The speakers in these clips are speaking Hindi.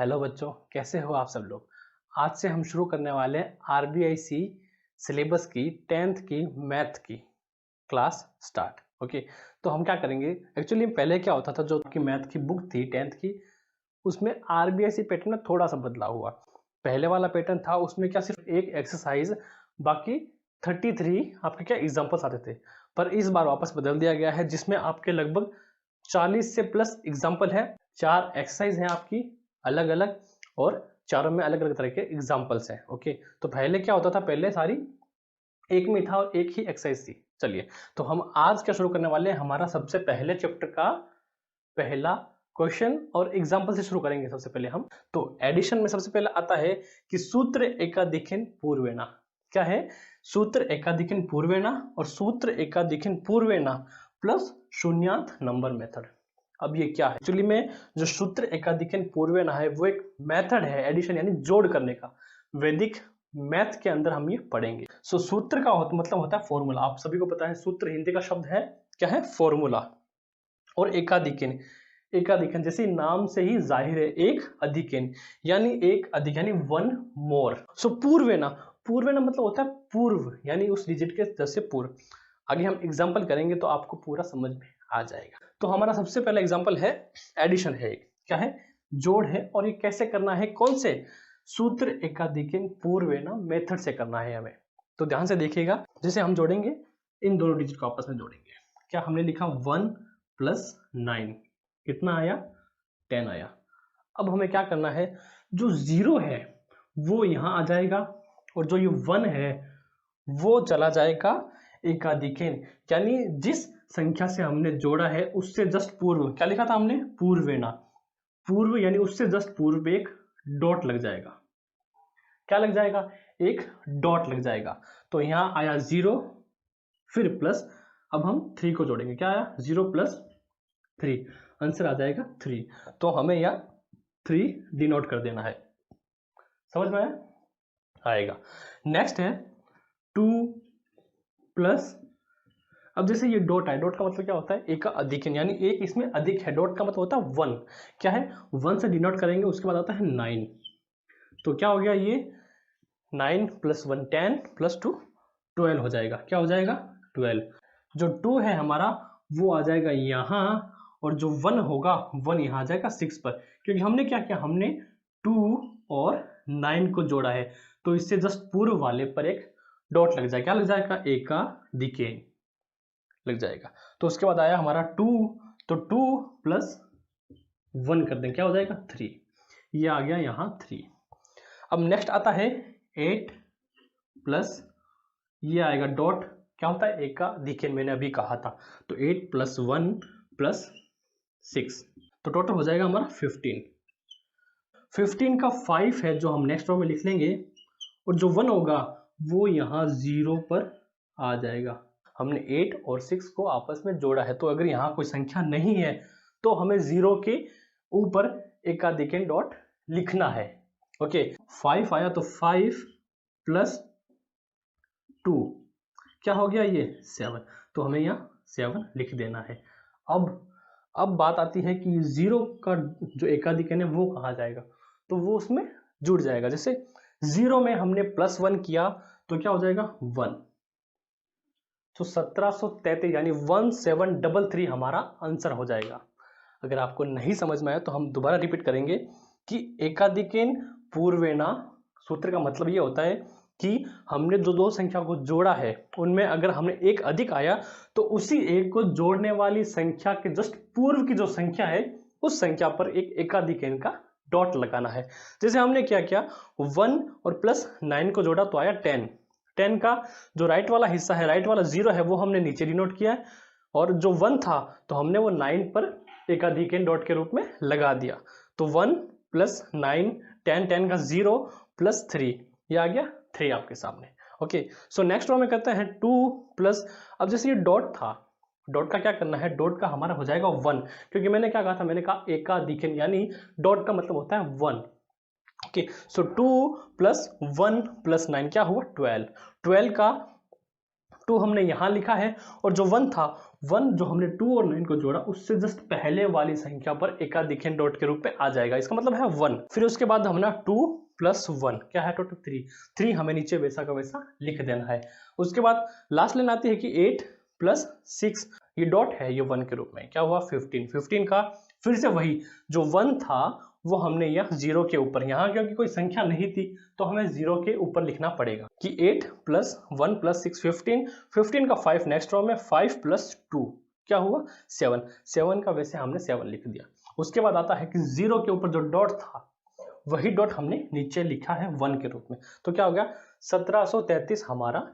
हेलो बच्चों, कैसे हो आप सब लोग। आज से हम शुरू करने वाले हैं आरबीआईसी सिलेबस की 10th की मैथ की क्लास स्टार्ट। ओके, तो हम क्या करेंगे, एक्चुअली पहले क्या होता था, जो आपकी मैथ की बुक थी 10th की, उसमें आरबीआईसी पैटर्न में थोड़ा सा बदलाव हुआ। पहले वाला पैटर्न था, उसमें क्या सिर्फ एक एक्सरसाइज, बाकी 33 आपके क्या एग्जाम्पल्स आते थे। पर इस बार वापस बदल दिया गया है, जिसमें आपके लगभग 40 से प्लस एग्जाम्पल है। 4 एक्सरसाइज हैं आपकी अलग अलग, और चारों में अलग अलग तरह के एग्जाम्पल्स हैं। ओके, तो पहले क्या होता था, पहले सारी एक में था और एक ही एक्सरसाइज थी। चलिए, तो हम आज क्या शुरू करने वाले हैं, हमारा सबसे पहले चैप्टर का पहला क्वेश्चन और एग्जाम्पल से शुरू करेंगे। सबसे पहले हम तो एडिशन में सबसे पहले आता है कि सूत्र एकाधिकन पूर्वेणा। क्या है? सूत्र एकाधिकन पूर्वेणा और सूत्र एकाधिकन पूर्वेणा प्लस शून्यार्थ नंबर मेथड। अब ये क्या है? एक्चुअली में जो सूत्र एकाधिकन पूर्वेणा है वो एक मेथड है एडिशन यानी जोड़ करने का। वैदिक मैथ के अंदर हम ये पढ़ेंगे। सो सूत्र का मतलब होता है फॉर्मूला। आप सभी को पता है सूत्र हिंदी का शब्द है क्या है? फॉर्मूला। और एकाधिकन, एकाधिकन जैसे नाम से ही जाहिर है, एक अधिकन यानी एक अधिक यानी वन मोर। सो पूर्वेणा, पूर्वेणा मतलब होता है पूर्व, यानी उस डिजिट के जैसे पूर्व। आगे हम एग्जांपल करेंगे तो आपको पूरा समझ में आ जाएगा। तो हमारा सबसे पहला एग्जांपल है एडिशन है। क्या है? जोड़ है। और ये कैसे करना है? कौन से? सूत्र एकाधिकन पूर्वेणा मेथड से करना है हमें। तो ध्यान से देखिएगा, जैसे हम जोड़ेंगे इन दोनों डिजिट को आपस में जोड़ेंगे। क्या हमने लिखा 1 + 9, कितना आया? 10 आया। अब हमें क्या करना है, जो 0 है वो यहाँ आ जाएगा और जो ये 1 है वो चला जाएगा एकाधिकन, यानी जिस संख्या से हमने जोड़ा है उससे जस्ट पूर्व। क्या लिखा था हमने? पूर्वेणा। पूर्व यानी उससे जस्ट पूर्व एक डॉट लग जाएगा। क्या लग जाएगा? एक डॉट लग जाएगा। तो यहाँ आया 0, फिर प्लस। अब हम 3 को जोड़ेंगे। क्या आया? 0 + 3, आंसर आ जाएगा 3। तो हमें यहाँ 3 डिनोट कर देना है। समझ में आया? आएगा। नेक्स्ट है 2 + अब जैसे ये डॉट है, डॉट का मतलब क्या होता है? एक का अधिकन, यानी एक इसमें अधिक है। डॉट का मतलब होता है 1। क्या है? 1 से डिनोट करेंगे, उसके बाद आता है 9। तो क्या हो गया ये? 9 + 1 10 + 2 12 हो जाएगा। क्या हो जाएगा? 12। जो 2 है हमारा वो आ जाएगा यहाँ, और जो 1 होगा 1 यहाँ आ जाएगा 6 पर, क्योंकि हमने क्या किया, हमने 2 और 9 को जोड़ा है। तो इससे जस्ट पूर्व वाले पर एक डॉट लग जाएगा। क्या लग जाएगा? एकाधिकन लग जाएगा। तो उसके बाद आया हमारा 2, तो 2 + 1 कर दें, क्या हो जाएगा? 3। ये आ गया यहाँ 3। अब नेक्स्ट आता है 8 + ये आएगा डॉट। क्या होता है? एकाधिकन, मैंने अभी कहा था। तो 8 + 1 + 6, तो टोटल हो जाएगा हमारा 15। 15 का 5 है जो हम नेक्स्ट रो में लिख लेंगे, और जो 1 होगा वो यहाँ 0 पर आ जाएगा। हमने 8 और 6 को आपस में जोड़ा है, तो अगर यहाँ कोई संख्या नहीं है तो हमें 0 के ऊपर एकाधिकन डॉट लिखना है। ओके, 5 आया तो 5 + 2, क्या हो गया ये? 7। तो हमें यहाँ 7 लिख देना है। अब बात आती है कि 0 का जो एकाधिकन है वो कहाँ जाएगा, तो वो उसमें जुड़ जाएगा। जैसे 0 में हमने +1 किया तो क्या हो जाएगा? 1। तो 1733 यानी 1733 हमारा आंसर हो जाएगा। अगर आपको नहीं समझ में आया तो हम दोबारा रिपीट करेंगे कि एकाधिकन पूर्वेणा सूत्र का मतलब ये होता है कि हमने जो दो संख्या को जोड़ा है उनमें अगर हमने एक अधिक आया तो उसी एक को जोड़ने वाली संख्या के जस्ट पूर्व की जो संख्या है उस संख्या पर एक एकाधिकन का डॉट लगाना है। जैसे हमने क्या किया, 1 और +9 को जोड़ा तो आया 10। 10 का जो राइट वाला हिस्सा है, राइट वाला 0 है, वो हमने नीचे डिनोट किया है, और जो 1 था तो हमने वो 9 पर एकाधिकन डॉट के रूप में लगा दिया। तो 1 + 9 10, 10 का 0 + 3, ये आ गया 3 आपके सामने। ओके, सो नेक्स्ट रो में करते हैं 2 +, अब जैसे ये डॉट था, डॉट का क्या करना है, डॉट का हमारा हो जाएगा 1, क्योंकि मैंने क्या कहा था, मैंने कहा एकाधिकन यानी डॉट का मतलब होता है 1। ओके, सो 2 + 1 + 9 क्या हुआ? 12। 12 का 2 हमने यहां लिखा है, और जो 1 था 1 जो हमने 2 और 9 को जोड़ा उससे जस्ट पहले वाली संख्या पर एकाधिक डॉट के रूप में आ जाएगा, इसका मतलब है 1। फिर उसके बाद हमने 2 प्लस 1 क्या है टोटल 3 हमें नीचे वैसा का वैसा लिख देना है। उसके बाद लास्ट लाइन आती है कि 8 प्लस 6 ये डॉट है ये 1 के रूप में, क्या हुआ 15 का फिर से वही जो 1 था वो हमने यह 0 के ऊपर, यहाँ क्योंकि कोई संख्या नहीं थी तो हमें 0 के ऊपर लिखना पड़ेगा कि 8 प्लस 1 प्लस 6 15 का 5 नेक्स्ट रो में 5 प्लस 2 क्या हुआ 7 का वैसे हमने 7 लिख दिया। उसके बाद आता है कि 0 के ऊपर जो डॉट था वही डॉट हमने नीचे लिखा है 1 के रूप में, तो क्या हो गया 1733 हमारा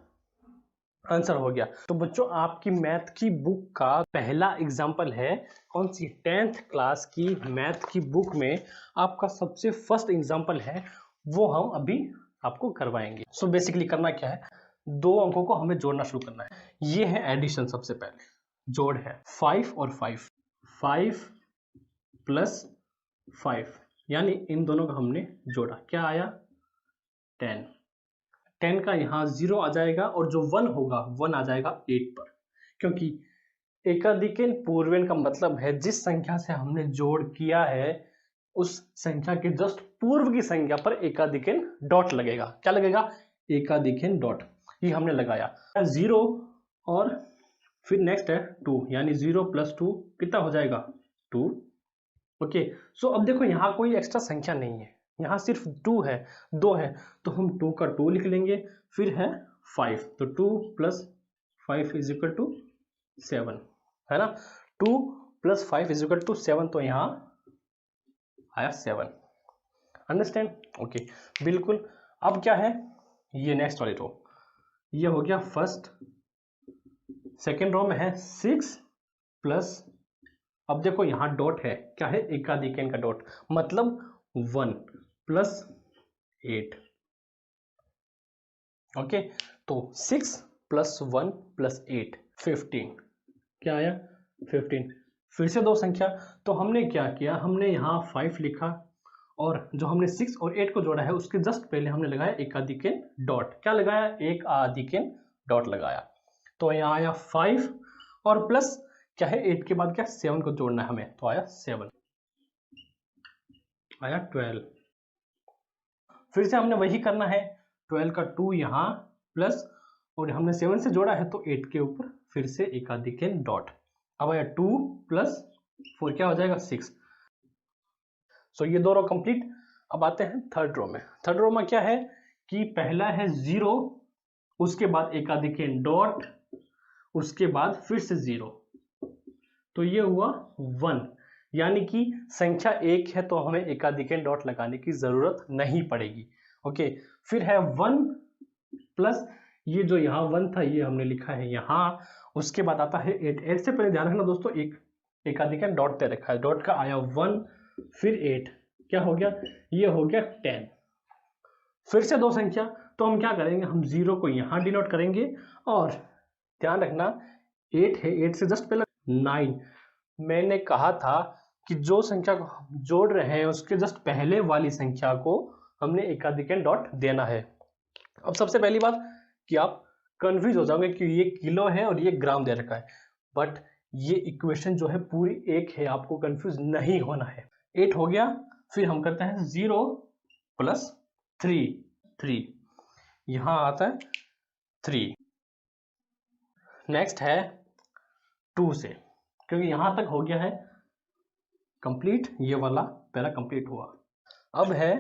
आंसर हो गया। तो बच्चों आपकी मैथ की बुक का पहला एग्जाम्पल है, कौन सी 10th क्लास की मैथ की बुक में आपका सबसे फर्स्ट एग्जाम्पल है, वो हम अभी आपको करवाएंगे। सो बेसिकली करना क्या है, 2 अंकों को हमें जोड़ना शुरू करना है। ये है एडिशन, सबसे पहले जोड़ है 5 और 5 प्लस 5 यानी इन दोनों का हमने जोड़ा, क्या आया 10 का यहाँ 0 आ जाएगा और जो 1 होगा 1 आ जाएगा 8 पर, क्योंकि एकाधिकेन पूर्वेन का मतलब है जिस संख्या से हमने जोड़ किया है उस संख्या के जस्ट पूर्व की संख्या पर एकाधिकेन डॉट लगेगा, क्या लगेगा एकाधिकेन डॉट, ये हमने लगाया 0 और फिर नेक्स्ट है 2 यानी 0 प्लस 2 कितना हो जाएगा 2। ओके सो अब देखो यहाँ कोई एक्स्ट्रा संख्या नहीं है, यहाँ सिर्फ 2 है 2 है तो हम 2 का 2 लिख लेंगे, फिर है 5 तो 2 प्लस 5 इज इक्वल टू 7 है ना, 2 प्लस 5 इज इक्वल टू 7 तो यहाँ आया 7। अंडरस्टैंड ओके बिल्कुल। अब क्या है ये नेक्स्ट वाली रो, ये हो गया फर्स्ट, सेकेंड रो में है 6 प्लस, अब देखो यहाँ डॉट है, क्या है एकाधिकेन का डॉट मतलब 1 प्लस 8। ओके तो 6 प्लस 1 प्लस 8 15 क्या आया 15। फिर से 2 संख्या, तो हमने क्या किया, हमने यहाँ 5 लिखा और जो हमने 6 और 8 को जोड़ा है उसके जस्ट पहले हमने लगाया एकाधिकेन डॉट, क्या लगाया एकाधिकेन डॉट लगाया, तो यहाँ आया 5 और प्लस क्या है 8 के बाद क्या 7 को जोड़ना है हमें, तो आया 7 आया 12। फिर से हमने वही करना है 12 का 2 यहाँ प्लस और हमने 7 से जोड़ा है तो 8 के ऊपर फिर से एकाधिकेन डॉट, अब आया 2 प्लस 4 क्या हो जाएगा 6। सो ये 2 रो कंप्लीट। अब आते हैं थर्ड रो में, थर्ड रो में क्या है कि पहला है 0 उसके बाद एकाधिकेन डॉट उसके बाद फिर से 0 तो ये हुआ 1 यानी कि संख्या 1 है तो हमें एकाधिकेन डॉट लगाने की जरूरत नहीं पड़ेगी। ओके फिर है 1 प्लस ये जो यहाँ 1 था ये हमने लिखा है यहाँ, उसके बाद आता है 8 से पहले ध्यान रखना दोस्तों एक एकाधिकेन डॉट दे रखा है, डॉट का आया 1 फिर 8 क्या हो गया ये हो गया 10। फिर से 2 संख्या, तो हम क्या करेंगे हम 0 को यहाँ डिनोट करेंगे और ध्यान रखना 8 है 8 से जस्ट पहले 9, मैंने कहा था कि जो संख्या को हम जोड़ रहे हैं उसके जस्ट पहले वाली संख्या को हमने एकाधिकेन डॉट देना है। अब सबसे पहली बात कि आप कंफ्यूज हो जाओगे कि ये किलो है और ये ग्राम दे रखा है, बट ये इक्वेशन जो है पूरी एक है, आपको कंफ्यूज नहीं होना है। 8 हो गया, फिर हम करते हैं 0 प्लस 3 यहाँ आता है 3, नेक्स्ट है 2 से, क्योंकि यहां तक हो गया है कंप्लीट, ये वाला पहला कंप्लीट हुआ। अब है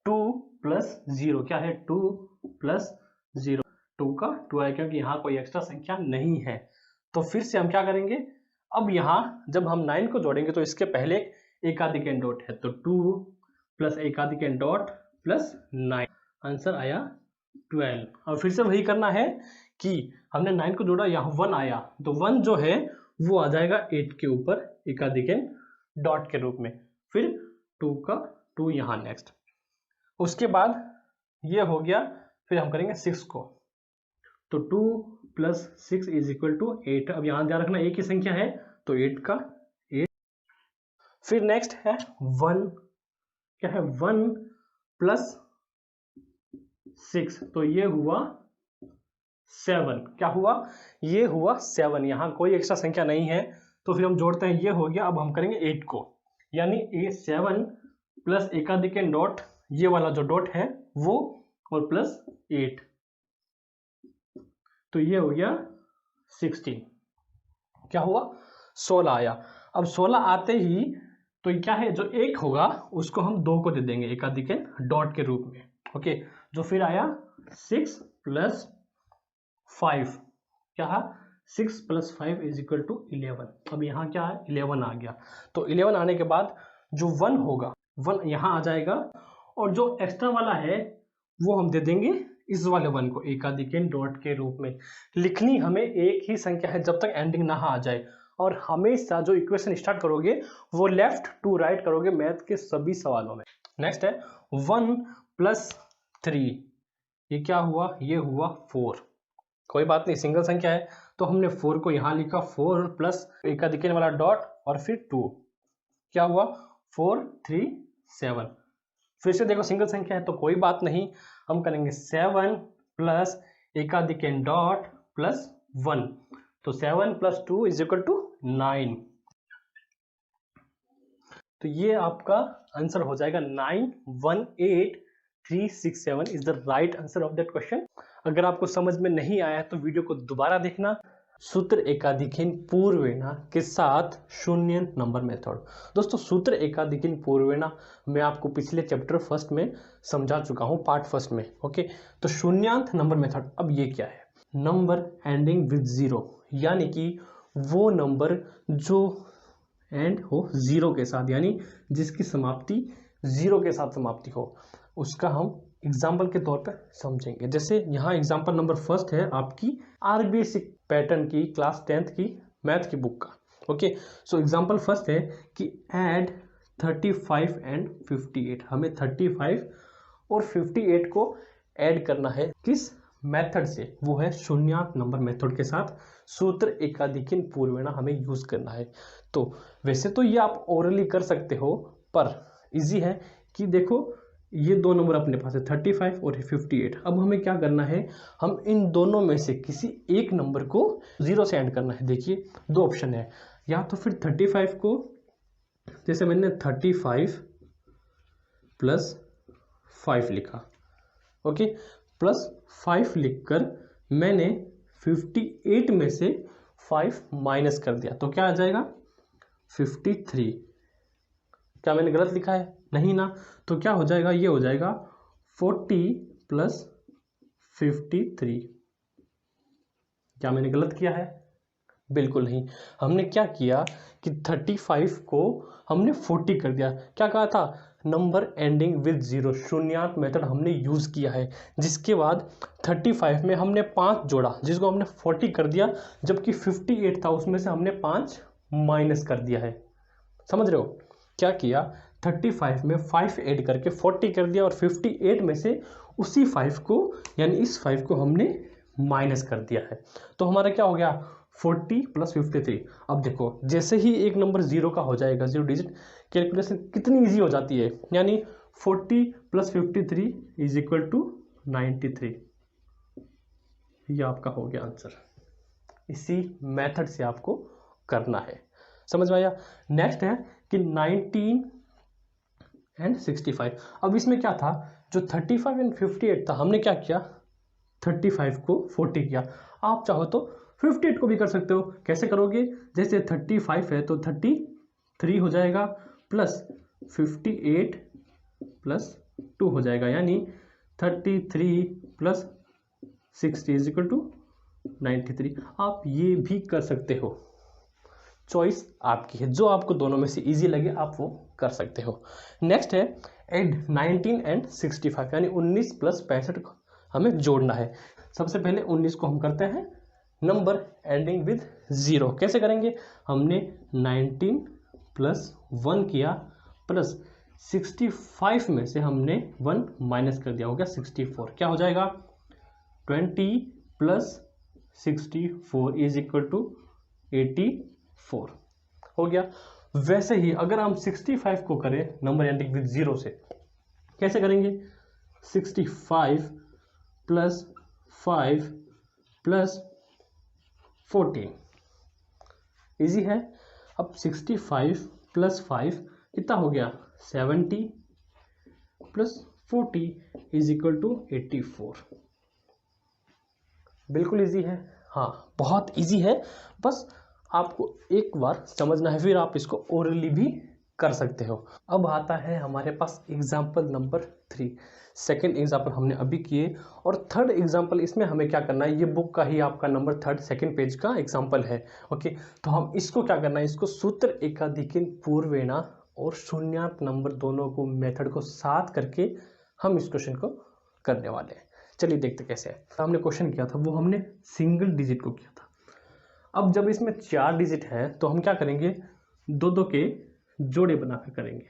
2 प्लस 0 क्या है 2 प्लस 0, 2 का 2 है क्योंकि यहाँ कोई एक्स्ट्रा संख्या नहीं है। तो फिर से हम क्या करेंगे, अब यहाँ जब हम 9 को जोड़ेंगे तो इसके पहले एकाधिकेन डॉट है तो 2 प्लस एकाधिकेन डॉट प्लस 9 आंसर आया 12। और फिर से वही करना है कि हमने 9 को जोड़ा यहाँ 1 आया तो 1 जो है वो आ जाएगा 8 के ऊपर एकाधिकेन डॉट के रूप में, फिर 2 का 2 यहाँ नेक्स्ट, उसके बाद ये हो गया, फिर हम करेंगे 6 को तो 2 प्लस 6 इज इक्वल टू 8। अब यहाँ ध्यान रखना एक ही संख्या है तो 8 का 8, फिर नेक्स्ट है 1 क्या है 1 प्लस 6 तो ये हुआ 7, क्या हुआ, ये हुआ 7, यहाँ कोई एक्स्ट्रा संख्या नहीं है, तो फिर हम जोड़ते हैं, ये हो गया। अब हम करेंगे 8 को, यानी ये 7 प्लस एकाधिक डॉट, ये वाला जो डॉट है वो, और प्लस 8, तो ये हो गया 16, क्या हुआ 16 आया। अब 16 आते ही तो क्या है, जो 1 होगा उसको हम 2 को दे देंगे एकाधिक डॉट के रूप में, ओके। जो फिर आया 6 प्लस 5, क्या है 6 प्लस 5 इज इक्वल टू 11। अब यहाँ क्या है 11 आ गया, तो 11 आने के बाद जो 1 होगा 1 यहाँ आ जाएगा, और जो एक्स्ट्रा वाला है वो हम दे देंगे इस वाले 1 को एकाधिक डॉट के रूप में। लिखनी हमें एक ही संख्या है जब तक एंडिंग ना आ जाए, और हमेशा जो इक्वेशन स्टार्ट करोगे वो लेफ्ट टू राइट करोगे मैथ के सभी सवालों में। नेक्स्ट है 1 प्लस 3, ये क्या हुआ, ये हुआ 4, कोई बात नहीं सिंगल संख्या है, तो हमने 4 को यहाँ लिखा, 4 प्लस एकाधिक वाला डॉट और फिर 2, क्या हुआ 4 3 7। फिर से देखो सिंगल संख्या है तो कोई बात नहीं, हम करेंगे 7 प्लस एकाधिक डॉट प्लस 1, तो 7 प्लस 2 इज इक्वल टू 9, तो ये आपका आंसर हो जाएगा 918367 is the right answer of that question. अगर आपको समझ में नहीं आया तो वीडियो को दोबारा देखना। सूत्र एकाधिकीन पूर्वेणा के साथ शून्य नंबर मेथड। दोस्तों सूत्र एकाधिकीन पूर्वेणा मैं आपको पिछले चैप्टर फर्स्ट में समझा चुका हूं, पार्ट फर्स्ट में, ओके। तो शून्यांत नंबर मेथड, अब ये क्या है, नंबर एंडिंग विद 0, यानी कि वो नंबर जो एंड हो 0 के साथ, यानी जिसकी समाप्ति 0 के साथ समाप्ति हो, उसका हम एग्जाम्पल के तौर पर समझेंगे। जैसे यहाँ एग्जाम्पल नंबर फर्स्ट है आपकी आरबीएससी पैटर्न की क्लास 10th की मैथ की बुक का, ओके। सो एग्जाम्पल फर्स्ट है कि ऐड 35 एंड 58, हमें 35 और 58 को ऐड करना है, किस मेथड से, वो है शून्यात नंबर मेथड के साथ सूत्र एकाधिकीन पूर्वेणा हमें यूज करना है। तो वैसे तो ये आप ओरली कर सकते हो, पर इजी है कि देखो ये दो नंबर अपने पास है 35 और 58। अब हमें क्या करना है, हम इन दोनों में से किसी एक नंबर को 0 से एंड करना है। देखिए दो ऑप्शन है, या तो फिर 35 को, जैसे मैंने 35 प्लस 5 लिखा, ओके, प्लस 5 लिखकर मैंने 58 में से 5 माइनस कर दिया, तो क्या आ जाएगा 53। क्या मैंने गलत लिखा है, नहीं ना, तो क्या हो जाएगा, ये हो जाएगा 40 प्लस 53। क्या मैंने गलत किया है, बिल्कुल नहीं। हमने क्या किया कि 35 को हमने 40 कर दिया, क्या कहा था, नंबर एंडिंग विद 0, शून्यात मेथड हमने यूज किया है, जिसके बाद 35 में हमने 5 जोड़ा जिसको हमने 40 कर दिया, जबकि 58 था उसमें से हमने 5 माइनस कर दिया है। समझ रहे हो क्या किया, 35 में 5 ऐड करके 40 कर दिया, और 58 में से उसी 5 को, यानी इस 5 को हमने माइनस कर दिया है। तो हमारा क्या हो गया 40 प्लस 53। अब देखो जैसे ही एक नंबर 0 का हो जाएगा, 0 डिजिट, कैलकुलेशन कितनी इजी हो जाती है, यानी 40 प्लस 53 इज इक्वल टू 93। ये आपका हो गया आंसर। इसी मेथड से आपको करना है, समझ में आया। नेक्स्ट है कि 19 एंड 65। अब इसमें क्या था, जो 35 एंड 58 था, हमने क्या किया 35 को 40 किया। आप चाहो तो 58 को भी कर सकते हो, कैसे करोगे, जैसे 35 है तो 33 हो जाएगा, प्लस 58 प्लस 2 हो जाएगा, यानी 33 प्लस 60 इज इक्वल टू 93। आप ये भी कर सकते हो, चॉइस आपकी है, जो आपको दोनों में से इजी लगे आप वो कर सकते हो। नेक्स्ट है एड 19 एंड 65, यानी 19 प्लस 65 को हमें जोड़ना है। सबसे पहले 19 को हम करते हैं नंबर एंडिंग विद 0। कैसे करेंगे, हमने 19 प्लस 1 किया, प्लस 65 में से हमने 1 माइनस कर दिया, हो गया 64। क्या हो जाएगा 20 प्लस 64 इज इक्वल टू 84 हो गया। वैसे ही अगर हम 65 को करें नंबर एंडिंग विद 0 से, कैसे करेंगे, 65 प्लस 5 प्लस 14, इजी है। अब 65 प्लस 5 कितना हो गया 70 प्लस 40 इज इक्वल टू 84। बिल्कुल इजी है, हाँ बहुत इजी है, बस आपको एक बार समझना है, फिर आप इसको ओरली भी कर सकते हो। अब आता है हमारे पास एग्जाम्पल नंबर 3। सेकेंड एग्जाम्पल हमने अभी किए, और थर्ड एग्जाम्पल इसमें हमें क्या करना है, ये बुक का ही आपका नंबर 3 सेकेंड पेज का एग्जाम्पल है। ओके, तो हम इसको क्या करना है, इसको सूत्र एकाधिकिन पूर्वेणा और शून्यात नंबर दोनों को मेथड को साथ करके हम इस क्वेश्चन को करने वाले हैं। चलिए देखते कैसे है। हमने क्वेश्चन किया था वो हमने सिंगल डिजिट को किया था। अब जब इसमें 4 डिजिट है तो हम क्या करेंगे, दो दो के जोड़े बनाकर करेंगे।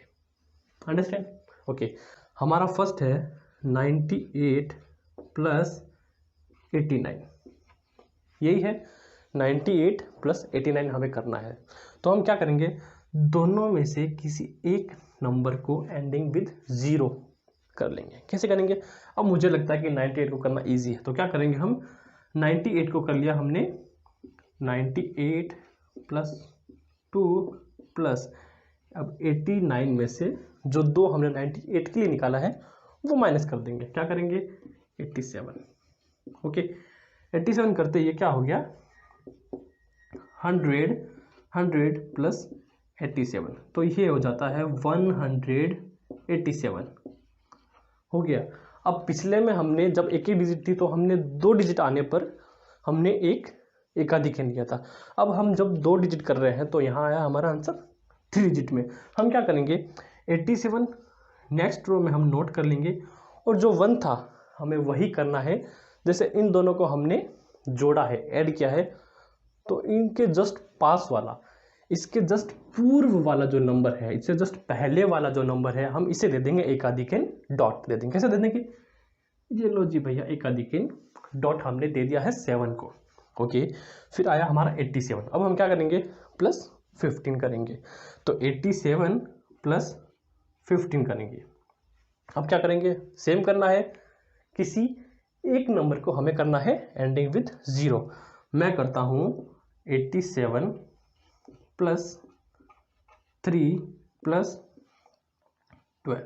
अंडरस्टैंड? ओके, हमारा फर्स्ट है 98 प्लस 89, यही है 98 प्लस 89 हमें करना है। तो हम क्या करेंगे, दोनों में से किसी एक नंबर को एंडिंग विद 0 कर लेंगे। कैसे करेंगे, अब मुझे लगता है कि 98 को करना इजी है, तो क्या करेंगे हम 98 को कर लिया हमने 98 प्लस 2 प्लस, अब 89 में से जो 2 हमने 98 के लिए निकाला है वो माइनस कर देंगे। क्या करेंगे 87। ओके, 87 करते ये क्या हो गया 100 प्लस 87, तो ये हो जाता है 187 हो गया। अब पिछले में हमने जब एक ही डिजिट थी तो हमने 2 डिजिट आने पर हमने एक एकाधिक लिया था। अब हम जब 2 डिजिट कर रहे हैं तो यहाँ आया हमारा आंसर 3 डिजिट में। हम क्या करेंगे 87 नेक्स्ट रो में हम नोट कर लेंगे, और जो 1 था हमें वही करना है। जैसे इन दोनों को हमने जोड़ा है, ऐड किया है, तो इनके जस्ट पास वाला, इसके जस्ट पूर्व वाला जो नंबर है, इससे जस्ट पहले वाला जो नंबर है, हम इसे दे देंगे एकाधिकेन डॉट दे देंगे। कैसे दे देंगे, ये लो जी भैया, एकाधिकेन डॉट हमने दे दिया है 7 को। ओके, फिर आया हमारा 87। अब हम क्या करेंगे प्लस 15 करेंगे, तो 87 प्लस 15 करेंगे। अब क्या करेंगे, सेम करना है, किसी एक नंबर को हमें करना है एंडिंग विथ 0। मैं करता हूं 87 प्लस 3 प्लस 12।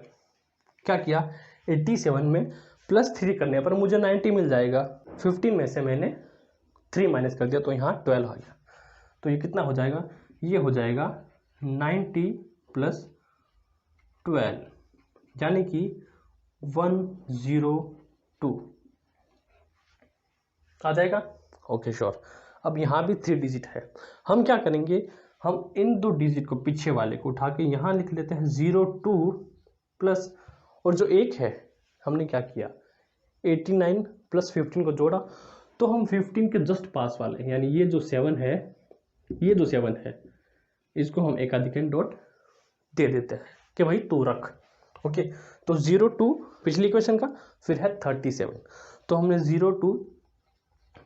क्या किया 87 में प्लस 3 करने पर मुझे 90 मिल जाएगा। 15 में से मैंने 3 माइनस कर दिया तो यहाँ 12 आ गया। तो ये कितना हो जाएगा, ये हो जाएगा 90 प्लस 12, यानी कि 102 आ जाएगा। Okay sure. अब यहाँ भी 3 डिजिट है, हम क्या करेंगे, हम इन 2 डिजिट को पीछे वाले को उठा के यहाँ लिख लेते हैं 02 प्लस, और जो एक है हमने क्या किया 89 प्लस 15 को जोड़ा, तो हम 15 के जस्ट पास वाले, यानी ये जो 7 है, ये जो 7 है, इसको हम एकाधिकन डॉट दे देते हैं कि भाई तू रख। ओके, तो 02 पिछली इक्वेशन का, फिर है 37, तो हमने 02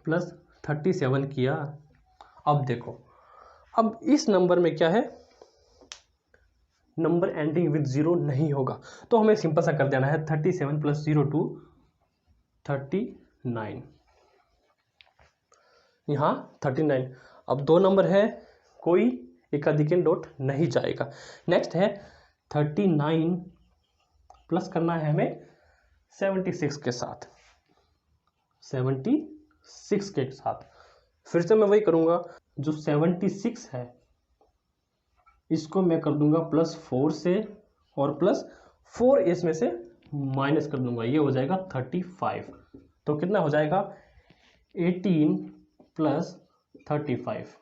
प्लस 37 किया। अब देखो, अब इस नंबर में क्या है, नंबर एंडिंग विद 0 नहीं होगा, तो हमें सिंपल सा कर देना है 37 प्लस 02 39, यहाँ 39। अब 2 नंबर है, कोई एकाधिकन डॉट नहीं जाएगा। नेक्स्ट है 39 प्लस करना है हमें 76 के साथ, 76 के साथ। फिर से मैं वही करूंगा, जो 76 है इसको मैं कर दूंगा प्लस 4 से, और प्लस 4 इसमें से माइनस कर दूंगा, ये हो जाएगा 35। तो कितना हो जाएगा 18 प्लस 35,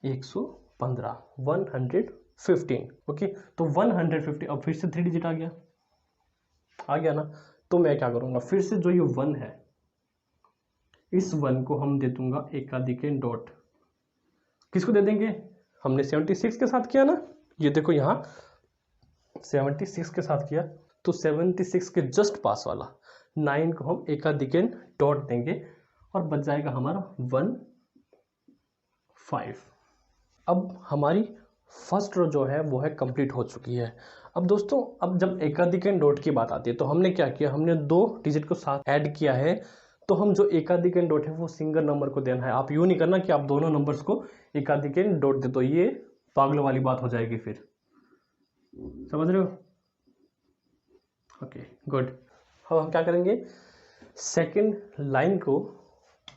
115, 115। ओके, तो 150। अब फिर से 3 डिजिट आ गया ना, तो मैं क्या करूंगा, फिर से जो ये 1 है, इस 1 को हम दे दूंगा एकाधिकन डॉट, किसको दे देंगे, हमने 76 के साथ किया ना, ये देखो यहाँ 76 के साथ किया, तो 76 के जस्ट पास वाला 9 को हम एकाधिकन डॉट देंगे, और बच जाएगा हमारा 15। अब हमारी फर्स्ट रो जो है वो है कंप्लीट हो चुकी है। अब दोस्तों, अब जब एकाधिक एंड डॉट की बात आती है तो हमने क्या किया, हमने 2 डिजिट को साथ ऐड किया है। तो हम जो एकाधिक एंड डॉट है वो सिंगल नंबर को देना है। आप यूँ नहीं करना कि आप दोनों नंबर्स को एकाधिक एंड डॉट दे, तो ये पागलों वाली बात हो जाएगी फिर। समझ रहे हो? Okay good. अब हम क्या करेंगे, सेकेंड लाइन को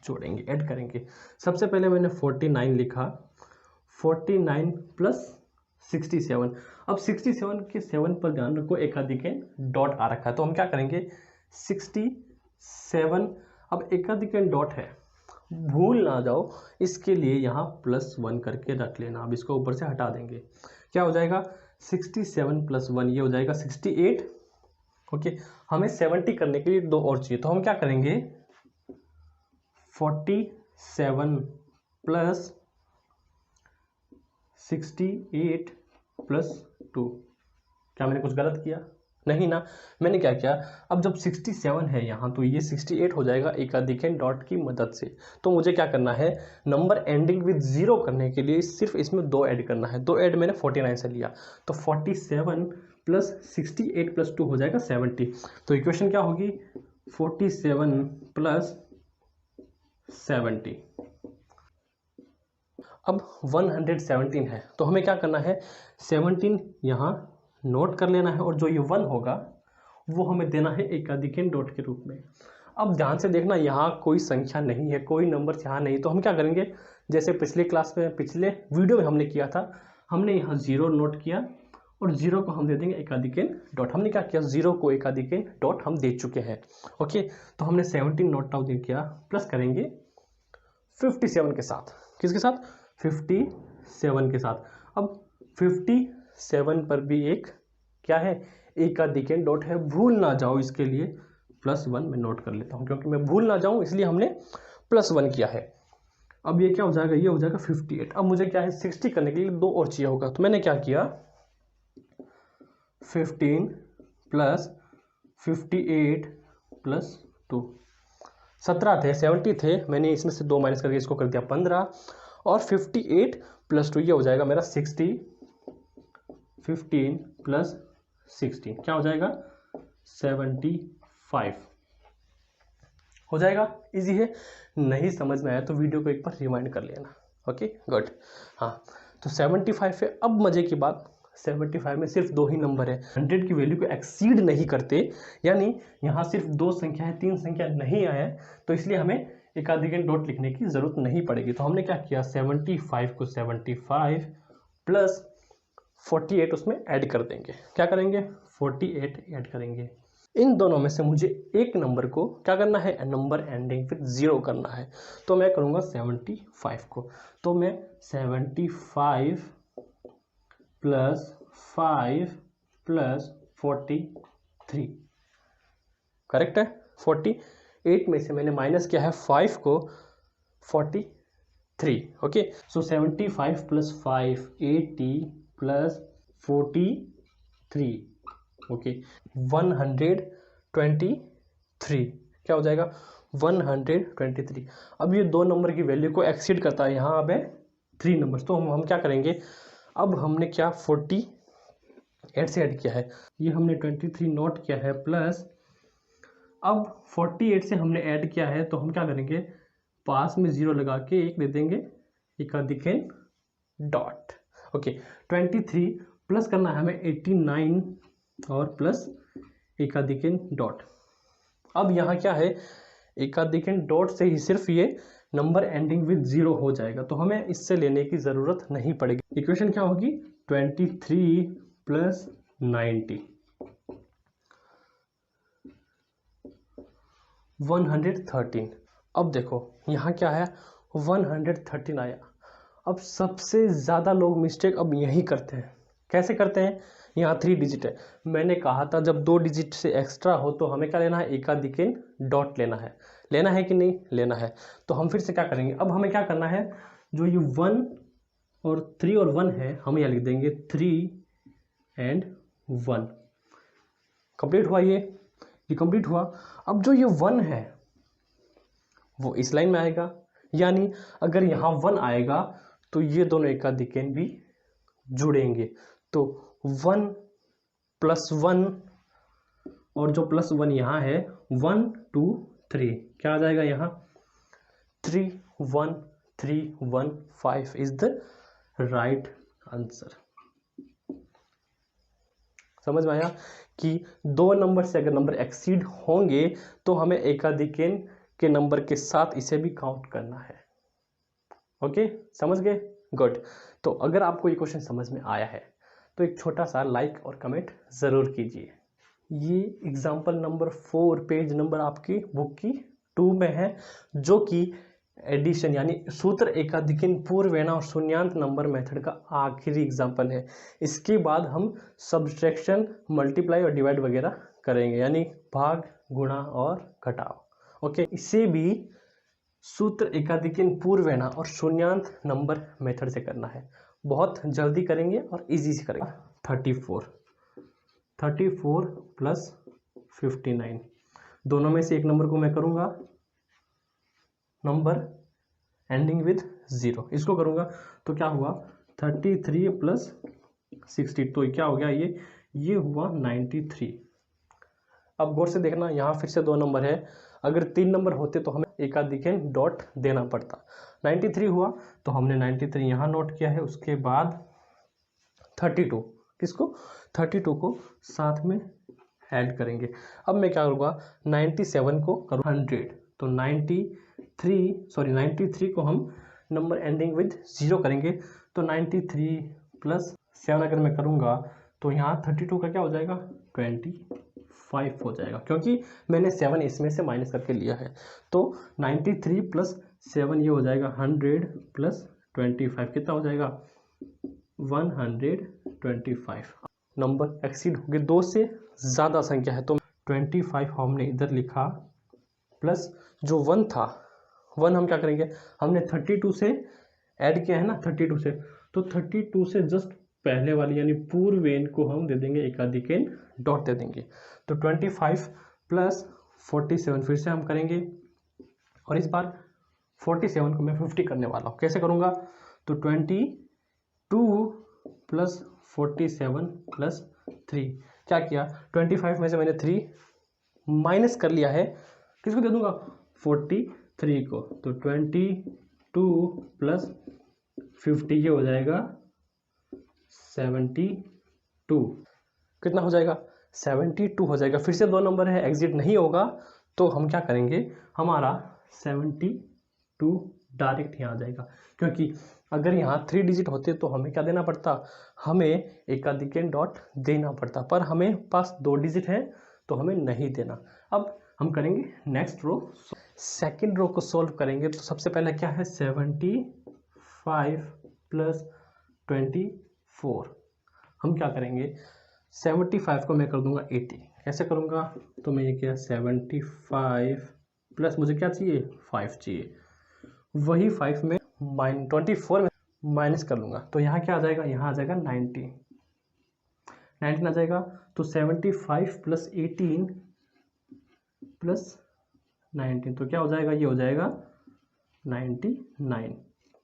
जोड़ेंगे, ऐड करेंगे। सबसे पहले मैंने 49 लिखा, 49 प्लस 67। अब 67 के 7 पर ध्यान रखो, एकाधिक डॉट आ रखा है, तो हम क्या करेंगे 67। अब एकाधिक डॉट है, भूल ना जाओ, इसके लिए यहाँ +1 करके रख लेना। अब इसको ऊपर से हटा देंगे, क्या हो जाएगा 67 + 1, ये हो जाएगा 68। ओके, हमें 70 करने के लिए 2 और चाहिए, तो हम क्या करेंगे 47 + 68 + 2। क्या मैंने कुछ गलत किया? नहीं ना। मैंने क्या किया, अब जब 67 है यहाँ, तो ये 68 हो जाएगा एकाधिक डॉट की मदद से। तो मुझे क्या करना है, नंबर एंडिंग विद 0 करने के लिए सिर्फ इसमें 2 ऐड करना है। 2 ऐड मैंने 49 से लिया, तो 47 + 68 + 2 हो जाएगा 70। तो इक्वेशन क्या होगी 47 + 70। अब 117 है, तो हमें क्या करना है 17 यहाँ नोट कर लेना है, और जो ये 1 होगा वो हमें देना है एकाधिक डॉट के रूप में। अब ध्यान से देखना, यहाँ कोई संख्या नहीं है, कोई नंबर यहाँ नहीं, तो हम क्या करेंगे, जैसे पिछले क्लास में, पिछले वीडियो में हमने किया था, हमने यहाँ 0 नोट किया और 0 को हम दे देंगे एकाधिक डॉट। हमने क्या किया, 0 को एकाधिक डॉट हम दे चुके हैं। ओके, तो हमने 17 नोट डाउन किया, प्लस करेंगे 57 के साथ। किसके साथ? 57 के साथ। अब 57 पर भी एक क्या है, एकाधिक डॉट है, भूल ना जाओ, इसके लिए +1 मैं नोट कर लेता हूँ, क्योंकि मैं भूल ना जाऊँ इसलिए हमने +1 किया है। अब ये क्या हो जाएगा, ये हो जाएगा 58। अब मुझे क्या है 60 करने के लिए 2 और चाहिए होगा, तो मैंने क्या किया 15 + 58 + 2। 17 थे, 70 थे, मैंने इसमें से 2 माइनस करके इसको कर दिया 15, और 58 + 2 ये हो जाएगा मेरा 60। 15 + 60 क्या हो जाएगा 75 हो जाएगा। इजी है, नहीं समझ में आया तो वीडियो को एक बार रिवाइंड कर लेना। Okay good. हाँ, तो 75 है। अब मजे की बात, 75 में सिर्फ 2 ही नंबर है, 100 की वैल्यू को एक्सीड नहीं करते, यानी यहाँ सिर्फ 2 संख्या है, 3 संख्या नहीं आया है, तो इसलिए हमें एकाधिक डॉट लिखने की जरूरत नहीं पड़ेगी। तो हमने क्या किया 75 को 75 + 48 उसमें ऐड कर देंगे। क्या करेंगे 48 ऐड करेंगे। इन दोनों में से मुझे एक नंबर को क्या करना है, नंबर एंडिंग विद 0 करना है, तो मैं करूँगा 75 को। तो मैं 75 + 5 + 43 करेक्ट है। 48 में से मैंने माइनस किया है 5 को, 43। ओके, सो 75 + 5 80 + 43 ओके 123 क्या हो जाएगा 123। अब ये 2 नंबर की वैल्यू को एक्सीड करता है, यहाँ अब है 3 नंबर, तो हम क्या करेंगे, अब हमने क्या 48 से ऐड किया है, ये हमने 23 नोट किया है, प्लस अब 48 से हमने ऐड किया है, तो हम क्या करेंगे पास में 0 लगा के एक दे देंगे एकाधिक डॉट। ओके 23 प्लस करना है हमें 89 और प्लस एकाधिक डॉट। अब यहाँ क्या है एकाधिक डॉट से ही सिर्फ ये नंबर एंडिंग विद 0 हो जाएगा, तो हमें इससे लेने की ज़रूरत नहीं पड़ेगी। इक्वेशन क्या होगी 23 + 90 113। अब देखो यहाँ क्या है 113 आया। अब सबसे ज़्यादा लोग मिस्टेक अब यही करते हैं। कैसे करते हैं, यहाँ 3 डिजिट है, मैंने कहा था जब 2 डिजिट से एक्स्ट्रा हो तो हमें क्या लेना है एकाधिक डॉट लेना है कि नहीं लेना है। तो हम फिर से क्या करेंगे, अब हमें क्या करना है, जो ये 1 और 3 और 1 है हम यहाँ लिख देंगे 3 और 1। कंप्लीट हुआ, ये कंप्लीट हुआ। अब जो ये 1 है वो इस लाइन में आएगा, यानी अगर यहाँ 1 आएगा तो ये दोनों एकाधिक भी जुड़ेंगे। तो 1 + 1 और जो +1 यहाँ है 1 2 3 क्या आ जाएगा यहाँ 3 1 3 1 5 इज द राइट आंसर। समझ में आया कि दो नंबर से अगर नंबर एक्सीड होंगे तो हमें एकाधिकेन के नंबर के साथ इसे भी काउंट करना है। ओके, समझ गए? गुड। तो अगर आपको ये क्वेश्चन समझ में आया है तो एक छोटा सा लाइक और कमेंट ज़रूर कीजिए। ये एग्जाम्पल नंबर 4 पेज नंबर आपकी बुक की 2 में है, जो कि एडिशन यानी सूत्र एकाधिकिन पूर्वेना और शून्यांत नंबर मेथड का आखिरी एग्जाम्पल है। इसके बाद हम सब्सट्रैक्शन, मल्टीप्लाई और डिवाइड वगैरह करेंगे, यानी भाग, गुणा और घटाव। ओके, इसे भी सूत्र एकाधिकिन पूर्वेना और शून्यांत नंबर मेथड से करना है। बहुत जल्दी करेंगे और इजी से करेंगे। 34 प्लस 59, दोनों में से एक नंबर को मैं करूंगा नंबर एंडिंग विद 0, इसको करूंगा तो क्या हुआ 33 प्लस 60, तो क्या हो गया ये हुआ 93। अब गौर से देखना, यहाँ फिर से 2 नंबर है, अगर 3 नंबर होते तो हमें एकाधिकेन डॉट देना पड़ता। 93 हुआ तो हमने 93 यहाँ नोट किया है, उसके बाद 32, किसको 32 को साथ में ऐड करेंगे। अब मैं क्या करूँगा 97 को करूँ 100, तो 93 को हम नंबर एंडिंग विद 0 करेंगे, तो 93 प्लस 7 अगर मैं करूँगा तो यहाँ 32 का क्या हो जाएगा 25 हो जाएगा, क्योंकि मैंने 7 इसमें से माइनस करके लिया है। तो 93 प्लस 7 ये हो जाएगा 100 प्लस 25, कितना हो जाएगा 125। नंबर एक्सीड हो गए, 2 से ज़्यादा संख्या है तो 25 हमने इधर लिखा, प्लस जो 1 था 1 हम क्या करेंगे, हमने 32 से ऐड किया है ना 32 से, तो 32 से जस्ट पहले वाली यानी पूर्वेन को हम दे देंगे एकाधिकेन डॉट दे देंगे। तो 25 प्लस 47 फिर से हम करेंगे, और इस बार 47 को मैं 50 करने वाला हूँ। कैसे करूँगा, तो 22 प्लस 47 प्लस 3, क्या किया 25 में से मैंने 3 माइनस कर लिया है, किसको दे दूंगा 43 को, तो 22 प्लस 50 ये हो जाएगा 72, कितना हो जाएगा 72 हो जाएगा। फिर से 2 नंबर है, एग्जिट नहीं होगा तो हम क्या करेंगे, हमारा 72 डायरेक्ट यहाँ आ जाएगा, क्योंकि अगर यहाँ 3 डिजिट होते तो हमें क्या देना पड़ता, हमें एकाधिकेन डॉट देना पड़ता, पर हमें पास 2 डिजिट है तो हमें नहीं देना। अब हम करेंगे नेक्स्ट रो, सेकेंड रो को सोल्व करेंगे। तो सबसे पहले क्या है 75 प्लस 24, हम क्या करेंगे 75 को मैं कर दूंगा 80, कैसे करूँगा, तो मैं ये क्या 75 प्लस मुझे क्या चाहिए 5 चाहिए, वही 5 में 24 में माइनस कर लूँगा, तो यहाँ क्या आ जाएगा, यहाँ आ जाएगा 19 आ जाएगा। तो 75 प्लस 18 प्लस 19, तो क्या हो जाएगा, ये हो जाएगा 99।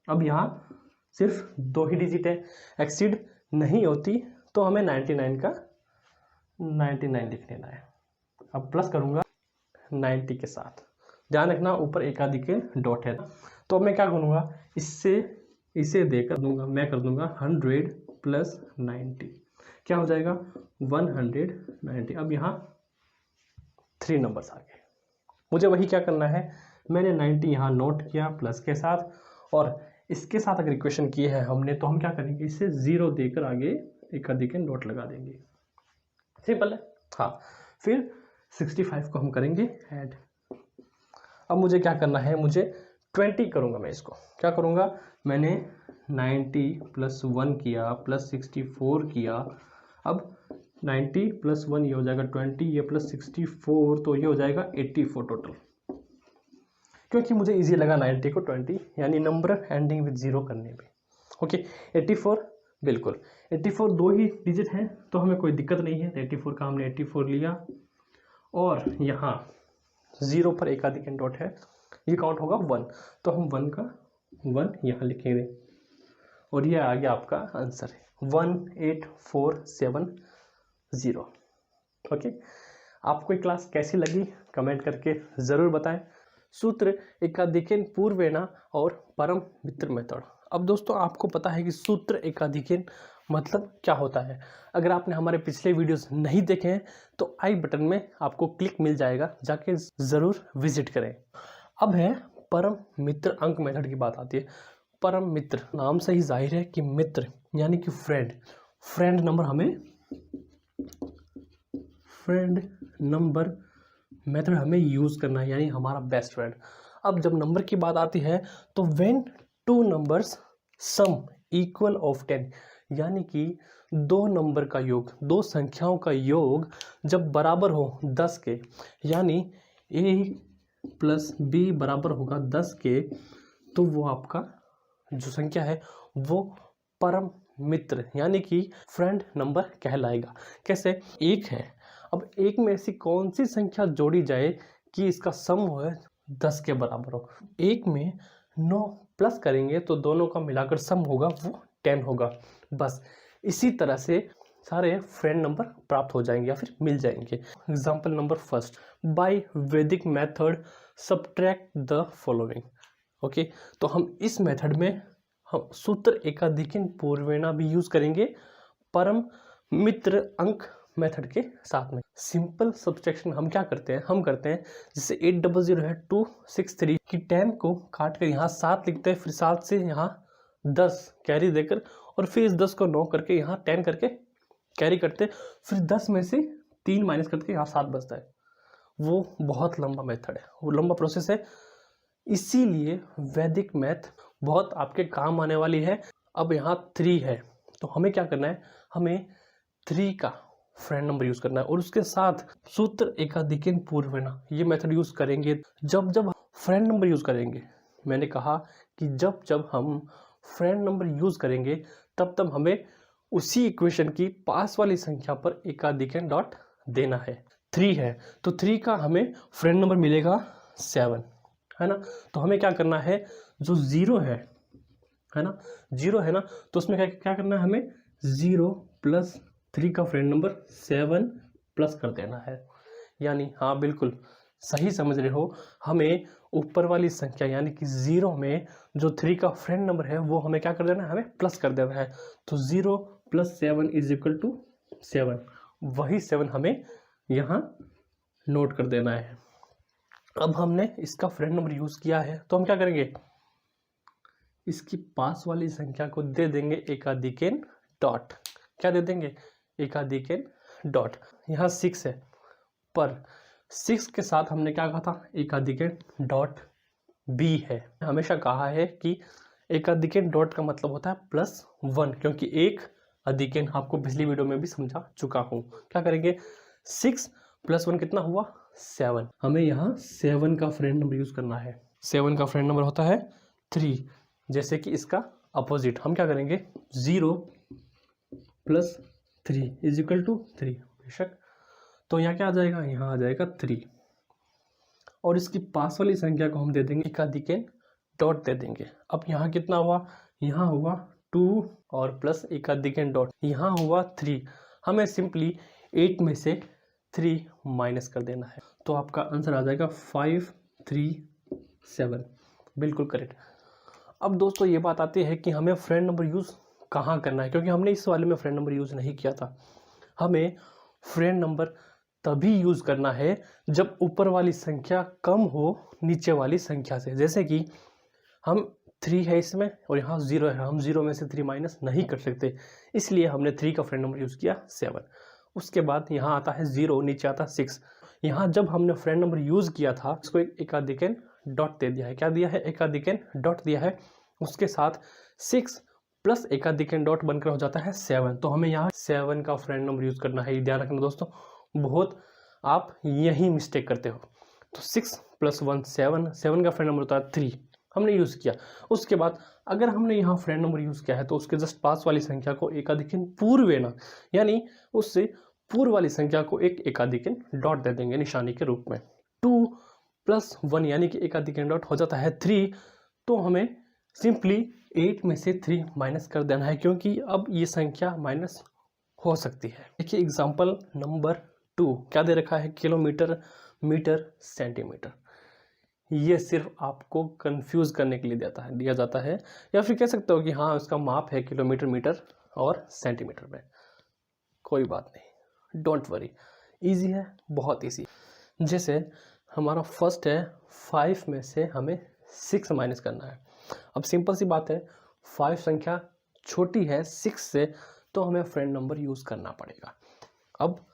अब यहाँ सिर्फ 2 ही डिजिट है, एक्सीड नहीं होती तो हमें 99 का 99 लिख लेना है। अब प्लस करूँगा 90 के साथ, ध्यान रखना ऊपर एकाधिकेन डॉट है, तो अब मैं क्या करूँगा, इसे देकर दूंगा, मैं कर दूंगा 100 प्लस 90, क्या हो जाएगा 190। अब यहाँ 3 नंबर्स आ गए, मुझे वही क्या करना है, मैंने 90 यहाँ नोट किया प्लस के साथ, और इसके साथ अगर इक्वेशन की है हमने तो हम क्या करेंगे, इसे 0 देकर आगे एकाधिकेन डॉट लगा देंगे, सिंपल है। हाँ, फिर 65 को हम करेंगे ऐड। अब मुझे क्या करना है, मुझे 20 करूँगा, मैं इसको क्या करूँगा, मैंने 90 प्लस 1 किया प्लस 64 किया, अब 90 प्लस 1 ये हो जाएगा 20, ये प्लस 64 तो ये हो जाएगा 84 टोटल, क्योंकि मुझे इजी लगा 90 को 20 यानी नंबर एंडिंग विद 0 करने में। ओके 84, बिल्कुल 84 2 ही डिजिट हैं तो हमें कोई दिक्कत नहीं है, 84 का हमने 84 लिया, और यहाँ 0 पर एकाधिकेन डॉट है, ये काउंट होगा 1, तो हम 1 का 1 यहाँ लिखेंगे। और ये आ गया आपका आंसर 18470। ओके, आपको ये क्लास कैसी लगी कमेंट करके ज़रूर बताएं। सूत्र एकाधिकेन पूर्वेना और परम मित्र मेथड। अब दोस्तों आपको पता है कि सूत्र एकाधिकेन मतलब क्या होता है। अगर आपने हमारे पिछले वीडियोस नहीं देखे हैं तो आई बटन में आपको क्लिक मिल जाएगा, जाके ज़रूर विजिट करें। अब है परम मित्र अंक मेथड की बात आती है। परम मित्र नाम से ही जाहिर है कि मित्र यानी कि फ्रेंड नंबर मेथड हमें यूज़ करना है, यानी हमारा बेस्ट फ्रेंड। अब जब नंबर की बात आती है तो when two numbers sum equal of 10, यानी कि दो नंबर का योग, दो संख्याओं का योग जब बराबर हो 10 के, यानी a प्लस b बराबर होगा 10 के, तो वो आपका जो संख्या है वो परम मित्र यानी कि फ्रेंड नंबर कहलाएगा। कैसे? एक है, अब एक में ऐसी कौन सी संख्या जोड़ी जाए कि इसका सम हो 10 के बराबर हो। एक में 9 प्लस करेंगे तो दोनों का मिलाकर सम होगा वो 10 होगा। बस इसी तरह से सारे फ्रेंड नंबर प्राप्त हो जाएंगे या फिर मिल जाएंगे। एग्जाम्पल नंबर फर्स्ट, बाय वैदिक method subtract the following. Okay, तो हम इस मेथड में हम सूत्र एकाधिकेन पूर्वेना भी यूज करेंगे परम मित्र अंक मेथड के साथ में। सिंपल सब्ट्रैक्शन हम क्या करते हैं, हम करते हैं जैसे 800 है 263 की 10 को काट कर यहाँ 7 लिखते हैं, फिर 7 से यहाँ 10 कैरी देकर और फिर इस 10 को 9 करके यहाँ 10 करके कैरी करते, फिर 10 में से 3 माइनस करके यहाँ 7 बचता है। वो बहुत लंबा मेथड है, वो लंबा प्रोसेस है, इसीलिए वैदिक मैथ बहुत आपके काम आने वाली है। अब यहाँ 3 है तो हमें क्या करना है, हमें 3 का फ्रेंड नंबर यूज करना है और उसके साथ सूत्र एकाधिकेन पूर्वेना ये मेथड यूज करेंगे जब जब फ्रेंड नंबर यूज करेंगे। मैंने कहा कि जब जब हम फ्रेंड नंबर यूज करेंगे तब तब हमें उसी इक्वेशन की पास वाली संख्या पर एकाधिकेन डॉट देना है। 3 है तो 3 का हमें फ्रेंड नंबर मिलेगा 7, है ना। तो हमें क्या करना है, जो 0 है ना, 0 है ना, तो उसमें क्या करना है, हमें 0 प्लस 3 का फ्रेंड नंबर 7 प्लस कर देना है। यानी हाँ बिल्कुल सही समझ रहे हो, हमें ऊपर वाली संख्या यानी कि 0 में जो 3 का फ्रेंड नंबर है वो हमें क्या कर देना है, हमें प्लस कर देना है। तो 0 प्लस 7 इज इक्वल टू 7, वही 7 हमें यहाँ नोट कर देना है। अब हमने इसका फ्रेंड नंबर यूज किया है तो हम क्या करेंगे, इसकी पास वाली संख्या को दे देंगे एकाधिकेन डॉट। क्या दे देंगे, एकाधिकेन डॉट। यहाँ 6 है पर 6 के साथ हमने क्या कहा था, एकाधिकेन डॉट बी है। हमेशा कहा है कि एकाधिकेन डॉट का मतलब होता है +1, क्योंकि एक अधिकेन आपको पिछली वीडियो में भी समझा चुका हूँ। क्या करेंगे, 6 + 1 कितना हुआ, 7। हमें यहाँ 7 का फ्रेंड नंबर यूज करना है। 7 का फ्रेंड नंबर होता है 3, जैसे कि इसका अपोजिट हम क्या करेंगे, 0 प्लस 3 इज इक्वल टू 3 बेशक। तो यहाँ क्या आ जाएगा, यहाँ आ जाएगा 3 और इसकी पास वाली संख्या को हम दे देंगे एकाधिकेन डॉट दे देंगे। अब यहाँ कितना हुआ, यहाँ हुआ 2 और प्लस एकाधिकेन डॉट, यहाँ हुआ 3। हमें सिंपली 8 में से 3 माइनस कर देना है, तो आपका आंसर आ जाएगा 537, बिल्कुल करेक्ट। अब दोस्तों ये बात आती है कि हमें फ्रेंड नंबर यूज़ कहाँ करना है, क्योंकि हमने इस वाले में फ्रेंड नंबर यूज़ नहीं किया था। हमें फ्रेंड नंबर तभी यूज़ करना है जब ऊपर वाली संख्या कम हो नीचे वाली संख्या से। जैसे कि हम 3 है इसमें और यहाँ 0 है, हम 0 में से 3 माइनस नहीं कर सकते, इसलिए हमने 3 का फ्रेंड नंबर यूज़ किया 7। उसके बाद यहाँ आता है 0, नीचे आता है 6। यहाँ जब हमने फ्रेंड नंबर यूज़ किया था इसको एक एकाधिकेन डॉट दे दिया है। क्या दिया है, एकाधिकेन डॉट दिया है। उसके साथ 6 प्लस एकाधिकेन डॉट बनकर हो जाता है 7। तो हमें यहाँ 7 का फ्रेंड नंबर यूज़ करना है। ध्यान रखना दोस्तों, बहुत आप यही मिस्टेक करते हो। तो 6 + 1 7, 7 का फ्रेंड नंबर होता है 3, हमने यूज़ किया। उसके बाद अगर हमने यहाँ फ्रेंड नंबर यूज़ किया है तो उसके जस्ट पास वाली संख्या को एकाधिकेन पूर्वेना, यानी उससे पूर्व वाली संख्या को एक एकाधिकेन डॉट दे देंगे निशानी के रूप में। 2 + 1 यानी कि एकाधिकेन डॉट हो जाता है 3। तो हमें सिंपली 8 में से 3 माइनस कर देना है, क्योंकि अब ये संख्या माइनस हो सकती है। देखिए एग्जाम्पल नंबर 2 क्या दे रखा है, किलोमीटर, मीटर, सेंटीमीटर। ये सिर्फ आपको कंफ्यूज करने के लिए दिया जाता है, या फिर कह सकते हो कि हाँ उसका माप है किलोमीटर, मीटर और सेंटीमीटर में। कोई बात नहीं, डोंट वरी, इजी है, बहुत इजी। जैसे हमारा फर्स्ट है 5 में से हमें 6 माइनस करना है। अब सिंपल सी बात है, 5 संख्या छोटी है 6 से, तो हमें फ्रेंड नंबर यूज़ करना पड़ेगा। अब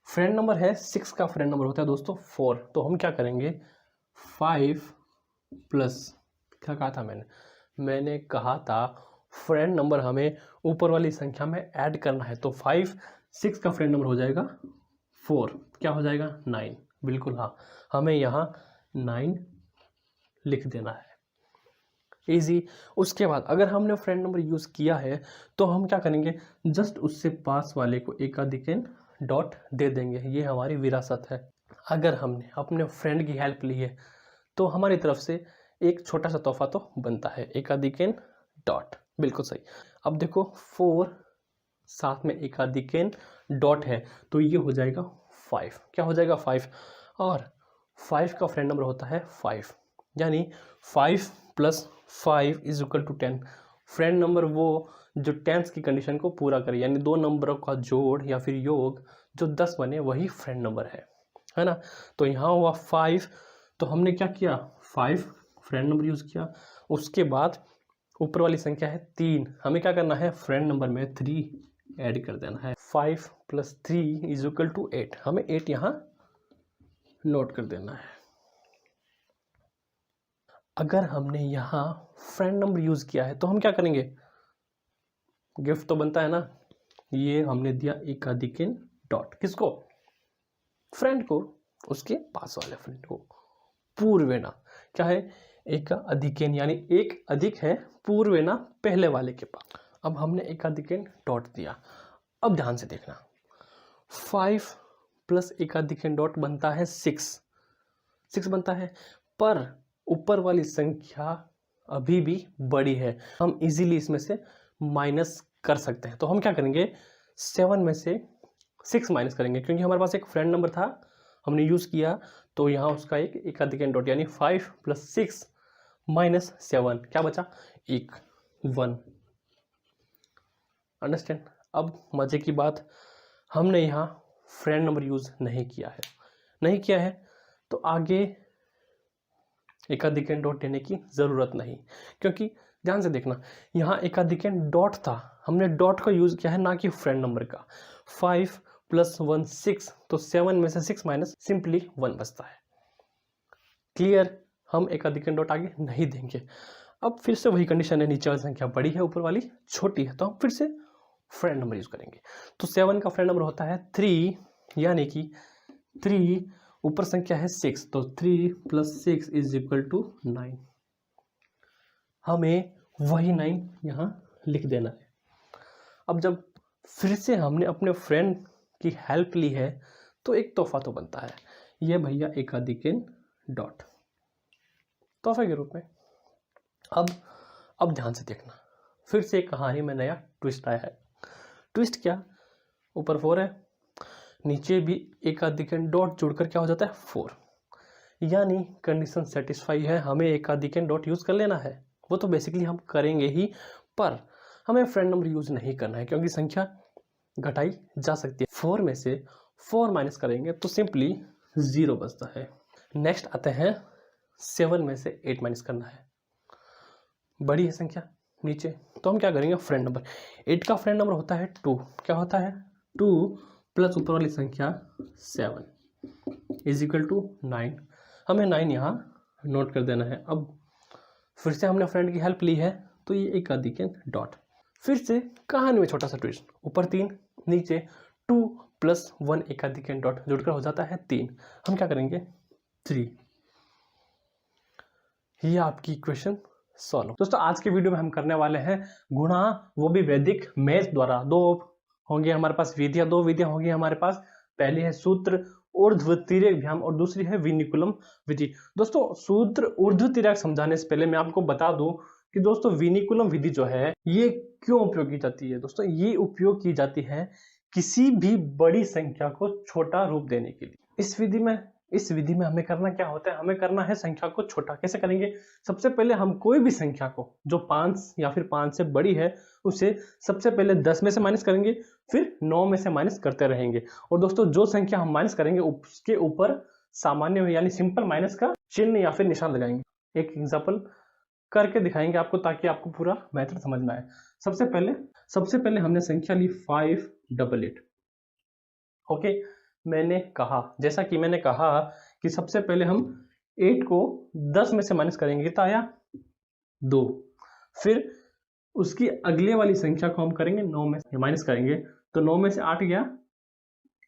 फ्रेंड नंबर है 6 का फ्रेंड नंबर होता है दोस्तों 4, तो हम क्या करेंगे 5 प्लस, क्या कहा था मैंने कहा था फ्रेंड नंबर हमें ऊपर वाली संख्या में ऐड करना है, तो 5 6 का फ्रेंड नंबर हो जाएगा 4, क्या हो जाएगा 9, बिल्कुल हाँ, हमें यहाँ 9 लिख देना है, इजी। उसके बाद अगर हमने फ्रेंड नंबर यूज़ किया है तो हम क्या करेंगे, जस्ट उससे पास वाले को एकाधिकन डॉट दे देंगे, ये हमारी विरासत है। अगर हमने अपने फ्रेंड की हेल्प ली है तो हमारी तरफ से एक छोटा सा तोहफा तो बनता है, एकाधिकन डॉट, बिल्कुल सही। अब देखो 4 साथ में एकाधिकन डॉट है, तो ये हो जाएगा 5, क्या हो जाएगा 5, और 5 का फ्रेंड नंबर होता है 5, यानी 5 plus 5 is equal to 10। Friend number वो जो 10 की कंडीशन को पूरा करे, यानी दो नंबरों का जोड़ या फिर योग जो 10 बने, वही फ्रेंड नंबर है ना। तो यहाँ हुआ 5, तो हमने क्या किया 5 फ्रेंड नंबर यूज़ किया। उसके बाद ऊपर वाली संख्या है 3, हमें क्या करना है फ्रेंड नंबर में 3 ऐड कर देना है। 5 प्लस 3 इज इक्वल टू 8, हमें 8 यहाँ नोट कर देना है। अगर हमने यहाँ फ्रेंड नंबर यूज़ किया है तो हम क्या करेंगे, गिफ्ट तो बनता है ना, ये हमने दिया एकाधिकन डॉट, किसको, फ्रेंड को, उसके पास वाले फ्रेंड को, पूर्वेना, क्या है एकाधिकन, यानी एक अधिक है पूर्वेना पहले वाले के पास। अब हमने एकाधिकन डॉट दिया। अब ध्यान से देखना, 5 प्लस एकाधिकन डॉट बनता है 6 बनता है, पर ऊपर वाली संख्या अभी भी बड़ी है, हम इजीली इसमें से माइनस कर सकते हैं। तो हम क्या करेंगे 7 में से 6 माइनस करेंगे, क्योंकि हमारे पास एक फ्रेंड नंबर था हमने यूज़ किया, तो यहाँ उसका एक एकाधिकन डॉट, यानी 5 प्लस 6 माइनस 7, क्या बचा 1। अंडरस्टैंड। अब मज़े की बात, हमने यहाँ फ्रेंड नंबर यूज़ नहीं किया है तो आगे एकाधिकन डॉट देने की ज़रूरत नहीं, क्योंकि ध्यान से देखना यहाँ एकाधिकन डॉट था, हमने डॉट का यूज़ किया है ना कि फ्रेंड नंबर का। 5 प्लस 1 6, तो 7 में से 6 माइनस सिंपली 1 बचता है। क्लियर, हम एकाधिकन डॉट आगे नहीं देंगे। अब फिर से वही कंडीशन है, नीचे वाली संख्या बड़ी है ऊपर वाली छोटी है, तो हम फिर से फ्रेंड नंबर यूज़ करेंगे। तो 7 का फ्रेंड नंबर होता है 3, यानी कि 3 ऊपर संख्या है 6, तो 3 प्लस 6 इज इक्वल टू 9, हमें वही 9 यहाँ लिख देना है। अब जब फिर से हमने अपने फ्रेंड की हेल्प ली है तो एक तोहफा तो बनता है, ये भैया एकाधिकन डॉट तोहफे के रूप में। अब ध्यान से देखना, फिर से कहानी में नया ट्विस्ट आया है। ट्विस्ट क्या, ऊपर 4 है, नीचे भी एकाधिकन डॉट जुड़कर क्या हो जाता है 4, यानी कंडीशन सेटिस्फाई है, हमें एकाधिकन डॉट यूज़ कर लेना है। वो तो बेसिकली हम करेंगे ही, पर हमें फ्रेंड नंबर यूज़ नहीं करना है, क्योंकि संख्या घटाई जा सकती है। 4 में से 4 माइनस करेंगे तो सिंपली 0 बचता है। नेक्स्ट आते हैं 7 में से 8 माइनस करना है, बड़ी है संख्या नीचे, तो हम क्या करेंगे फ्रेंड नंबर, 8 का फ्रेंड नंबर होता है 2, क्या होता है 2 प्लस ऊपर वाली संख्या 7 इज इक्वल टू 9, हमें 9 यहाँ नोट कर देना है। अब फिर से हमने फ्रेंड की हेल्प ली है तो ये एकाधिकन डॉट, फिर से कहानी में छोटा सा ट्विस्ट, ऊपर 3 नीचे 2 प्लस 1 एकाधिकन डॉट जुड़कर हो जाता है 3, हम क्या करेंगे 3, ये आपकी इक्वेशन सॉल्व। दोस्तों आज के वीडियो में हम करने वाले हैं गुणा, वो भी वैदिक मैथ द्वारा। दो होंगे हमारे पास विधियां, 2 विधियां होंगी हमारे पास, पहली है सूत्र ऊर्ध्व तिर्यक व्यायाम और दूसरी है विनिकुलम विधि। दोस्तों सूत्र ऊर्ध्व तिर्यक समझाने से पहले मैं आपको बता दूं कि दोस्तों विनिकुलम विधि जो है ये क्यों उपयोग की जाती है। दोस्तों ये उपयोग की जाती है किसी भी बड़ी संख्या को छोटा रूप देने के लिए। इस विधि में हमें करना क्या होता है, हमें करना है संख्या को छोटा। कैसे करेंगे, सबसे पहले हम कोई भी संख्या को जो 5 या फिर 5 से बड़ी है उसे सबसे पहले 10 में से माइनस करेंगे, फिर 9 में से माइनस करते रहेंगे। और दोस्तों जो संख्या हम माइनस करेंगे उसके ऊपर सामान्य यानी सिंपल माइनस का चिन्ह या फिर निशान लगाएंगे। एक एग्जाम्पल करके दिखाएंगे आपको ताकि आपको पूरा मेथड समझ में आए। सबसे पहले हमने संख्या ली 588। ओके, जैसा कि मैंने कहा कि सबसे पहले हम 8 को 10 में से माइनस करेंगे, कितना आया 2। फिर उसकी अगले वाली संख्या को हम करेंगे 9 में से माइनस करेंगे, तो 9 में से 8 गया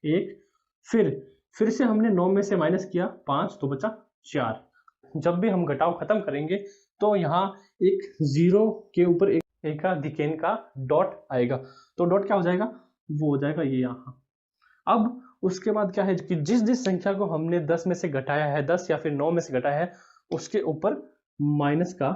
1। फिर से हमने 9 में से माइनस किया 5, तो बचा 4। जब भी हम घटाव खत्म करेंगे तो यहाँ एक 0 के ऊपर एक एकाधिकेन का डॉट आएगा, तो डॉट क्या हो जाएगा, वो हो जाएगा ये यहाँ। अब उसके बाद क्या है कि जिस संख्या को हमने 10 में से घटाया है, 10 या फिर 9 में से घटाया है, उसके ऊपर माइनस का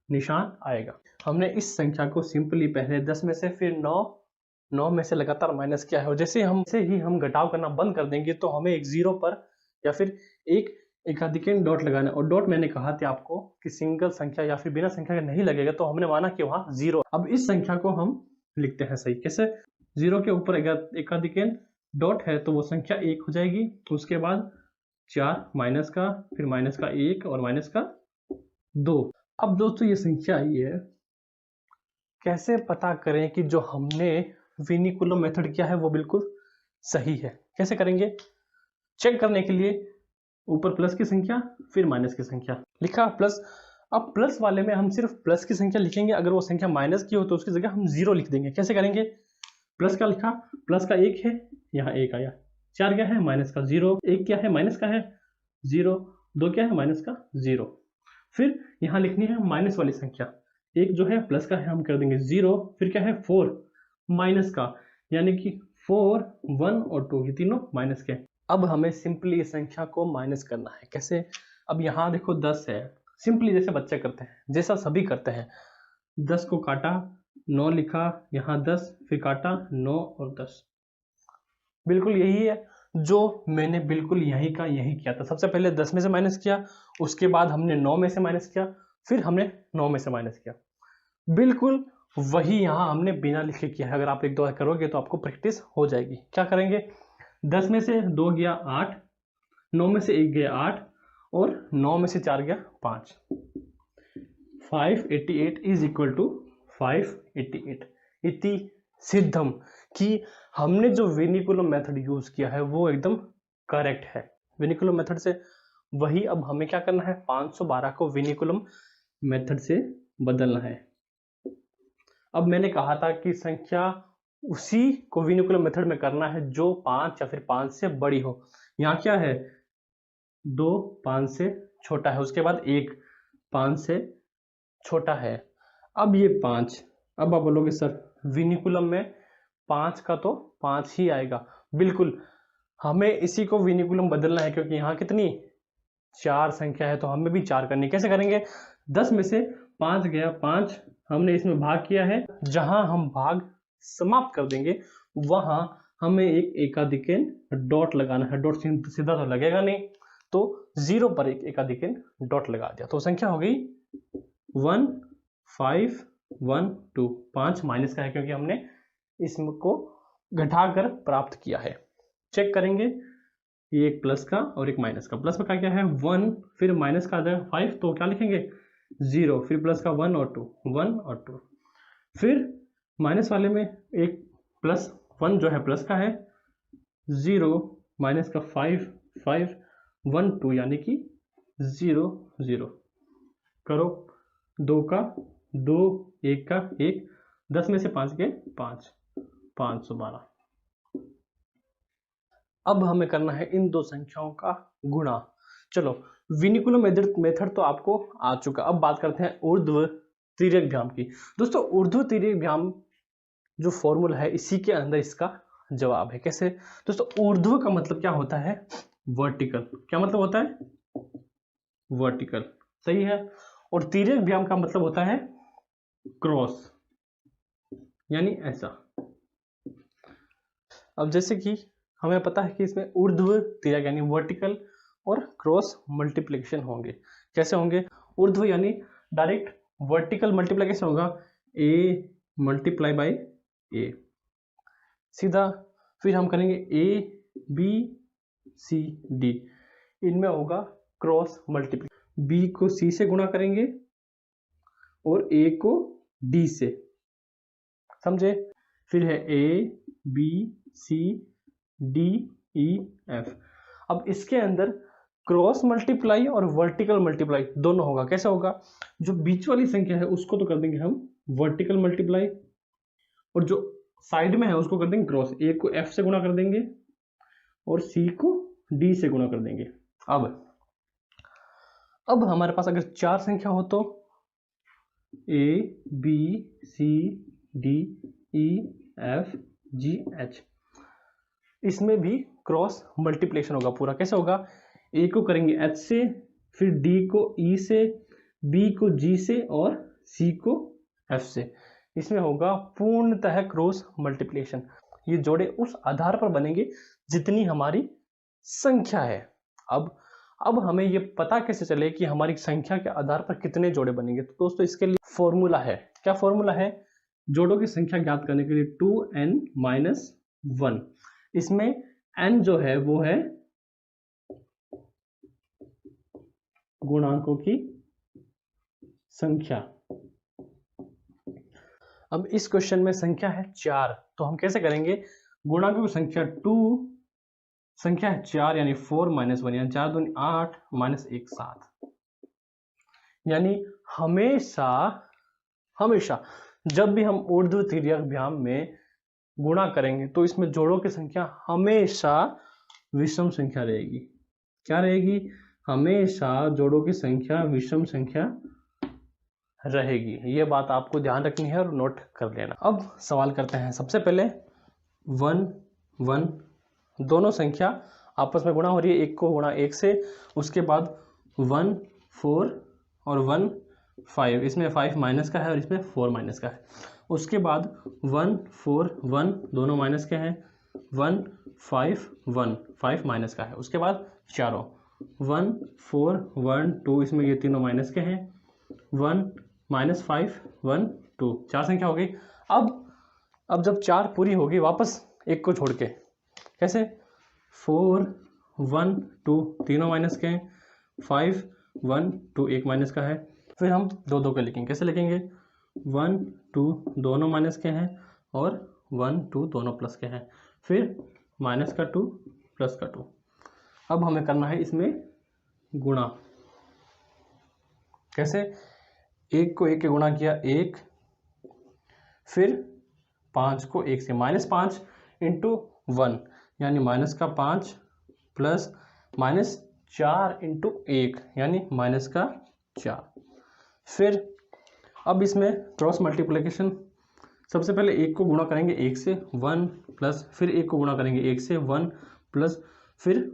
निशान आएगा। हमने इस संख्या को सिंपली पहले 10 में से फिर 9 में से लगातार माइनस किया है। और जैसे ही हम घटाव करना बंद कर देंगे तो हमें एक 0 पर या फिर एक एकाधिकेन डॉट लगाना है। और डॉट मैंने कहा था आपको कि सिंगल संख्या या फिर बिना संख्या के नहीं लगेगा, तो हमने माना कि वहां 0। अब इस संख्या को हम लिखते हैं सही। कैसे, 0 के ऊपर एकाधिकेन डॉट है तो वो संख्या 1 हो जाएगी, उसके बाद 4 माइनस का, फिर माइनस का 1 और माइनस का 2। अब दोस्तों ये संख्या आई है, कैसे पता करें कि जो हमने विनिकुलम मेथड किया है वो बिल्कुल सही है। कैसे करेंगे, चेक करने के लिए ऊपर प्लस की संख्या फिर माइनस की संख्या लिखा प्लस। अब प्लस वाले में हम सिर्फ प्लस की संख्या लिखेंगे, अगर वो संख्या माइनस की हो तो उसकी जगह हम 0 लिख देंगे। कैसे करेंगे, प्लस का लिखा, प्लस का 1 है, यहाँ 1 आया, 4 क्या है माइनस का 0, 1 क्या है माइनस का है 0, 2 क्या है माइनस का 0। फिर यहाँ लिखनी है माइनस वाली संख्या, 1 जो है प्लस का है हम कर देंगे 0, फिर क्या है 4 माइनस का, यानी कि 4, 1 और 2 ये तीनों माइनस के। अब हमें सिंपली इस संख्या को माइनस करना है। कैसे, अब यहाँ देखो 10 है, सिंपली जैसे बच्चे करते हैं, जैसा सभी करते हैं, 10 को काटा 9 लिखा, यहाँ 10 फिर काटा 9 और 10। बिल्कुल यही है जो मैंने बिल्कुल यही किया था। सबसे पहले 10 में से माइनस किया, उसके बाद हमने 9 में से माइनस किया, फिर हमने 9 में से माइनस किया। बिल्कुल वही यहाँ हमने बिना लिखे किया है। अगर आप एक दो बार करोगे तो आपको प्रैक्टिस हो जाएगी। क्या करेंगे, 10 में से 2 गया 8, 9 में से 1 गया 8 और 9 में से 4 गया 5। 588 इज इक्वल टू 588 इति सिद्धम, कि हमने जो विनिकुलम मेथड यूज किया है वो एकदम करेक्ट है। विनिकुलम मेथड से वही अब हमें क्या करना है, 512 को विनिकुलम मेथड से बदलना है। अब मैंने कहा था कि संख्या उसी को विनिकुलम मेथड में करना है जो 5 या फिर 5 से बड़ी हो। यहाँ क्या है, 2 5 से छोटा है, उसके बाद 1 5 से छोटा है। अब ये 5, अब आप बोलोगे सर विनिकुलम में 5 का तो 5 ही आएगा। बिल्कुल हमें इसी को विनिकुलम बदलना है, क्योंकि यहाँ कितनी 4 संख्या है तो हमें भी 4 करनी। कैसे करेंगे, 10 में से 5 गया 5, हमने इसमें भाग किया है, जहां हम भाग समाप्त कर देंगे वहां हमें एक एकाधिकेन डॉट लगाना है। डॉट सीधा तो लगेगा नहीं, तो 0 पर एक एकाधिकेन डॉट लगा दिया, तो संख्या हो गई 1 5 1 2। 5 माइनस का है क्योंकि हमने इसको घटाकर प्राप्त किया है। चेक करेंगे, ये एक प्लस का और एक माइनस का। प्लस का क्या है 1, फिर माइनस का आ जाएगा 5, तो क्या लिखेंगे 0, फिर प्लस का 1 और 2, 1 और 2। फिर माइनस वाले में एक प्लस 1 जो है प्लस का है, 0 माइनस का 5 5 1 2, यानी कि 0 0। करो 2 का 2, 1 का 1, 10 में से 5 गए 5, 512। अब हमें करना है इन दो संख्याओं का गुणा। चलो विनिकुलम मेथड तो आपको आ चुका। अब बात करते हैं ऊर्ध्व तिर्यक की। दोस्तों ऊर्ध्व तिर्यक जो फॉर्मूला है इसी के अंदर इसका जवाब है। कैसे दोस्तों, ऊर्ध्व का मतलब क्या होता है, वर्टिकल। क्या मतलब होता है, वर्टिकल, सही है। और तिर्यक का मतलब होता है क्रॉस यानी ऐसा। अब जैसे कि हमें पता है कि इसमें ऊर्ध्व तिर्यक यानी वर्टिकल और क्रॉस मल्टीप्लिकेशन होंगे। कैसे होंगे? ऊर्ध्व यानी डायरेक्ट वर्टिकल मल्टीप्लाई कैसे होगा? ए मल्टीप्लाई बाई ए सीधा। फिर हम करेंगे ए बी सी डी, इनमें होगा क्रॉस मल्टीप्लाई। बी को सी से गुणा करेंगे और ए को डी से, समझे? फिर है A B C D E F. अब इसके अंदर क्रॉस मल्टीप्लाई और वर्टिकल मल्टीप्लाई दोनों होगा। कैसे होगा? जो बीच वाली संख्या है उसको तो कर देंगे हम वर्टिकल मल्टीप्लाई, और जो साइड में है उसको कर देंगे क्रॉस। ए को एफ से गुणा कर देंगे और सी को डी से गुणा कर देंगे। अब हमारे पास अगर 4 संख्या हो तो A B C D E F G H, इसमें भी क्रॉस मल्टीप्लिकेशन होगा पूरा। कैसे होगा? ए को करेंगे एच से, फिर डी को ई से, बी को जी से और सी को एफ से। इसमें होगा पूर्णतः क्रॉस मल्टीप्लिकेशन। ये जोड़े उस आधार पर बनेंगे जितनी हमारी संख्या है। अब हमें ये पता कैसे चले कि हमारी संख्या के आधार पर कितने जोड़े बनेंगे? तो दोस्तों इसके लिए फॉर्मूला है। क्या फॉर्मूला है? जोड़ों की संख्या ज्ञात करने के लिए 2n-1। इसमें n जो है वो है गुणांकों की संख्या। अब इस क्वेश्चन में संख्या है 4, तो हम कैसे करेंगे? गुणांकों की संख्या 2, संख्या है 4 यानी 4 - 1 यानी 4 दूनी 8 - 1 7। यानी हमेशा जब भी हम ऊर्ध्व तिर्यक व्याम में गुणा करेंगे तो इसमें जोड़ों की संख्या हमेशा विषम संख्या रहेगी। क्या रहेगी? हमेशा जोड़ों की संख्या विषम संख्या रहेगी। ये बात आपको ध्यान रखनी है और नोट कर लेना। अब सवाल करते हैं। सबसे पहले 1 1 दोनों संख्या आपस में गुणा हो रही है, 1 को गुणा 1 से। उसके बाद 1 4 और 1 5, इसमें 5 माइनस का है और इसमें 4 माइनस का है। उसके बाद 1 4 1 दोनों माइनस के हैं, 1 5 1 5 माइनस का है। उसके बाद चारों 1 4 1 2, इसमें ये तीनों माइनस के हैं, 1 -5 1 2, 4 संख्या हो गई। अब जब 4 पूरी होगी वापस 1 को छोड़ के, कैसे? 4 1 2 तीनों माइनस के हैं, 5 1 2 1 माइनस का है। फिर हम 2 2 के लिखेंगे। कैसे लिखेंगे? 1 2 दोनों माइनस के हैं और 1 2 दोनों प्लस के हैं। फिर माइनस का 2 प्लस का 2। अब हमें करना है इसमें गुणा। कैसे? 1 को 1 के गुणा किया 1, फिर 5 को 1 से, -5 × 1 यानी -5 प्लस -4 × 1 यानी -4। फिर अब इसमें क्रॉस मल्टीप्लिकेशन। सबसे पहले 1 को गुणा करेंगे 1 से 1 प्लस, फिर 1 को गुणा करेंगे 1 से 1 प्लस, फिर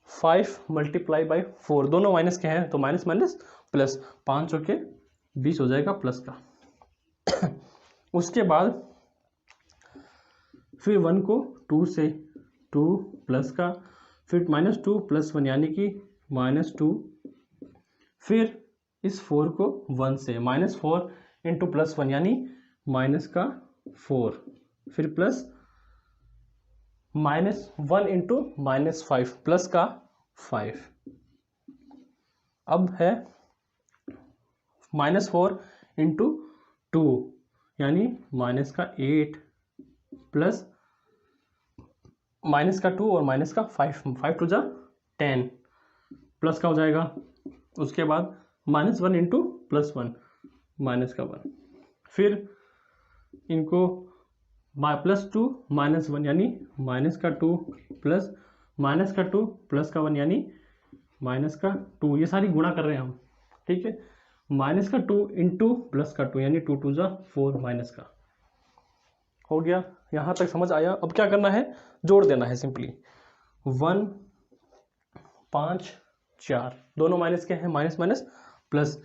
5 × 4 दोनों माइनस के हैं तो माइनस माइनस प्लस, 5 चौके 20 हो जाएगा प्लस का। उसके बाद फिर 1 को 2 से 2 प्लस का, फिर -2 + 1 यानी कि -2, फिर इस 4 को 1 से, -4 × +1 यानी -4, फिर प्लस -1 × -5 प्लस का 5। अब है -4 × 2 यानी -8 प्लस -2 और -5, 5 × 10 प्लस का हो जाएगा। उसके बाद -1 × +1 -1, फिर इनको +2 -1 यानी -2 प्लस -2 प्लस का 1 यानी -2। ये सारी गुणा कर रहे हैं हम, ठीक है। -2 × +2 यानी 2 2 4 माइनस का हो गया। यहाँ तक समझ आया? अब क्या करना है? जोड़ देना है सिंपली। 1 5 4 दोनों माइनस के हैं, माइनस माइनस प्लस,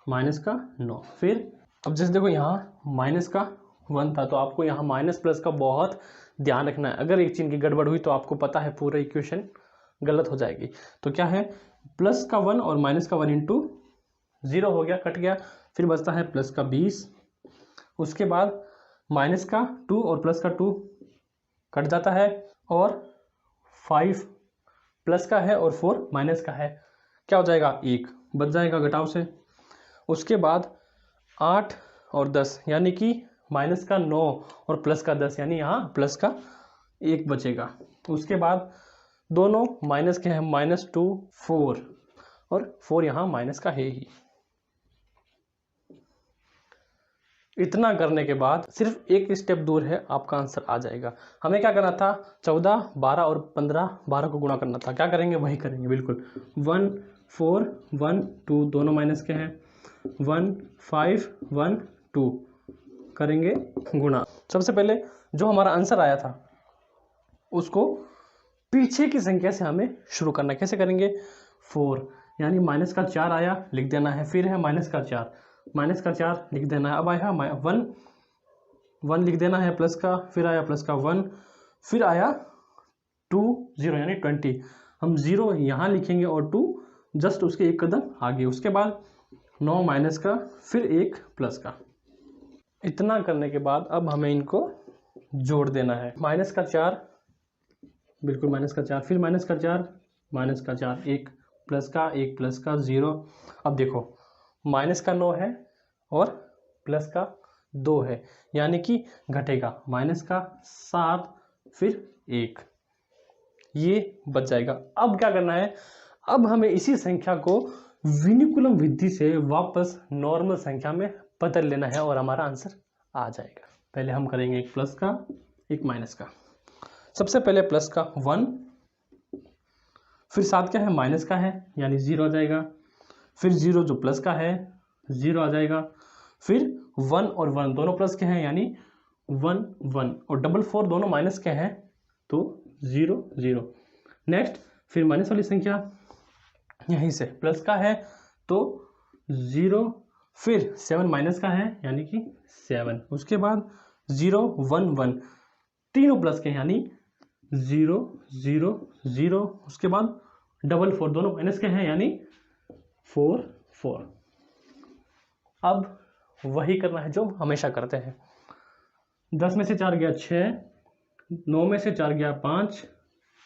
-9, फिर अब जैसे देखो यहाँ माइनस का 1 था, तो आपको यहाँ माइनस प्लस का बहुत ध्यान रखना है। अगर एक चीज की गड़बड़ हुई तो आपको पता है पूरा इक्वेशन गलत हो जाएगी। तो क्या है, प्लस का 1 और माइनस का 1 इंटू 0 हो गया, कट गया। फिर बचता है प्लस का 20, उसके बाद माइनस का 2 और प्लस का 2 कट जाता है, और 5 प्लस का है और 4 माइनस का है, क्या हो जाएगा, 1 बच जाएगा घटाव से। उसके बाद 8 और 10 यानी कि माइनस का 9 और प्लस का 10 यानी यहाँ प्लस का 1 बचेगा। उसके बाद दोनों माइनस के हैं, -2 4 और 4 यहाँ माइनस का है ही। इतना करने के बाद सिर्फ एक स्टेप दूर है, आपका आंसर आ जाएगा। हमें क्या करना था, 14 12 और 15 12 को गुणा करना था। क्या करेंगे, वही करेंगे बिल्कुल। 1 4 1 2 दोनों माइनस के हैं, 1 5 1 2 करेंगे गुणा। सबसे पहले जो हमारा आंसर आया था उसको पीछे की संख्या से हमें शुरू करना है। कैसे करेंगे, 4 यानी माइनस का 4 आया, लिख देना है। फिर है माइनस का 4 लिख देना है। अब आया 1 लिख देना है प्लस का, फिर आया प्लस का 1, फिर आया 2 0 यानी 20। हम 0 यहाँ लिखेंगे और 2 जस्ट उसके एक कदम आगे। उसके बाद 9 माइनस का, फिर 1 प्लस का। इतना करने के बाद अब हमें इनको जोड़ देना है। माइनस का 4, बिल्कुल माइनस का 4, फिर माइनस का 4 1 प्लस का 0। अब देखो माइनस का 9 है और प्लस का 2 है, यानी कि घटेगा माइनस का 7 फिर 1, ये बच जाएगा। अब क्या करना है, अब हमें इसी संख्या को विनिकुलम विधि से वापस नॉर्मल संख्या में बदल लेना है और हमारा आंसर आ जाएगा। पहले हम करेंगे एक प्लस का एक माइनस का। सबसे पहले प्लस का 1, फिर साथ क्या है, माइनस का है यानी 0 आ जाएगा। फिर 0 जो प्लस का है 0 आ जाएगा। फिर 1 और 1 दोनों प्लस के हैं यानी 1 1, और 4 दोनों माइनस के हैं तो 0 0। नेक्स्ट फिर माइनस वाली संख्या यहीं से प्लस का है तो 0, फिर 7 माइनस का है यानी कि 7। उसके बाद 0 1 1 तीनों प्लस के हैं यानी 0 0 0। उसके बाद 4 दोनों माइनस के हैं यानी 4 4। अब वही करना है जो हमेशा करते हैं। 10 में से 4 गया 6, 9 में से 4 गया 5,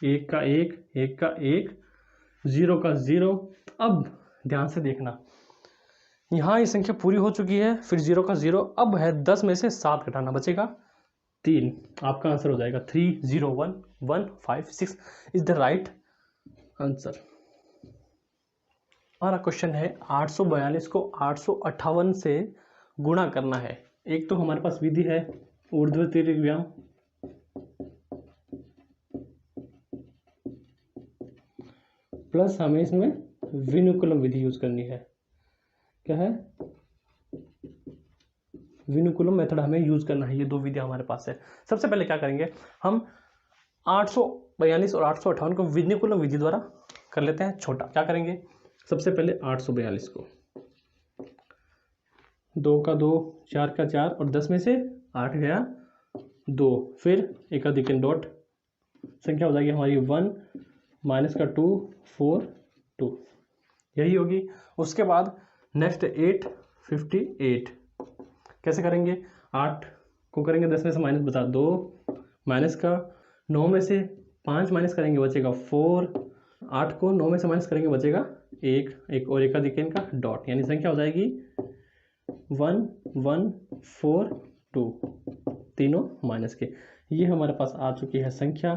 1 का 1 1 का 1, 0 का 0। अब ध्यान से देखना, यहाँ ये संख्या पूरी हो चुकी है, फिर 0 का 0। अब है 10 में से 7 घटाना, बचेगा 3। आपका आंसर हो जाएगा 3 0 1 1 5 6 इज द राइट आंसर। हमारा क्वेश्चन है 842 को 858 से गुणा करना है। एक तो हमारे पास विधि है ऊर्ध्वतिर्यक व्यायाम, प्लस हमें इसमें विनुकुलम विधि यूज करनी है। क्या है, विनुकुलम मेथड हमें यूज करना है। ये दो विधियां हमारे पास है। सबसे पहले क्या करेंगे, हम 842 और 858 को विनुकुलम विधि द्वारा कर लेते हैं छोटा। क्या करेंगे, सबसे पहले 842 को 2 का 2 4 का 4 और 10 में से 8 गया 2, फिर एकाधिक डॉट संख्या हो जाएगी हमारी 1 माइनस का 2 4 2, यही होगी। उसके बाद नेक्स्ट 8 58 कैसे करेंगे, 8 को करेंगे 10 में से माइनस बचा 2 माइनस का 9 में से 5 माइनस करेंगे बचेगा 4, 8 को 9 में से माइनस करेंगे बचेगा 1 और एकाधिक का डॉट, यानी संख्या हो जाएगी 1 1 4 2, तीनों माइनस के। ये हमारे पास आ चुकी है संख्या।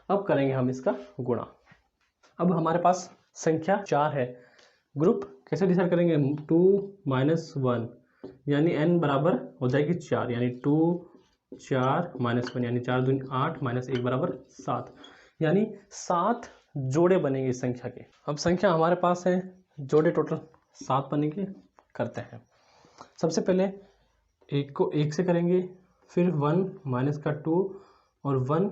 अब करेंगे हम इसका गुणा। अब हमारे पास संख्या 4 है, ग्रुप कैसे डिसाइड करेंगे, 2 माइनस 1 यानी n बराबर हो जाएगी 4, यानी 2 4 माइनस 1 यानी 4 दूनी 8 माइनस 1 बराबर 7, यानी 7 जोड़े बनेंगे इस संख्या के। अब संख्या हमारे पास है, जोड़े टोटल 7 बनेंगे, करते हैं। सबसे पहले 1 को 1 से करेंगे, फिर 1 माइनस का 2 और 1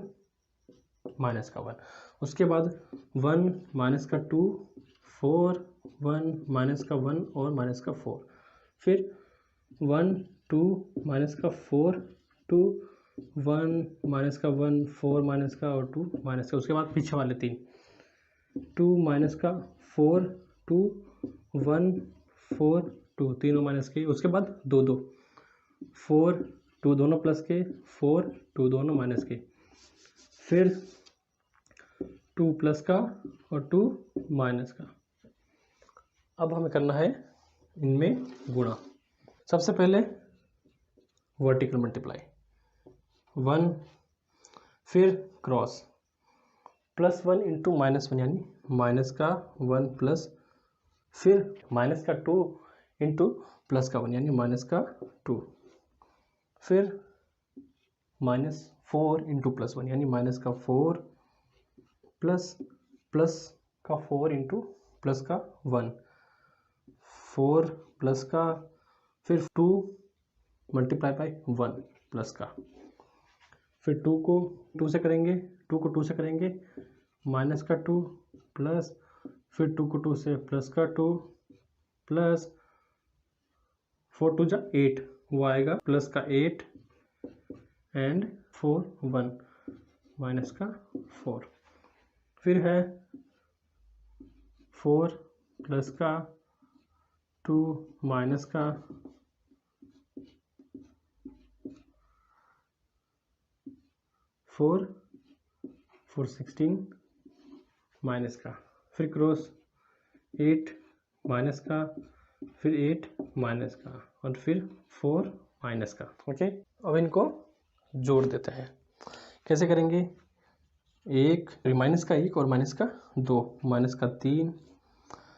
माइनस का 1। उसके बाद 1 माइनस का 2 4 1 माइनस का 1 और माइनस का 4, फिर 1 2 माइनस का 4 2 1 माइनस का 1 4 माइनस का और 2 माइनस का, उसके बाद पीछे वाले 3 2 माइनस का 4 2 1 4 2 तीनों माइनस के, उसके बाद 2 2 4 2 दोनों प्लस के 4 2 दोनों माइनस के, फिर 2 प्लस का और 2 माइनस का। अब हमें करना है इनमें गुणा। सबसे पहले वर्टिकल मल्टीप्लाई 1, फिर क्रॉस +1 इंटू -1 यानी माइनस का 1 प्लस, फिर माइनस का 2 इंटू प्लस का 1 यानी माइनस का 2, फिर -4 इंटू +1 यानी माइनस का 4 प्लस प्लस का 4 इंटू प्लस का 1 4 प्लस का, फिर 2 मल्टीप्लाई बाई 1 प्लस का, फिर 2 को 2 से करेंगे, 2 को 2 से करेंगे माइनस का 2 प्लस, फिर 2 को 2 से प्लस का 2 प्लस 4 2 जा 8, वो आएगा प्लस का 8 एंड 4 1 माइनस का 4, फिर है 4 प्लस का 2 माइनस का 4 4 16 माइनस का, फिर क्रॉस 8 माइनस का, फिर 8 माइनस का और फिर 4 माइनस का। ओके, अब इनको जोड़ देते हैं। कैसे करेंगे? एक माइनस का 1 और माइनस का 2 माइनस का 3।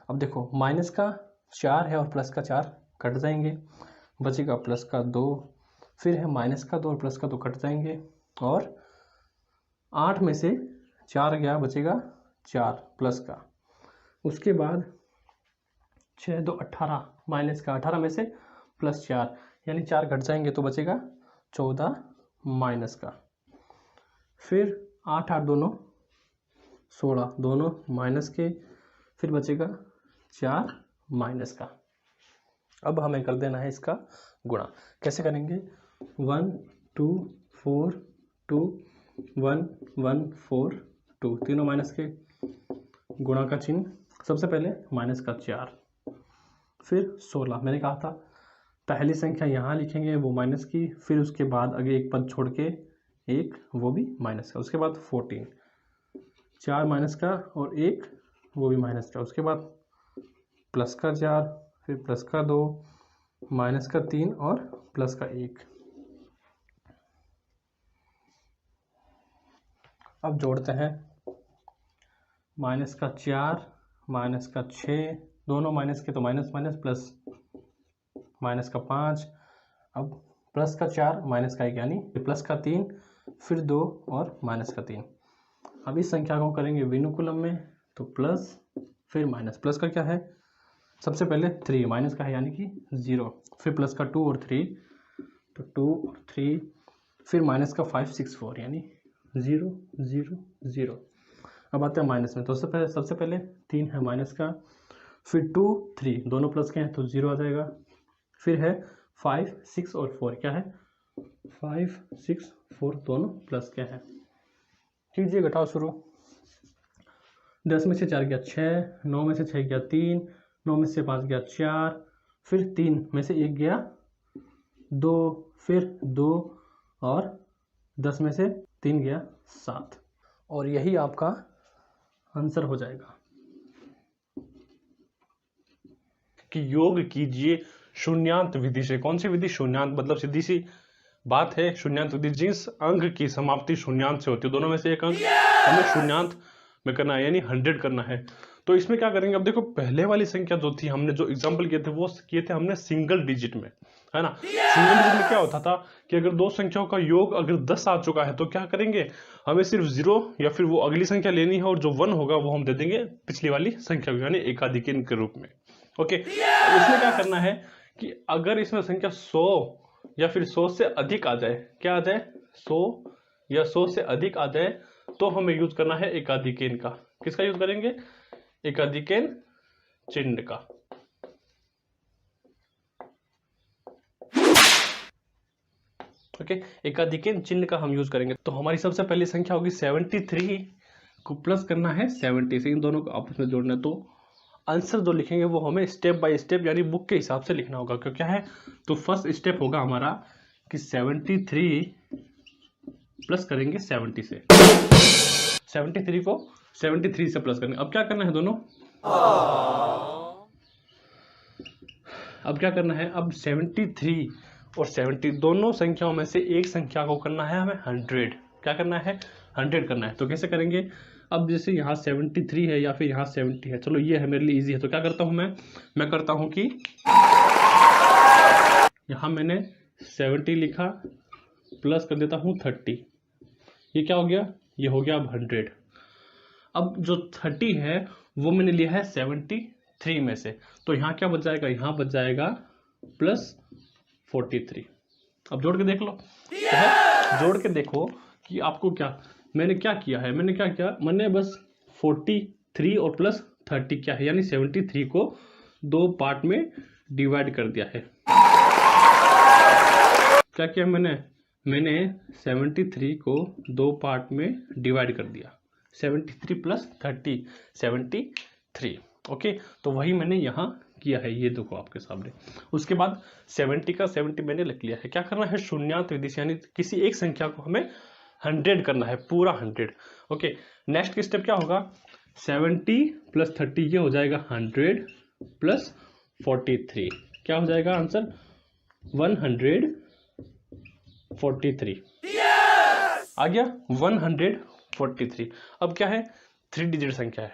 अब देखो माइनस का 4 है और प्लस का 4 कट जाएंगे, बचेगा प्लस का 2, फिर है माइनस का 2 और प्लस का 2 कट जाएंगे, और 8 में से 4 गया, बचेगा 4 प्लस का, उसके बाद 6 2 18 माइनस का, 18 में से प्लस 4 यानी 4 घट जाएंगे तो बचेगा 14 माइनस का, फिर 8 8 दोनों 16 दोनों माइनस के, फिर बचेगा 4 माइनस का। अब हमें कर देना है इसका गुणा। कैसे करेंगे? 1 2 4 2 1 1 4 2 तीनों माइनस के, गुणा का चिन्ह, सबसे पहले माइनस का 4 फिर 16। मैंने कहा था पहली संख्या यहाँ लिखेंगे वो माइनस की, फिर उसके बाद आगे एक पद छोड़ के एक वो भी माइनस का, उसके बाद 14 4 माइनस का और एक वो भी माइनस का, उसके बाद प्लस का 4 फिर प्लस का 2 माइनस का 3 और प्लस का 1। अब जोड़ते हैं माइनस का 4 माइनस का 6 दोनों माइनस के तो माइनस माइनस प्लस माइनस का 5, अब प्लस का 4 माइनस का 1 यानी प्लस का 3 फिर 2 और माइनस का 3। अब इस संख्या को करेंगे विनुकुलम में तो प्लस फिर माइनस, प्लस का क्या है सबसे पहले 3 माइनस का है यानी कि 0, फिर प्लस का 2 और 3 तो 2 और 3, फिर माइनस का 5 6 4 यानी 0 0 0। अब आते हैं माइनस में तो सबसे पहले 3 है माइनस का, फिर 2 3 दोनों प्लस के हैं तो 0 आ जाएगा, फिर है 5 6 और 4 क्या है 5 6 4 दोनों प्लस के हैं। कीजिए घटाओ शुरू, 10 में से 4 गया 6, 9 में से 6 गया 3, 9 में से 5 गया 4, फिर 3 में से 1 गया 2, फिर 2 और 10 में से 3 गया 7, और यही आपका आंसर हो जाएगा। कि योग कीजिए शून्यांत विधि से। कौन सी विधि? शून्यांत, मतलब सीधी सी बात है शून्यांत विधि, जिस अंक की समाप्ति शून्यांत से होती है दोनों में से एक अंक हमें शून्यांत में करना है यानी 100 करना है। तो इसमें क्या करेंगे? अब देखो पहले वाली संख्या जो थी हमने जो एग्जांपल किए थे वो किए थे हमने सिंगल डिजिट में, है ना। सिंगल डिजिट में क्या होता था कि अगर दो संख्याओं का योग अगर 10 आ चुका है तो क्या करेंगे, हमें सिर्फ 0 या फिर वो अगली संख्या लेनी है और जो 1 होगा वो हम दे देंगे पिछली वाली संख्या को यानी एकाधिकन के रूप में। ओके, इसमें क्या करना है कि अगर इसमें संख्या 100 या फिर 100 से अधिक आ जाए, क्या आ जाए 100 या 100 से अधिक आ जाए तो हमें यूज करना है एकाधिकेन का। किसका यूज करेंगे? एकाधिकेन चिन्ह का। ओके, एकाधिक चिन्ह का हम यूज करेंगे। तो हमारी सबसे पहली संख्या होगी 73 को प्लस करना है 70 से, इन दोनों को आपस में जोड़ना है। तो आंसर जो लिखेंगे वो हमें स्टेप बाय स्टेप यानी बुक के हिसाब से लिखना होगा। क्यों क्या है, तो फर्स्ट स्टेप होगा हमारा कि 73 प्लस करेंगे 70 से, 73 को 73 से प्लस करेंगे। अब क्या करना है दोनों, अब क्या करना है, अब 73 और 70 दोनों संख्याओं में से एक संख्या को करना है हमें 100। क्या करना है, 100 करना है। तो कैसे करेंगे, अब जैसे यहाँ 73 है या फिर यहाँ 70 है, चलो ये है मेरे लिए इजी है। तो क्या करता हूँ मैं करता हूँ कि यहाँ मैंने 70 लिखा, प्लस कर देता हूँ 30, ये क्या हो गया, ये हो गया अब 100। अब जो 30 है वो मैंने लिया है 73 में से, तो यहाँ क्या बच जाएगा, यहाँ बच जाएगा प्लस 43। अब जोड़ के देख लो, जोड़ के देखो कि आपको क्या, मैंने क्या किया है, मैंने बस 43 और प्लस 30 क्या है, यानी 73 को 2 पार्ट में डिवाइड कर दिया है। क्या किया मैंने 73 को 2 पार्ट में डिवाइड कर दिया, 73 प्लस 30 73। ओके, तो वही मैंने यहाँ किया है, ये देखो आपके सामने। उसके बाद 70 का 70 मैंने लिख लिया है। क्या करना है, शून्यात विधि से, यानी किसी एक संख्या को हमें 100 करना है, पूरा 100। ओके, नेक्स्ट की स्टेप क्या होगा, 70 प्लस 30 ये हो जाएगा 100 प्लस 43, क्या हो जाएगा आंसर 143। आ गया 143। अब क्या है, 3 डिजिट संख्या है,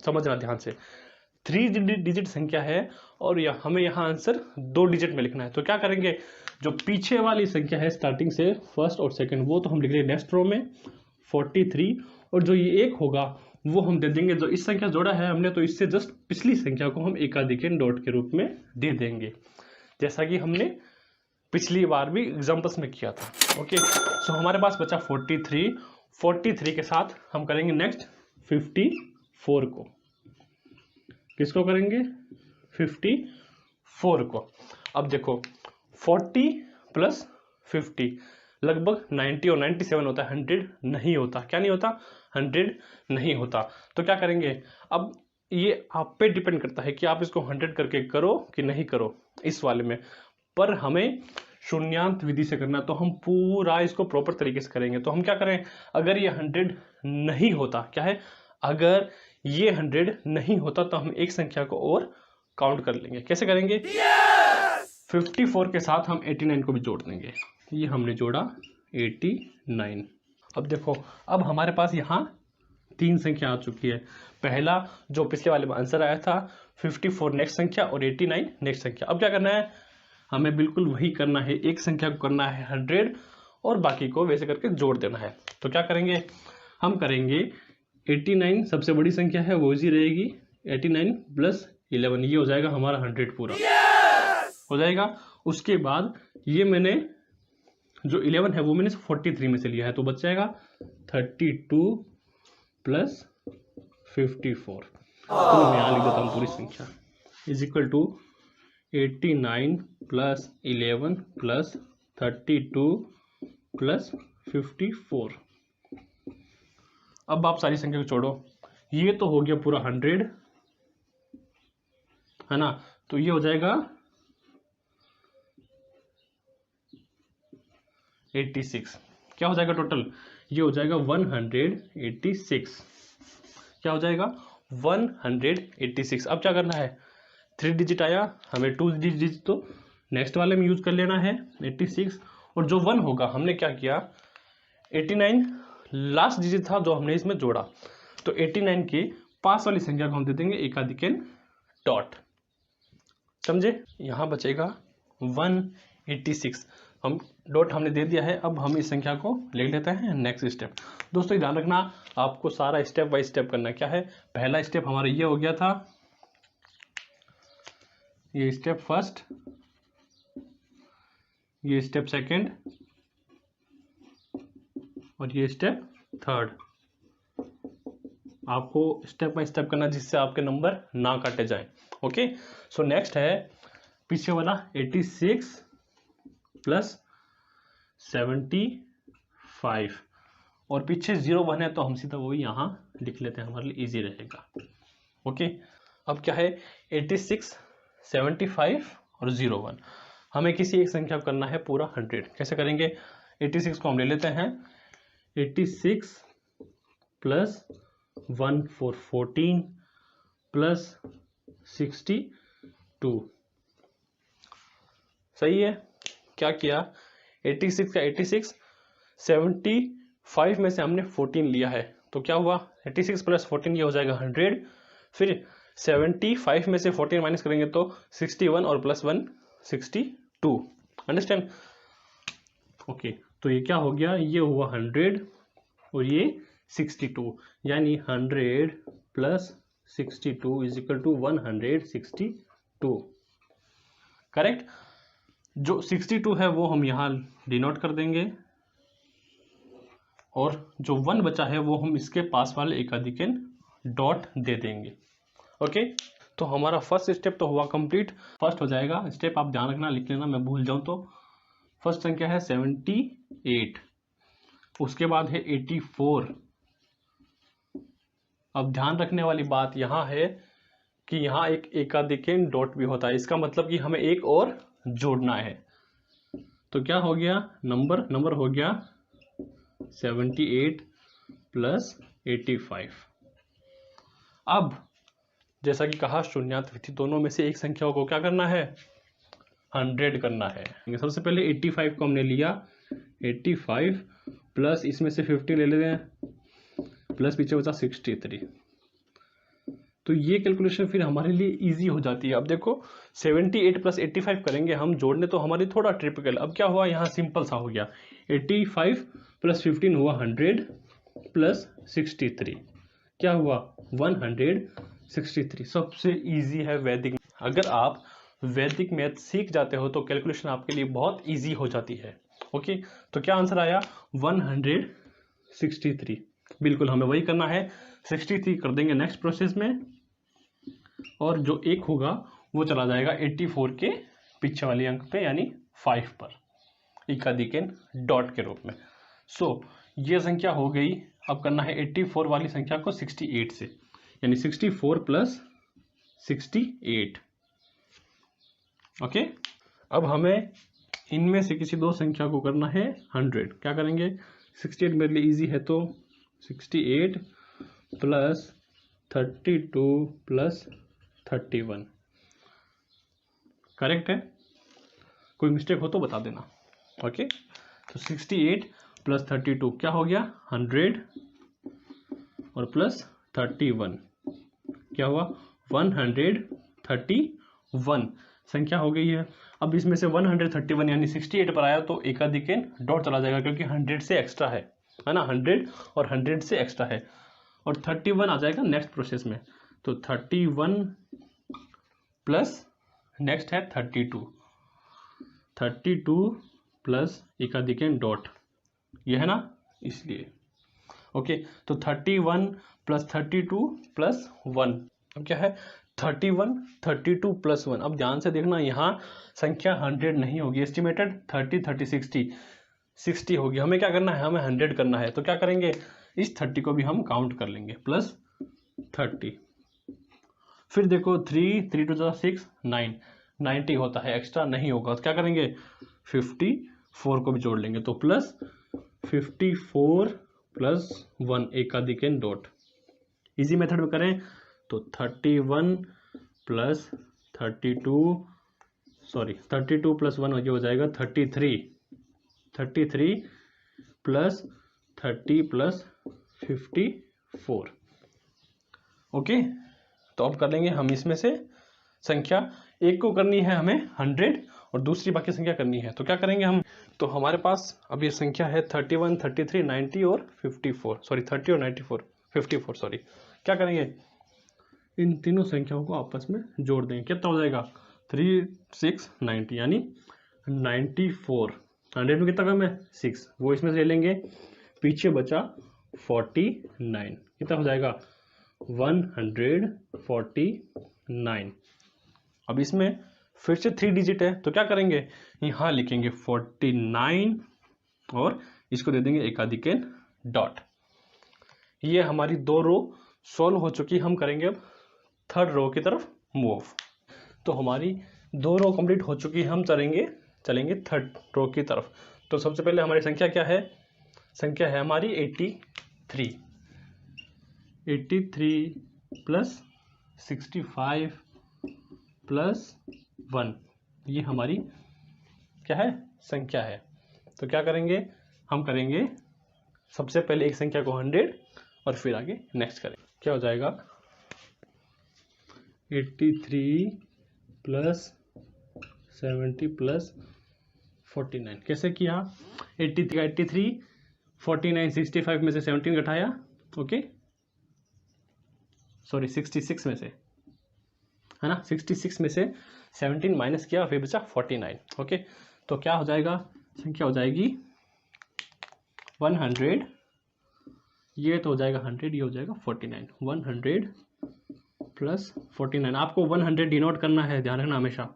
समझना ध्यान से, 3 डिजिट संख्या है और हमें यहाँ आंसर 2 डिजिट में लिखना है। तो क्या करेंगे, जो पीछे वाली संख्या है स्टार्टिंग से फर्स्ट और सेकंड, वो तो हम लिख रहे हैं नेक्स्ट रो में 43, और जो ये एक होगा वो हम दे देंगे, जो इस संख्या जोड़ा है हमने तो इससे जस्ट पिछली संख्या को हम एकाधिक डॉट के रूप में दे देंगे, जैसा कि हमने पिछली बार भी एग्जाम्पल्स में किया था। ओके, सो हमारे पास बचा 43 के साथ हम करेंगे नेक्स्ट 54 को, किसको करेंगे 54 को। अब देखो 40 प्लस 50 लगभग 90 और 97 होता है, 100 नहीं होता। क्या नहीं होता, 100 नहीं होता। तो क्या करेंगे, अब ये आप पे डिपेंड करता है कि आप इसको 100 करके करो कि नहीं करो इस वाले में, पर हमें शून्यांत विधि से करना, तो हम पूरा इसको प्रॉपर तरीके से करेंगे। तो हम क्या करें, अगर ये 100 नहीं होता, क्या है, अगर ये 100 नहीं होता तो हम एक संख्या को और काउंट कर लेंगे। कैसे करेंगे, 54 के साथ हम 89 को भी जोड़ देंगे। ये हमने जोड़ा 89। अब देखो, अब हमारे पास यहाँ 3 संख्या आ चुकी है। पहला जो पिछले वाले में आंसर आया था 54 नेक्स्ट संख्या और 89 नेक्स्ट संख्या। अब क्या करना है, हमें बिल्कुल वही करना है, एक संख्या को करना है 100 और बाकी को वैसे करके जोड़ देना है। तो क्या करेंगे, हम करेंगे 89 सबसे बड़ी संख्या है वो इजी रहेगी, 89 प्लस 11 ये हो जाएगा हमारा 100 पूरा हो जाएगा। उसके बाद ये मैंने जो 11 है वो मैंने 43 में से लिया है, तो बच जाएगा 32 प्लस 54। तो मैं यहाँ लिख देता हूँ पूरी संख्या is equal to 89 plus 11 plus 32 plus 54। अब आप सारी संख्या को छोड़ो, ये तो हो गया पूरा 100 है ना, तो ये हो जाएगा 86। क्या हो जाएगा टोटल, ये हो जाएगा 186। क्या हो जाएगा 186। अब क्या करना है, 3 डिजिट आया, हमें 2 डिजिट तो नेक्स्ट वाले में यूज कर लेना है 86, और जो 1 होगा हमने क्या किया 89 लास्ट डिजिट था जो हमने इसमें जोड़ा, तो 89 के पास वाली संख्या को हम दे देंगे एकाधिक डॉट, समझे। यहाँ बचेगा 186, हम डॉट हमने दे दिया है। अब हम इस संख्या को ले लेते हैं नेक्स्ट स्टेप। दोस्तों ध्यान रखना, आपको सारा स्टेप बाय स्टेप करना। क्या है, पहला स्टेप हमारा ये हो गया था, ये स्टेप फर्स्ट, ये स्टेप सेकंड और ये स्टेप थर्ड। आपको स्टेप बाय स्टेप करना जिससे आपके नंबर ना काटे जाएं। ओके, सो नेक्स्ट है पीछे वाला 86 प्लस 75 और पीछे 0 1 है तो हम सीधा वही यहाँ लिख लेते हैं, हमारे लिए इजी रहेगा। ओके, अब क्या है 86, 75 और 0 1, हमें किसी एक संख्या को करना है पूरा 100। कैसे करेंगे? 86 को हम ले लेते हैं, 86 प्लस 1 4 14 प्लस 62। सही है। क्या किया? 86 का 86, 75 में से हमने 14 लिया है तो क्या हुआ? 86 प्लस 14 ये हो जाएगा 100। फिर 75 में से 14 माइनस करेंगे तो 61 और प्लस 1 62। अंडरस्टैंड? ओके, तो ये क्या हो गया? ये हुआ 100 और ये 62, यानी 100 plus 62 is equal to 162। Correct? जो 62 है वो हम यहाँ डिनोट कर देंगे और जो 1 बचा है वो हम इसके पास वाले एकाधिकन डॉट दे देंगे। ओके, तो हमारा फर्स्ट स्टेप तो हुआ कंप्लीट। फर्स्ट हो जाएगा स्टेप, आप ध्यान रखना, लिख लेना, मैं भूल जाऊं तो। फर्स्ट संख्या है 78, उसके बाद है 84। अब ध्यान रखने वाली बात यहाँ है कि यहाँ एक एकाधिकन डॉट भी होता है, इसका मतलब कि हमें एक और जोड़ना है। तो क्या हो गया? नंबर हो गया 78 प्लस 85। अब जैसा कि कहा शून्यात विधि, दोनों में से एक संख्या को क्या करना है? 100 करना है। सबसे पहले 85 को हमने लिया, 85 प्लस इसमें से 50 ले लेते हैं, प्लस पीछे बचा 63। तो ये कैलकुलेशन फिर हमारे लिए इजी हो जाती है। अब देखो 78 प्लस 85 करेंगे हम, जोड़ने तो हमारी थोड़ा ट्रिपिकल। अब क्या हुआ? यहाँ सिंपल सा हो गया, 85 प्लस 15 हुआ 100 प्लस 63, क्या हुआ? 163। सबसे इजी है वैदिक। अगर आप वैदिक मैथ सीख जाते हो तो कैलकुलेशन आपके लिए बहुत इजी हो जाती है। ओके, तो क्या आंसर आया? 163। बिल्कुल हमें वही करना है, 63 कर देंगे नेक्स्ट प्रोसेस में, और जो एक होगा वो चला जाएगा 84 के पीछे वाले अंक पे, यानी 5 पर, एकाधिकन डॉट के रूप में। सो ये संख्या हो गई। अब करना है 84 वाली संख्या को 68 से, यानी 64 प्लस 68। ओके, अब हमें इनमें से किसी दो संख्या को करना है 100। क्या करेंगे? 68 मेरे लिए इजी है तो 68 प्लस 32 प्लस 31। करेक्ट है? कोई मिस्टेक हो तो बता देना। ओके, तो 68 प्लस 32 क्या हो गया? 100 और प्लस 31 क्या हुआ? 131 संख्या हो गई है। अब इसमें से 131 यानी 68 पर आया तो एकाधिकन डॉट चला जाएगा, क्योंकि 100 से एक्स्ट्रा है ना, 100 और 100 से एक्स्ट्रा है, और 31 आ जाएगा नेक्स्ट प्रोसेस में। तो 31 प्लस नेक्स्ट है 32 प्लस एकाधिकन डॉट, ये है ना, इसलिए। ओके, तो 31 प्लस 32 प्लस 1। अब क्या है? 31 32 प्लस 1। अब ध्यान से देखना, यहाँ संख्या 100 नहीं होगी, एस्टिमेटेड 30 30 60 होगी। हमें क्या करना है? हमें 100 करना है। तो क्या करेंगे? इस 30 को भी हम काउंट कर लेंगे, प्लस 30। फिर देखो 3 3 2 6 9 90 होता है, एक्स्ट्रा नहीं होगा तो क्या करेंगे? 54 को भी जोड़ लेंगे, तो प्लस 54 प्लस 1 एकाधिकन डॉट। इजी मेथड में करें तो 31 प्लस 32 प्लस 1 हो जाएगा 33 प्लस 30 प्लस 54। ओके, तो अब कर लेंगे हम इसमें से संख्या, एक को करनी है हमें 100 और दूसरी बाकी संख्या करनी है। तो क्या करेंगे हम? तो हमारे पास अब ये संख्या है 31 33 90 और 54, सॉरी 30 और 94 54, सॉरी। क्या करेंगे? इन तीनों संख्याओं को आपस में जोड़ देंगे। कितना हो जाएगा? 3 6 90, यानी 94। 100 में कितना कम है? 6, वो इसमें से ले लेंगे, पीछे बचा 49, कितना हो जाएगा? 149। अब इसमें फिर से 3 डिजिट है तो क्या करेंगे? यहाँ लिखेंगे 49 और इसको दे देंगे एकाधिकेन डॉट। ये हमारी 2 रो सॉल्व हो चुकी। हम करेंगे अब थर्ड रो की तरफ मूव। तो हमारी 2 रो कंप्लीट हो चुकी है, हम चलेंगे थर्ड रो की तरफ। तो सबसे पहले हमारी संख्या क्या है? संख्या है हमारी 83 प्लस 65 प्लस 1, ये हमारी क्या है? संख्या है। तो क्या करेंगे? हम करेंगे सबसे पहले एक संख्या को 100 और फिर आगे नेक्स्ट करें। क्या हो जाएगा? 83 प्लस 70 प्लस 49। कैसे किया? 83 49 65 में से 17 घटाया, ओके सॉरी 66 में से, है ना, 66 में से 17 माइनस किया, फिर बचा 49, ओके। तो क्या हो जाएगा? संख्या हो जाएगी 100, ये तो हो जाएगा 100, ये हो जाएगा 49। 100 प्लस 49। आपको 100 डिनोट करना है, ध्यान रखना हमेशा।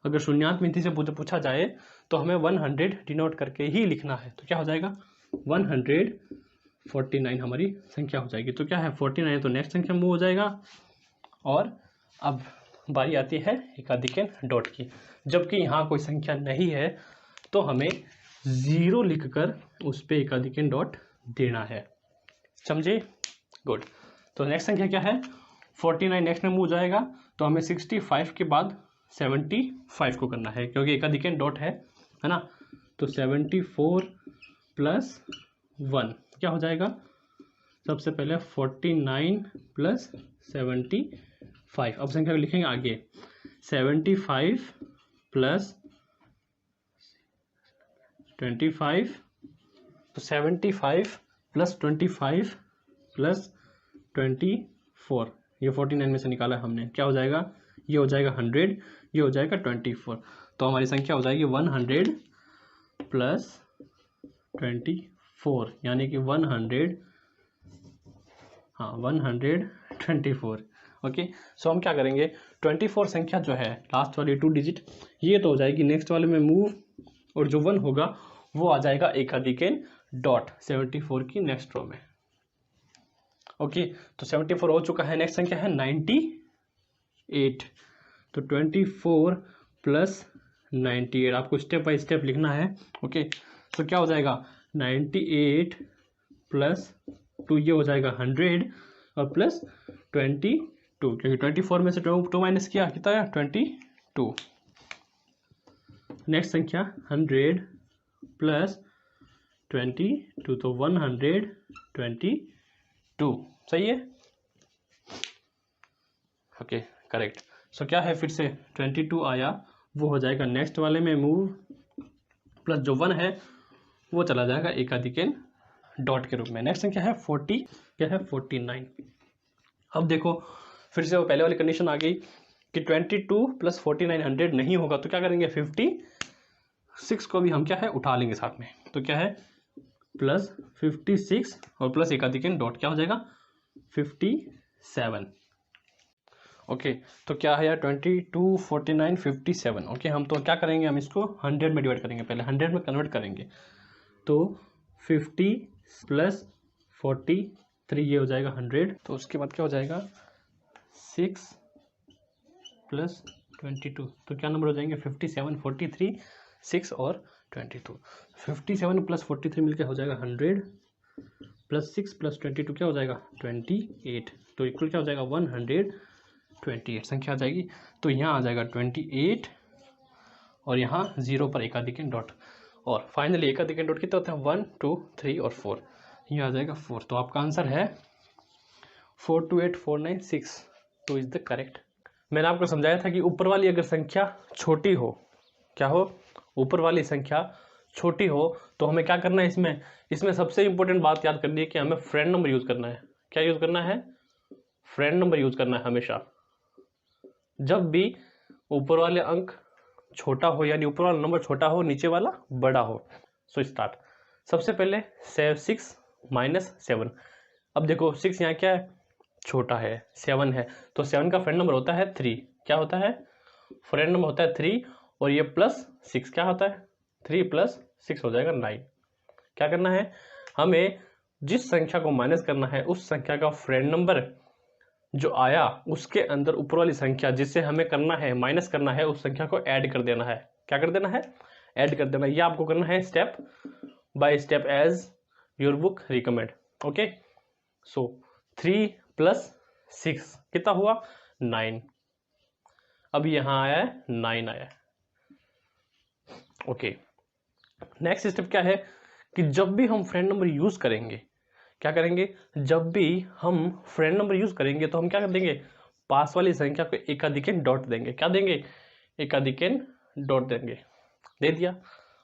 अगर शून्यान्त मिति से पूछा जाए तो हमें 100 डिनोट करके ही लिखना है। तो क्या हो जाएगा? 149 हमारी संख्या हो जाएगी। तो क्या है? 49, तो नेक्स्ट संख्या मूव हो जाएगा। और अब बारी आती है एकाधिकेन डॉट की। जबकि यहाँ कोई संख्या नहीं है तो हमें 0 लिखकर उस पर एकाधिकेन डॉट देना है, समझे? गुड। तो नेक्स्ट संख्या क्या है? 49 नेक्स्ट में मूव हो जाएगा। तो हमें 65 के बाद 75 को करना है, क्योंकि एकाधिकेन डॉट है ना। तो 74 प्लस 1 क्या हो जाएगा? सबसे पहले 49 प्लस 75। अब संख्या को लिखेंगे आगे। 75 प्लस 25, तो 75 प्लस 25 प्लस 24, ये 49 में से निकाला हमने। क्या हो जाएगा? ये हो जाएगा 100, ये हो जाएगा 24। तो हमारी संख्या हो जाएगी 100 प्लस 24, यानी कि 124, ओके। सो हम क्या करेंगे? 24 संख्या जो है लास्ट वाली 2 डिजिट, ये तो हो जाएगी नेक्स्ट वाले में मूव, और जो 1 होगा वो आ जाएगा एकाधिकेन डॉट 74 की नेक्स्ट रो में, ओके। तो 74 हो चुका है। नेक्स्ट संख्या है 98। तो 24 प्लस 98, आपको स्टेप बाय स्टेप लिखना है, ओके। तो क्या हो जाएगा? 98 प्लस 2, ये हो जाएगा 100, और प्लस 22, क्योंकि 24 में से 2 माइनस किया, कितना आया? 22। नेक्स्ट संख्या 100 प्लस 22, तो 122, सही है, ओके करेक्ट। सो क्या है? फिर से 22 आया, वो हो जाएगा नेक्स्ट वाले में मूव, प्लस जो 1 है वो चला जाएगा एकाधिकेन डॉट के रूप में। नेक्स्ट संख्या है 40, क्या है? 49। अब देखो फिर से वो पहले वाली कंडीशन आ गई कि 22 प्लस 49 100 नहीं होगा, तो क्या करेंगे? 56 को भी हम क्या है? उठा लेंगे साथ में। तो क्या है? प्लस 56 और प्लस एकाधिकेन डॉट, क्या हो जाएगा? 57, ओके। तो क्या है यार? 22 49 57, ओके। हम तो क्या करेंगे? हम इसको 100 में डिवाइड करेंगे, पहले 100 में कन्वर्ट करेंगे। तो 50 प्लस 43, ये हो जाएगा 100। तो उसके बाद क्या हो जाएगा? 6 प्लस 22, तो क्या नंबर हो जाएंगे? 57 43 6 और 22। 57 प्लस 43 मिलकर हो जाएगा 100, प्लस 6 प्लस 22 क्या हो जाएगा? 28। तो इक्वल क्या हो जाएगा? 128 संख्या आ जाएगी। तो यहाँ आ जाएगा 28, और यहाँ 0 पर एकाधिकेन डॉट, और फाइनली एकाधिकेन डॉट कितने होते हैं? 1 2 3 और 4, ये आ जाएगा 4। तो आपका आंसर है 428496, तो इज द करेक्ट। मैंने आपको समझाया था कि ऊपर वाली अगर संख्या छोटी हो, क्या हो? ऊपर वाली संख्या छोटी हो तो हमें क्या करना है? इसमें सबसे इंपॉर्टेंट बात याद करनी है कि हमें फ्रेंड नंबर यूज करना है। क्या यूज करना है? फ्रेंड नंबर यूज करना है हमेशा। जब भी ऊपर वाले अंक छोटा हो, यानी ऊपर वाला नंबर छोटा हो, नीचे वाला बड़ा हो। So start. सबसे पहले 6 माइनस 7। अब देखो 6 यहाँ क्या है? छोटा है, 7 है, तो 7 का फ्रेंड नंबर होता है 3। क्या होता है? फ्रेंड नंबर होता है 3, और ये प्लस 6 क्या होता है? 3 प्लस 6 हो जाएगा 9। क्या करना है, हमें जिस संख्या को माइनस करना है उस संख्या का फ्रेंड नंबर जो आया उसके अंदर ऊपर वाली संख्या जिससे हमें करना है माइनस करना है उस संख्या को ऐड कर देना है। क्या कर देना है, ऐड कर देना है। ये आपको करना है step by step as your book recommend. Okay, so 3 + 6 कितना हुआ, 9। अब यहां आया है 9 आया है। ओके, नेक्स्ट स्टेप क्या है कि जब भी हम फ्रेंड नंबर यूज करेंगे, क्या करेंगे, जब भी हम फ्रेंड नंबर यूज करेंगे तो हम क्या कर देंगे, पास वाली संख्या को एकाधिकन डॉट देंगे। क्या देंगे, एकाधिकन डॉट देंगे। दे दिया।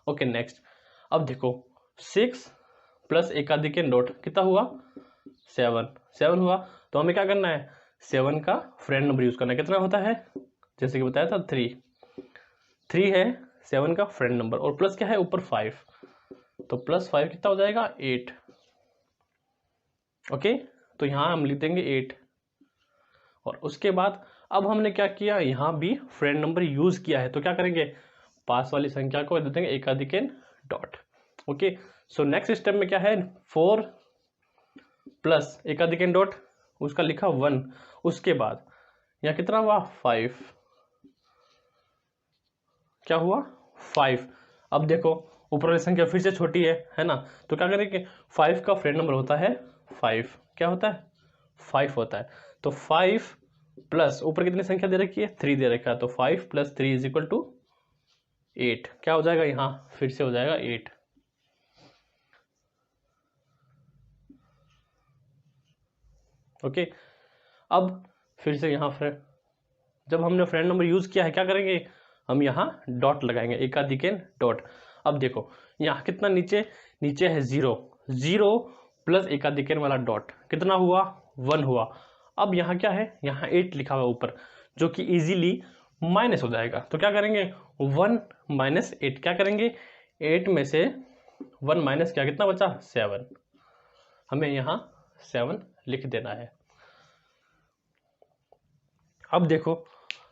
Okay, next. अब देखो 6 + एकाधिकन डॉट कितना हुआ, 7 हुआ। तो हमें क्या करना है, 7 का फ्रेंड नंबर यूज करना है। कितना होता है, जैसे कि बताया था 3 है 7 का फ्रेंड नंबर, और प्लस क्या है ऊपर 5, तो +5 कितना हो जाएगा, 8। ओके, तो यहां हम लिख देंगे 8। और उसके बाद अब हमने क्या किया, यहां भी फ्रेंड नंबर यूज किया है, तो क्या करेंगे, पास वाली संख्या को दे देंगे एकाधिकन dot. Okay, so next step में क्या है, 4 + एकाधिकन डॉट, उसका लिखा 1। उसके बाद यहां कितना हुआ, 5। क्या हुआ, 5। अब देखो ऊपर वाली संख्या फिर से छोटी है ना, तो क्या करेंगे, 5 का फ्रेंड नंबर होता है 5। क्या होता है, 5 होता है। तो 5 प्लस ऊपर कितनी संख्या दे रखी है, 3 दे रखा है, तो 5 + 3 = 8। क्या हो जाएगा, यहां फिर से हो जाएगा 8। ओके, अब फिर से यहां जब हमने फ्रेंड नंबर यूज किया है क्या करेंगे, हम यहाँ डॉट लगाएंगे, एकाधिकन डॉट। अब देखो यहाँ कितना नीचे है 0 + एकाधिकन वाला डॉट कितना हुआ, 1 हुआ। अब यहाँ क्या है, यहाँ 8 लिखा हुआ ऊपर, जो कि इजीली माइनस हो जाएगा। तो क्या करेंगे, 1 - 8, क्या करेंगे, 8 में से 1 माइनस किया, कितना बचा, 7। हमें यहाँ 7 लिख देना है। अब देखो,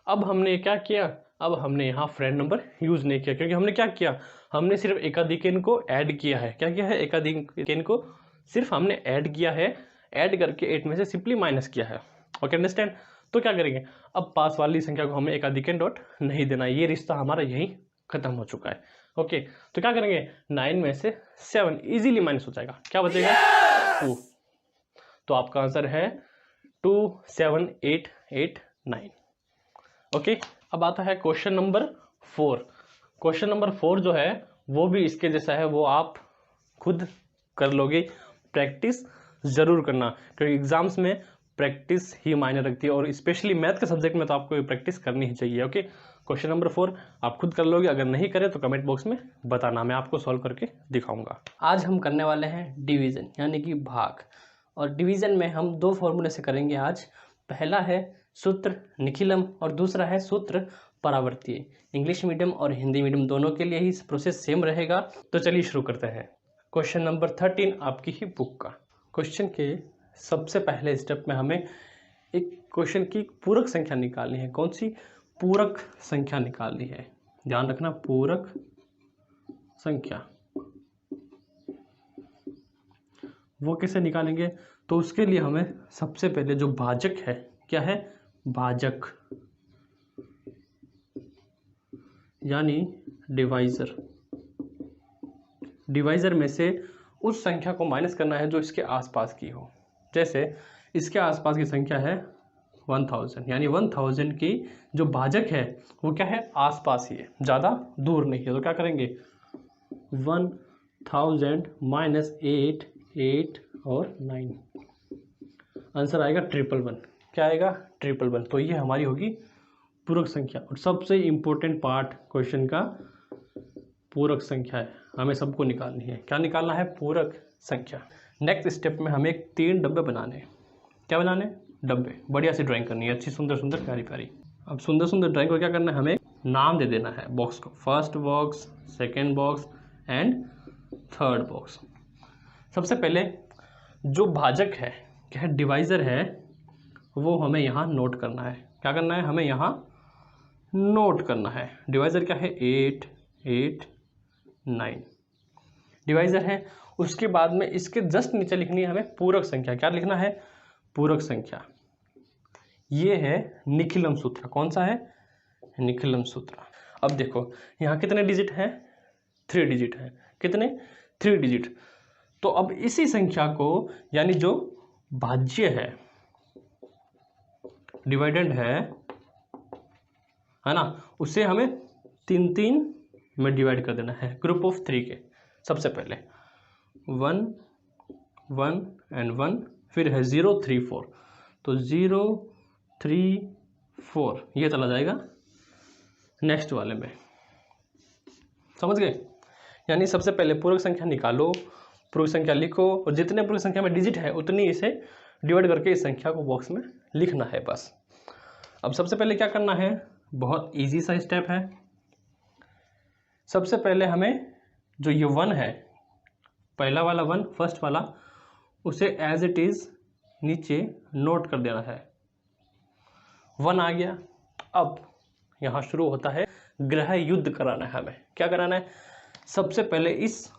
अब हमने क्या किया, अब हमने यहाँ फ्रेंड नंबर यूज नहीं किया, क्योंकि हमने क्या किया, हमने सिर्फ एकाधिकन को ऐड किया है। क्या किया है, एकाधिकन को सिर्फ हमने ऐड किया है, ऐड करके 8 में से सिंपली माइनस किया है। Okay, understand. तो क्या करेंगे, अब पास वाली संख्या को हमें एकाधिकन डॉट नहीं देना, ये रिश्ता हमारा यही खत्म हो चुका है। ओके, तो क्या करेंगे, 9 में से 7 इजीली माइनस हो जाएगा, क्या बचेगा, 2। तो आपका आंसर है 2, 7, 8, 8, 9। ओके, अब आता है क्वेश्चन नंबर 4। क्वेश्चन नंबर 4 जो है वो भी इसके जैसा है, वो आप खुद कर लोगे। प्रैक्टिस जरूर करना, क्योंकि एग्जाम्स में प्रैक्टिस ही मायने रखती है, और स्पेशली मैथ के सब्जेक्ट में तो आपको प्रैक्टिस करनी ही चाहिए। ओके, क्वेश्चन नंबर 4 आप खुद कर लोगे, अगर नहीं करें तो कमेंट बॉक्स में बताना, मैं आपको सॉल्व करके दिखाऊंगा। आज हम करने वाले हैं डिवीज़न यानी कि भाग, और डिवीज़न में हम 2 फॉर्मूले से करेंगे आज। पहला है सूत्र निखिलम और दूसरा है सूत्र परावर्तीय। इंग्लिश मीडियम और हिंदी मीडियम दोनों के लिए ही प्रोसेस सेम रहेगा। तो चलिए शुरू करते हैं। क्वेश्चन नंबर 13 आपकी ही बुक का। क्वेश्चन के सबसे पहले स्टेप में हमें एक क्वेश्चन की पूरक संख्या निकालनी है। कौन सी, पूरक संख्या निकालनी है, ध्यान रखना, पूरक संख्या। वो कैसे निकालेंगे, तो उसके लिए हमें सबसे पहले जो भाजक है, क्या है, भाजक यानी डिवाइजर। डिवाइजर में से उस संख्या को माइनस करना है जो इसके आसपास की हो। जैसे इसके आसपास की संख्या है 1000, यानी 1000 की जो भाजक है वो क्या है, आसपास ही है, ज़्यादा दूर नहीं है। तो क्या करेंगे, 1000 - 8, 8 और 9, आंसर आएगा 111। क्या आएगा, 111। तो ये हमारी होगी पूरक संख्या। और सबसे इम्पोर्टेंट पार्ट क्वेश्चन का पूरक संख्या है, हमें सबको निकालनी है। क्या निकालना है, पूरक संख्या। नेक्स्ट स्टेप में हमें 3 डब्बे बनाने हैं। क्या बनाने, डब्बे, बढ़िया सी ड्राइंग करनी है, अच्छी सुंदर सुंदर प्यारी प्यारी। अब सुंदर सुंदर ड्राइंग को क्या करना है, हमें नाम दे देना है बॉक्स को, first box, second box and third box. सबसे पहले जो भाजक है, क्या है, डिवाइजर है, वो हमें यहाँ नोट करना है। क्या करना है, हमें यहाँ नोट करना है। डिवाइजर क्या है, 8, 8, 9 डिवाइजर है। उसके बाद में इसके जस्ट नीचे लिखनी है हमें पूरक संख्या। क्या लिखना है? पूरक संख्या। ये है निखिलम सूत्र। कौन सा है? निखिलम सूत्र। अब देखो यहाँ कितने डिजिट हैं? 3 डिजिट हैं। कितने? 3 डिजिट। तो अब इसी संख्या को, यानी जो भाज्य है, डिवाइडेंड है ना, उसे हमें 3 में डिवाइड कर देना है ग्रुप ऑफ 3 के। सबसे पहले 1 1 एंड 1, फिर है 0 3 4, तो 0 3 4 ये चला जाएगा नेक्स्ट वाले में। समझ गए? यानी सबसे पहले पूरक संख्या निकालो, पूरक संख्या लिखो, और जितने पूरक संख्या में डिजिट है उतनी इसे डिवाइड करके इस संख्या को बॉक्स में लिखना है बस। अब सबसे पहले क्या करना है? बहुत इजी सा स्टेप है। सबसे पहले हमें जो ये 1 है, पहला वाला 1, फर्स्ट वाला, उसे एज इट इज नीचे नोट कर देना है। 1 आ गया। अब यहाँ शुरू होता है ग्रह युद्ध कराना है हमें। क्या कराना है? सबसे पहले इस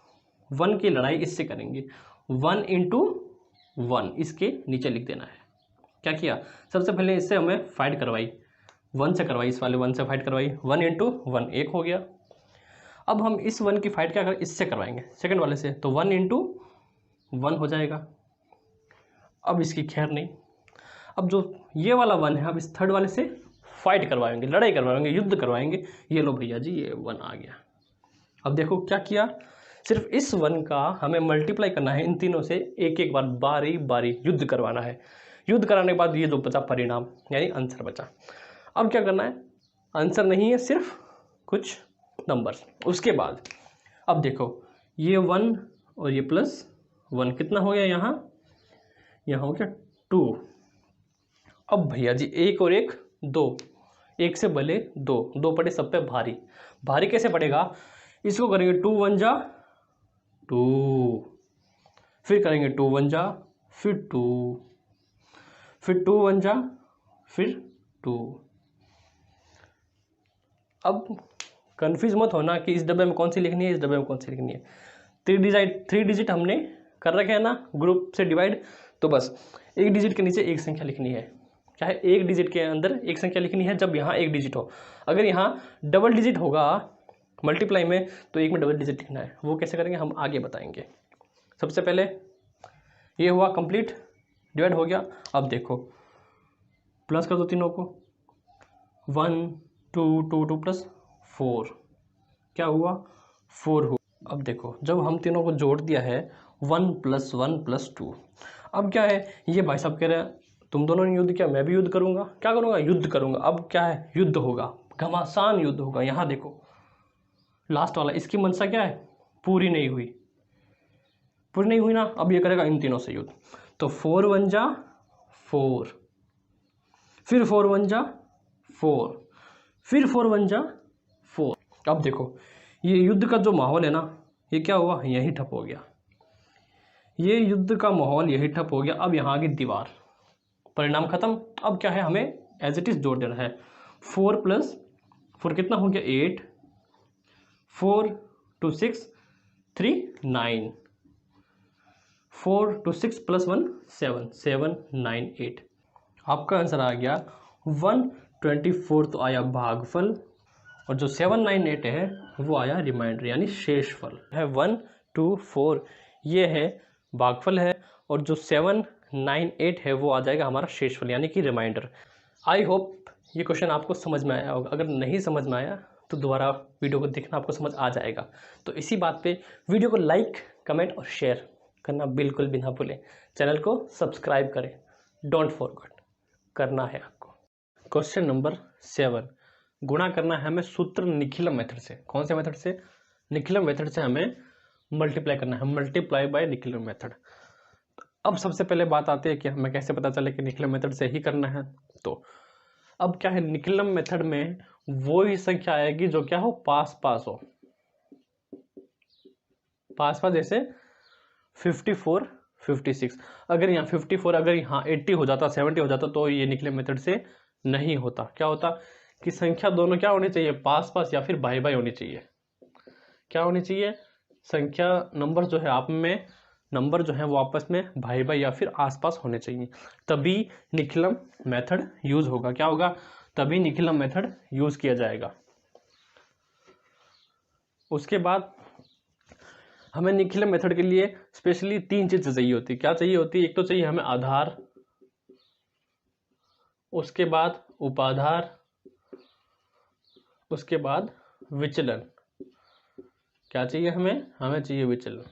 1 की लड़ाई इससे करेंगे। 1 इंटू 1 इसके नीचे लिख देना है। क्या किया? सबसे पहले इससे हमें फाइट करवाई, 1 से करवाई, इस वाले 1 से फाइट करवाई। 1 इंटू 1 1 हो गया। अब हम इस 1 की फाइट क्या करें? इससे करवाएंगे, सेकंड वाले से, तो 1 इंटू 1 हो जाएगा। अब इसकी खैर नहीं। अब जो ये वाला 1 है, अब इस थर्ड वाले से फाइट करवाएंगे, लड़ाई करवाएंगे, युद्ध करवाएंगे। ये लो भैया जी, ये 1 आ गया। अब देखो क्या किया? सिर्फ इस 1 का हमें मल्टीप्लाई करना है इन तीनों से, एक एक बार बारी बारी युद्ध करवाना है। युद्ध कराने के बाद ये जो बचा परिणाम, यानी आंसर बचा। अब क्या करना है? आंसर नहीं है, सिर्फ कुछ नंबर्स। उसके बाद अब देखो ये 1 और ये +1 कितना हो गया? यहाँ हो गया 2। अब भैया जी 1 और 1 2, 1 से भले 2, 2 पड़े सब पे भारी। भारी कैसे पड़ेगा? इसको करेंगे 2 1 जा 2, फिर करेंगे 2 1 जा, फिर 2, फिर 2 1 जा, फिर 2। अब कंफ्यूज मत होना कि इस डब्बे में कौन सी लिखनी है, इस डब्बे में कौन सी लिखनी है। 3 डिजिट हमने कर रखे हैं ना ग्रुप से डिवाइड, तो बस एक डिजिट के नीचे एक संख्या लिखनी है। चाहे एक डिजिट के अंदर एक संख्या लिखनी है जब यहाँ एक डिजिट हो। अगर यहाँ डबल डिजिट होगा मल्टीप्लाई में, तो एक में डबल डिजिट लिखना है। वो कैसे करेंगे हम आगे बताएंगे। सबसे पहले ये हुआ कंप्लीट, डिवाइड हो गया। अब देखो प्लस कर दो तीनों को, 1 2 2 2 प्लस 4, क्या हुआ? 4 हुआ। अब देखो जब हम तीनों को जोड़ दिया है, 1 + 1 + 2। अब क्या है? ये भाई साहब कह रहे हैं तुम दोनों ने युद्ध किया, मैं भी युद्ध करूंगा। क्या करूंगा? युद्ध करूंगा। अब क्या है? युद्ध होगा, घमासान युद्ध होगा। यहाँ देखो लास्ट वाला, इसकी मंशा क्या है? पूरी नहीं हुई, पूरी नहीं हुई ना। अब ये करेगा इन तीनों से युद्ध। तो 4 1 जा 4, फिर 4 1 जा 4, फिर 4 1 जा 4। अब देखो ये युद्ध का जो माहौल है ना, ये क्या हुआ? यही ठप हो गया। ये युद्ध का माहौल यही ठप हो गया। अब यहाँ आ गई दीवार, परिणाम खत्म। अब क्या है? हमें एज इट इज जोड़ देना है। 4 + 4 कितना हो गया? 8, 4 2 6 3 9, 4 2 6 + 1 7, 7 9 8। आपका आंसर आ गया 124, तो आया भागफल, और जो 7 9 8 है वो आया रिमाइंडर, यानी शेषफल है। 1 2 4 ये है भागफल है, और जो 7 9 8 है वो आ जाएगा हमारा शेषफल, यानी कि रिमाइंडर। आई होप ये क्वेश्चन आपको समझ में आया होगा। अगर नहीं समझ में आया तो दोबारा वीडियो को देखना, आपको समझ आ जाएगा। तो इसी बात पे वीडियो को लाइक कमेंट और शेयर करना बिल्कुल भी ना भूलें। चैनल को सब्सक्राइब करें, डोंट फॉरगेट करना है आपको। क्वेश्चन नंबर 7, गुणा करना है हमें सूत्र निखिलम मेथड से। कौन से मेथड से? निखिलम मेथड से हमें मल्टीप्लाई करना है, मल्टीप्लाई बाय निखिलम मेथड। अब सबसे पहले बात आती है कि हमें कैसे पता चले कि निखिलम मेथड से ही करना है। तो अब क्या है, निखिलम मेथड में वो ही संख्या आएगी जो क्या हो? पास पास हो। पास पास जैसे 54 56। अगर यहाँ 54, अगर यहाँ 80 हो जाता, 70 हो जाता, तो ये निखिलम मेथड से नहीं होता। क्या होता कि संख्या दोनों क्या होनी चाहिए? पास पास या फिर बाई बाई होनी चाहिए। क्या होनी चाहिए? संख्या नंबर जो है आप में नंबर जो है वो आपस में भाई भाई या फिर आसपास होने चाहिए, तभी निखिलम मेथड यूज होगा। क्या होगा? तभी निखिलम मेथड यूज किया जाएगा। उसके बाद हमें निखिलम मेथड के लिए स्पेशली 3 चीजें चाहिए होती है। क्या चाहिए होती है? एक तो चाहिए हमें आधार, उसके बाद उपाधार, उसके बाद विचलन। क्या चाहिए हमें? हमें चाहिए विचलन।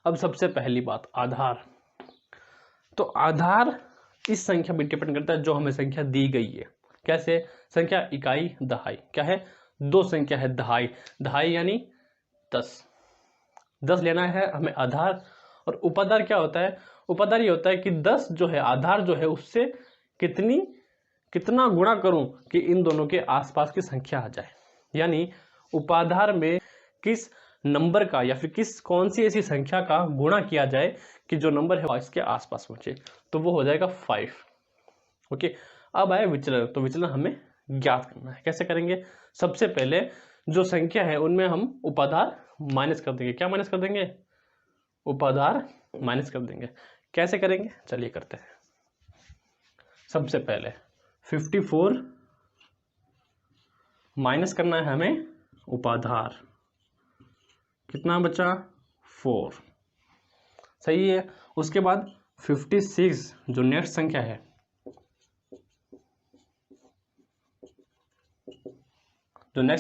अब सबसे पहली बात आधार। तो आधार इस संख्या पर डिपेंड करता है जो हमें संख्या दी गई है। कैसे? संख्या इकाई दहाई। क्या है? 2 संख्या है दहाई, दहाई यानी 10 लेना है हमें आधार। और उपाधार क्या होता है? उपाधार ये होता है कि 10 जो है आधार जो है उससे कितना गुणा करूं कि इन दोनों के आसपास की संख्या आ जाए। यानी उपाधार में किस नंबर का या फिर कौन सी ऐसी संख्या का गुणा किया जाए कि जो नंबर है इसके आसपास पहुंचे, तो वो हो जाएगा 5। ओके, अब आए विचलन। तो विचलन हमें ज्ञात करना है। कैसे करेंगे? सबसे पहले जो संख्या है उनमें हम उपाधार माइनस कर देंगे। क्या माइनस कर देंगे? उपाधार माइनस कर देंगे। कैसे करेंगे? चलिए करते हैं। सबसे पहले 54 माइनस करना है हमें उपाधार। कितना बचा? 4। सही है। उसके बाद 56 जो नेक्स्ट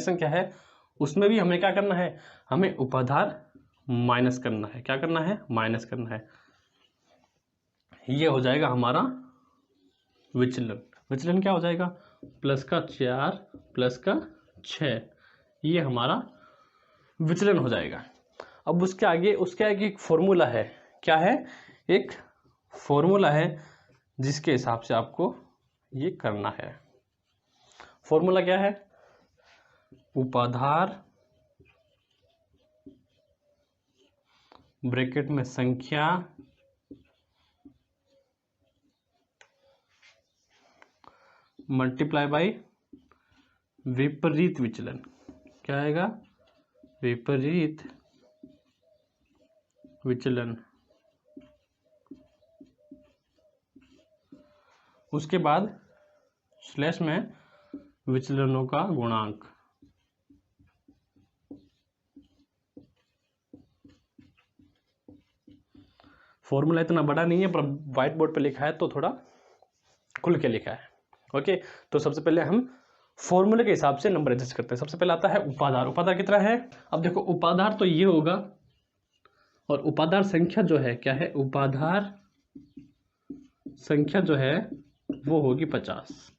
संख्या है, उसमें भी हमें क्या करना है? हमें उपाधार माइनस करना है। क्या करना है? माइनस करना है। ये हो जाएगा हमारा विचलन। विचलन क्या हो जाएगा? प्लस का 4 प्लस का 6, ये हमारा विचलन हो जाएगा। अब उसके आगे एक फॉर्मूला है। क्या है? एक फॉर्मूला है जिसके हिसाब से आपको ये करना है। फॉर्मूला क्या है? उपाधार ब्रैकेट में संख्या मल्टीप्लाई बाय विपरीत विचलन। क्या आएगा? विपरीत विचलन। उसके बाद स्लैश में विचलनों का गुणांक। फॉर्मूला इतना बड़ा नहीं है पर व्हाइट बोर्ड पे लिखा है तो थोड़ा खुल के लिखा है। ओके, तो सबसे पहले हम फॉर्मूले के हिसाब से नंबर एडजस्ट करते हैं। सबसे पहले आता है उपाधार। उपाधार कितना है? अब देखो उपाधार तो ये होगा, और उपाधार संख्या जो है क्या है? उपाधार संख्या जो है वो होगी 50,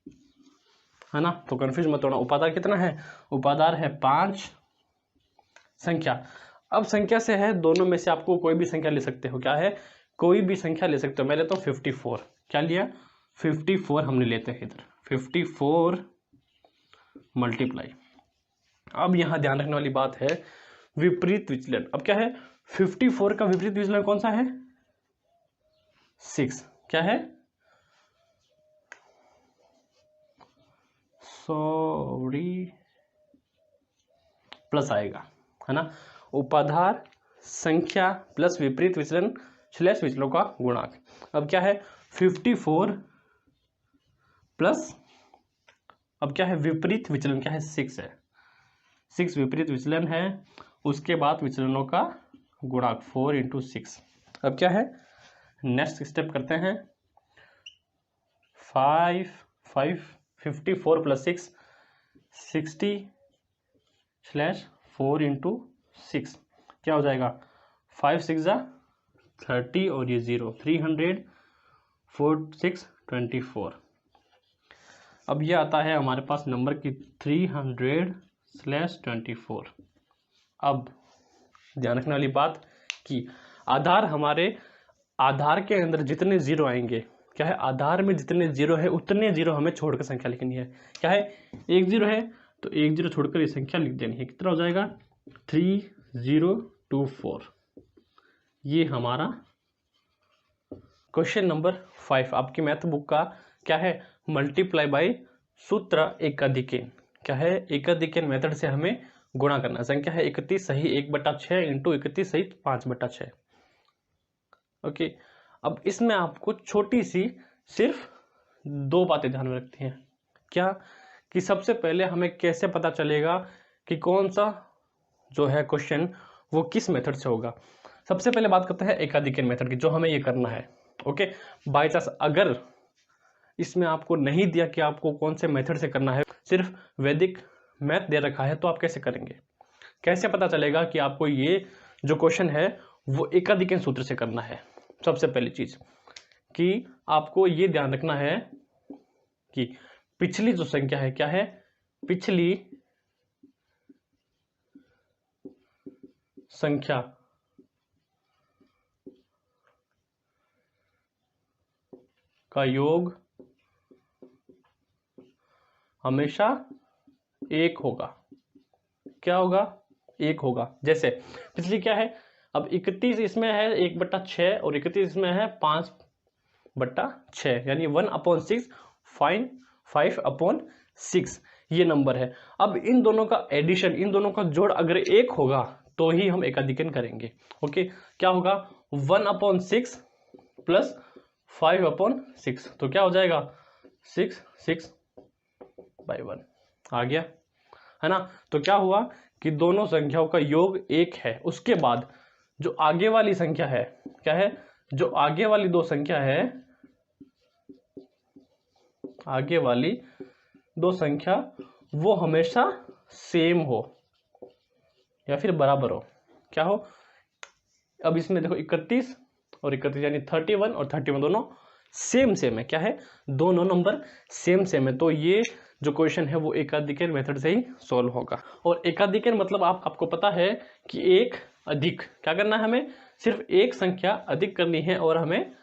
है ना? तो कंफ्यूज मत होना। उपाधार कितना है? उपाधार है 5 संख्या। अब संख्या से है, दोनों में से आपको कोई भी संख्या ले सकते हो। क्या है? कोई भी संख्या ले सकते हो। मैं लेता हूँ 54। क्या लिया? 54 हमने लेते हैं इधर। 54 मल्टीप्लाई। अब यहां ध्यान रखने वाली बात है विपरीत विचलन। अब क्या है? 54 का विपरीत विचलन कौन सा है? 6। क्या है? सॉरी, प्लस आएगा, है ना? उपाधार संख्या प्लस विपरीत विचलन स्लैश विचलों का गुणांक। अब क्या है? 54 प्लस, अब क्या है? विपरीत विचलन क्या है? 6 है। 6 विपरीत विचलन है। उसके बाद विचलनों का गुणांक 4 × 6। अब क्या है? नेक्स्ट स्टेप करते हैं। 54 प्लस 6 60 स्लैश 4 × 6 क्या हो जाएगा? 5 6 30 और ये 0 300 4 6 24। अब ये आता है हमारे पास नंबर की 300 स्लैश 24। अब ध्यान रखने वाली बात कि आधार हमारे आधार के अंदर जितने जीरो आएंगे, क्या है? आधार में जितने जीरो है उतने जीरो हमें छोड़कर संख्या लिखनी है। क्या है? 1 0 है तो 1 0 छोड़कर ये संख्या लिख देनी है। कितना हो जाएगा? 3024। ये हमारा क्वेश्चन नंबर 5 आपकी मैथ बुक का क्या है? मल्टीप्लाई बाय सूत्र एकाधिकेन। क्या है? एकाधिकेन मेथड से हमें गुणा करना है। संख्या है 31 सही 1/6 इंटू 31 सही 5/6। ओके, अब इसमें आपको छोटी सी सिर्फ 2 बातें ध्यान में रखती हैं। क्या कि सबसे पहले हमें कैसे पता चलेगा कि कौन सा जो है क्वेश्चन वो किस मेथड से होगा। सबसे पहले बात करते हैं एकाधिकन मेथड की, जो हमें ये करना है। ओके, बाय चांस अगर इसमें आपको नहीं दिया कि आपको कौन से मेथड से करना है, सिर्फ वैदिक मैथ दे रखा है, तो आप कैसे करेंगे? कैसे पता चलेगा कि आपको ये जो क्वेश्चन है वो एकाधिकन सूत्र से करना है? सबसे पहली चीज कि आपको ये ध्यान रखना है कि पिछली जो संख्या है क्या है, पिछली संख्या का योग हमेशा 1 होगा। क्या होगा? 1 होगा। जैसे पिछली क्या है, अब 31 इसमें है 1/6 और 31 इसमें है 5/6, यानी 1/6 5/6 ये नंबर है। अब इन दोनों का एडिशन, इन दोनों का जोड़ अगर 1 होगा तो ही हम एकाधिकन करेंगे। ओके, क्या होगा? 1/6 प्लस 5/6, तो क्या हो जाएगा? 6/1 आ गया, है ना? तो क्या हुआ कि दोनों संख्याओं का योग 1 है। उसके बाद जो आगे वाली संख्या है क्या है, जो आगे वाली दो संख्या है, आगे वाली दो संख्या वो हमेशा सेम हो या फिर बराबर हो। क्या हो? अब इसमें देखो 31 और 31 यानी 31 और 31 दोनों सेम है। क्या है? दोनों नंबर सेम है। तो ये जो क्वेश्चन है वो एकाधिकन मेथड से ही सॉल्व होगा। और एकाधिकन मतलब आपको पता है कि एक अधिक क्या करना है, हमें सिर्फ एक संख्या अधिक करनी है और हमें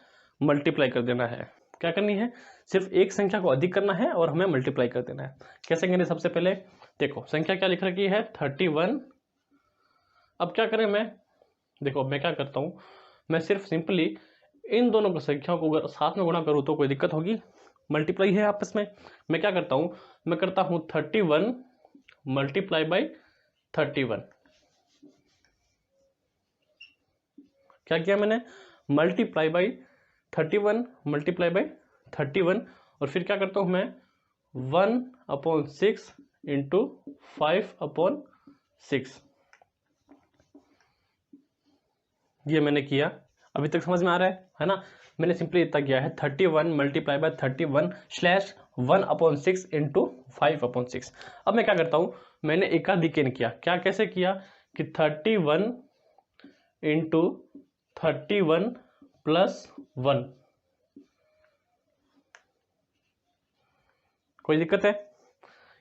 मल्टीप्लाई कर देना है। क्या करनी है? सिर्फ एक संख्या को अधिक करना है और हमें मल्टीप्लाई कर देना है। कैसे करेंगे? सबसे पहले देखो संख्या क्या लिख रखी है, 31। अब क्या करें, देखो मैं क्या करता हूं, मैं सिर्फ सिंपली इन दोनों की संख्याओं को अगर साथ में गुणा करूं तो कोई दिक्कत होगी? मल्टीप्लाई है आपस में। मैं क्या करता हूं, मैं करता हूं 31 मल्टीप्लाई बाई 31। क्या किया मैंने? मल्टीप्लाई बाई 31 मल्टीप्लाई बाई 31, और फिर क्या करता हूं मैं 1/6 इंटू 5/6। ये मैंने किया। अभी तक समझ में आ रहा है ना? मैंने सिंपली इतना किया है 31 मल्टीप्लाई बाय 31 स्लैश 1/6 इंटू 5/6। अब मैं क्या करता हूं, मैंने एकाधिकन किया। क्या कैसे किया कि 31 इंटू 31 प्लस 1। कोई दिक्कत है?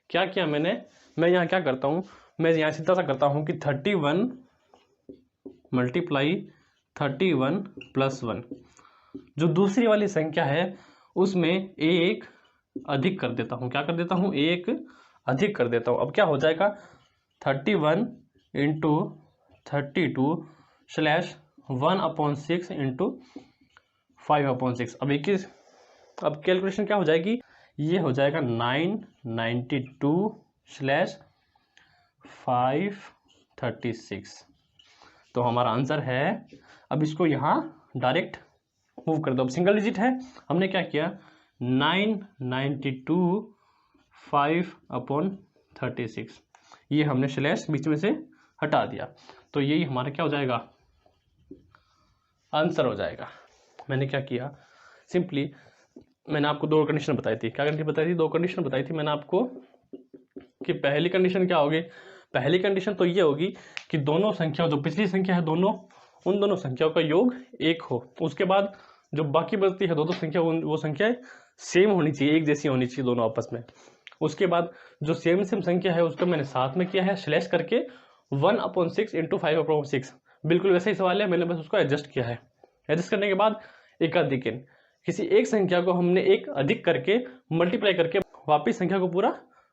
क्या किया मैंने, मैं यहां क्या करता हूं, मैं यहां सीधा सा करता हूं कि 31 मल्टीप्लाई 31 प्लस 1। जो दूसरी वाली संख्या है उसमें एक अधिक कर देता हूं। क्या कर देता हूं? एक अधिक कर देता हूं। अब क्या हो जाएगा 31 इंटू 32 स्लैश 1/6 इंटू 5/6। अब 21, अब कैलकुलेशन क्या हो जाएगी, ये हो जाएगा 992 स्लैश 536। तो हमारा आंसर है, अब इसको यहां डायरेक्ट मूव कर दो। अब सिंगल डिजिट है, हमने क्या किया 992 5/36, ये हमने स्लैश बीच में से हटा दिया। तो यही हमारा क्या हो जाएगा, आंसर हो जाएगा। मैंने क्या किया, सिंपली मैंने आपको दो कंडीशन बताई थी। क्या कंडीशन बताई थी? दो कंडीशन बताई थी मैंने आपको कि पहली कंडीशन क्या होगी, पहली कंडीशन तो ये होगी कि दोनों संख्या, जो पिछली संख्या है दोनों, उन दोनों संख्याओं का योग 1 हो। उसके बाद जो बाकी बचती है दो संख्या, वो संख्याएं सेम होनी चाहिए, एक जैसी होनी चाहिए दोनों आपस में। उसके बाद जो सेम संख्या है उसको मैंने साथ में किया है स्लैश करके 1/6 इंटू 5/6। बिल्कुल वैसा ही सवाल है, मैंने बस उसको एडजस्ट किया है। एडजस्ट करने के बाद एकाधिकन, किसी एक संख्या को हमने एक अधिक करके मल्टीप्लाई करके वापिस संख्या को पूरा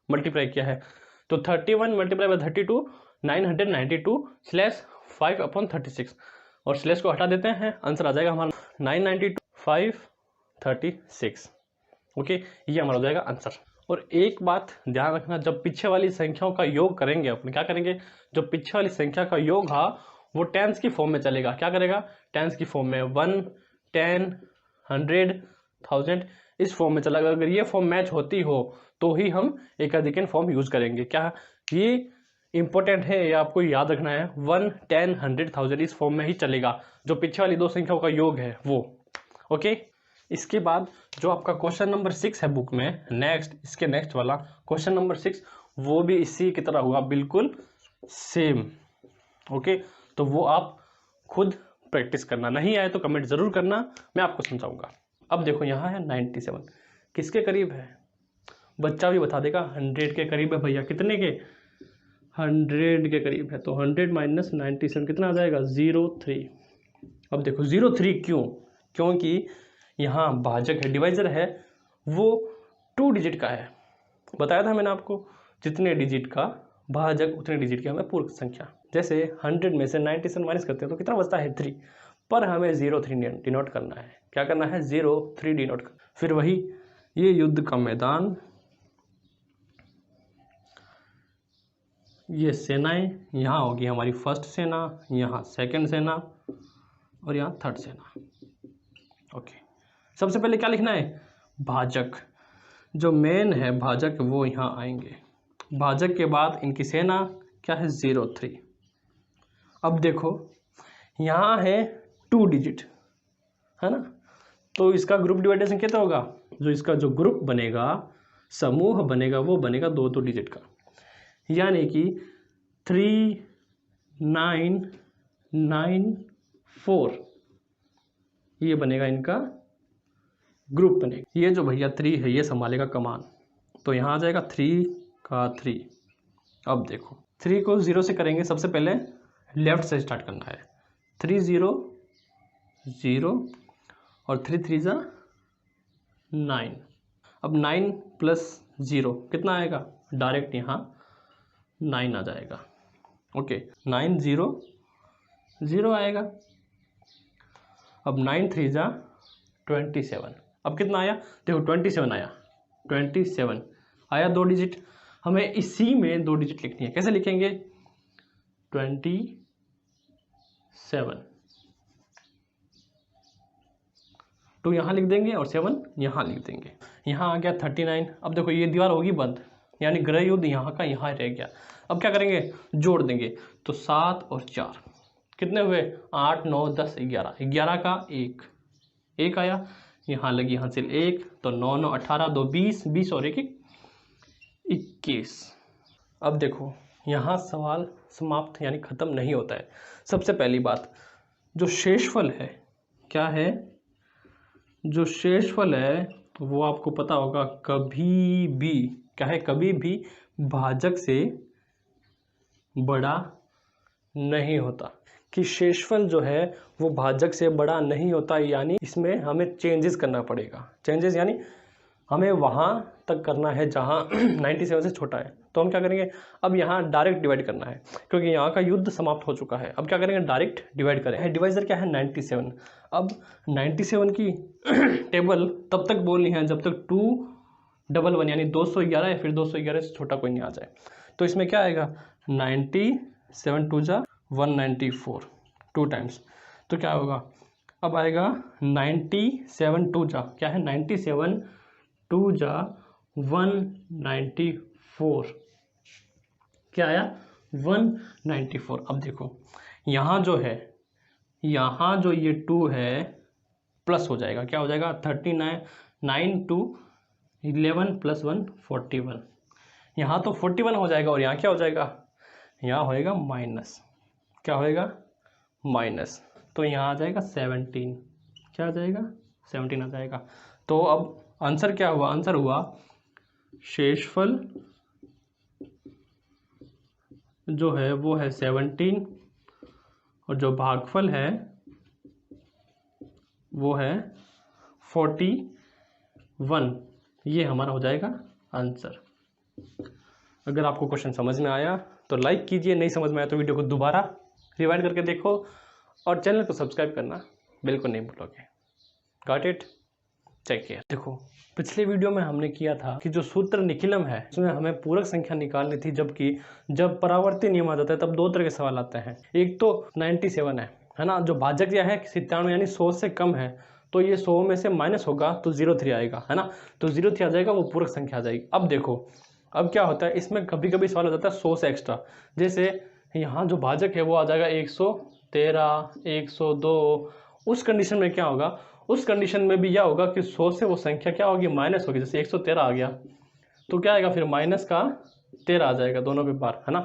मल्टीप्लाई किया है। तो 31 मल्टीप्लाई बाय 32 992 स्लैश 5/36, और स्लैश को हटा देते हैं, आंसर आ जाएगा हमारा 992 536। ओके, ये हमारा हो जाएगा आंसर। और एक बात ध्यान रखना, जब पीछे वाली संख्याओं का योग करेंगे अपन क्या करेंगे, जो पीछे वाली संख्या का योग है वो टेंस की फॉर्म में चलेगा। क्या करेगा, टेंस की फॉर्म में, 1, 10, 100, 1000 इस फॉर्म में चलेगा। अगर ये फॉर्म मैच होती हो तो ही हम एकाधिकन फॉर्म यूज करेंगे। क्या ये इंपॉर्टेंट है, ये आपको याद रखना है। 1, 10, 100, 1000 इस फॉर्म में ही चलेगा, जो पीछे वाली दो संख्याओं का योग है वो। ओके, इसके बाद जो आपका क्वेश्चन नंबर 6 है बुक में, इसके नेक्स्ट वाला क्वेश्चन नंबर 6 वो भी इसी की तरह होगा, बिल्कुल सेम। ओके, तो वो आप खुद प्रैक्टिस करना, नहीं आए तो कमेंट जरूर करना, मैं आपको समझाऊंगा। अब देखो यहाँ है 97, किसके करीब है, बच्चा भी बता देगा। 100 के करीब है भैया, कितने के, 100 के करीब है। तो 100 माइनस 97 कितना आ जाएगा, 03। अब देखो 03 क्यों, क्योंकि यहाँ भाजक है, डिवाइजर है, वो 2 डिजिट का है। बताया था मैंने आपको, जितने डिजिट का भाजक उतने डिजिट की हमें पूर्ण संख्या। जैसे 100 में से 97 माइनस करते हैं तो कितना बचता है, 3, पर हमें 03 डिनोट करना है। क्या करना है, 03 डिनोट कर। फिर वही ये युद्ध का मैदान, ये सेनाएं, यहाँ होगी हमारी फर्स्ट सेना, यहाँ सेकंड सेना और यहाँ थर्ड सेना। ओके, सबसे पहले क्या लिखना है, भाजक, जो मेन है भाजक वो यहाँ आएंगे। भाजक के बाद इनकी सेना क्या है, 03। अब देखो यहाँ है 2 डिजिट है ना, तो इसका ग्रुप डिवाइडेशन कितना होगा, जो इसका जो ग्रुप बनेगा, समूह बनेगा, वो बनेगा 2 डिजिट का, यानी कि 3994 ये बनेगा, इनका ग्रुप बनेगा। ये जो भैया 3 है ये संभालेगा कमान, तो यहाँ आ जाएगा 3 का 3। अब देखो 3 को 0 से करेंगे, सबसे पहले लेफ्ट से स्टार्ट करना है, 3 0 0 और 3 3 जा 9। अब 9 प्लस 0 कितना आएगा, डायरेक्ट यहाँ 9 आ जाएगा। ओके, 9 0 0 आएगा। अब 9 3 जा 27। अब कितना आया, देखो 27 आया, 27 आया 2 डिजिट। हमें इसी में 2 डिजिट लिखनी है, कैसे लिखेंगे, 27 2 यहाँ लिख देंगे और 7 यहाँ लिख देंगे। यहाँ आ गया 39। अब देखो ये दीवार होगी बंद, यानी गृह युद्ध यहाँ का यहाँ रह गया। अब क्या करेंगे, जोड़ देंगे, तो 7 और 4 कितने हुए, 8 9 10 11, 11 का 1 आया, यहाँ लगी हासिल 1, तो 9 9 18 2 20, 20 और 1 21। अब देखो यहाँ सवाल समाप्त यानी खत्म नहीं होता है। सबसे पहली बात, जो शेषफल है, क्या है, जो शेषफल है वो आपको पता होगा, कभी भी क्या है, कभी भी भाजक से बड़ा नहीं होता, कि शेषफल जो है वो भाजक से बड़ा नहीं होता, यानी इसमें हमें चेंजेस करना पड़ेगा। चेंजेस यानी हमें वहाँ तक करना है जहाँ 97 से छोटा है। तो हम क्या करेंगे, अब यहाँ डायरेक्ट डिवाइड करना है, क्योंकि यहाँ का युद्ध समाप्त हो चुका है। अब क्या करेंगे, डायरेक्ट डिवाइड करें। डिवाइजर क्या है, 97। अब 97 की टेबल तब तक बोलनी है जब तक 211 यानी 211 या फिर 211 से छोटा कोई नहीं आ जाए। तो इसमें क्या आएगा, 97 2 जा 194 2 टाइम्स, तो क्या होगा, अब आएगा 97 2 जा क्या है, 97 2 जा 194, क्या आया, 194। अब देखो यहाँ जो है, यहाँ जो ये 2 है प्लस हो जाएगा, क्या हो जाएगा, 39 9 2 11 प्लस 1 41। यहाँ तो 41 हो जाएगा और यहाँ क्या हो जाएगा, यहाँ होएगा माइनस, क्या होएगा, माइनस, तो यहाँ आ जाएगा 17, क्या आ जाएगा, 17 आ जाएगा। तो अब आंसर क्या हुआ, आंसर हुआ शेषफल जो है वो है 17 और जो भागफल है वो है 41। ये हमारा हो जाएगा आंसर। अगर आपको क्वेश्चन समझ में आया तो लाइक कीजिए, नहीं समझ में आया तो वीडियो को दोबारा रिवाइंड करके देखो और चैनल को सब्सक्राइब करना बिल्कुल नहीं भूलोगे। Got it. चेक देखो, पिछले वीडियो में हमने किया था कि जो सूत्र निखिलम है उसमें हमें पूरक संख्या निकालनी थी, जबकि जब परावर्ती नियम आ जाता है तब दो तरह के सवाल आते हैं। एक तो 97 है ना, जो भाजक यह है 97 यानी 100 से कम है, तो ये 100 में से माइनस होगा तो 03 आएगा, है ना, तो 03 आ जाएगा, वो पूरक संख्या आ जाएगी। अब देखो, अब क्या होता है, इसमें कभी कभी सवाल आ जाता है 100 से एक्स्ट्रा, जैसे यहाँ जो भाजक है वो आ जाएगा 113, 102। उस कंडीशन में क्या होगा, उस कंडीशन में भी यह होगा कि 100 से वो संख्या क्या होगी, माइनस होगी। जैसे 113 आ गया तो क्या आएगा, फिर माइनस का 13 आ जाएगा दोनों पे बार, है ना।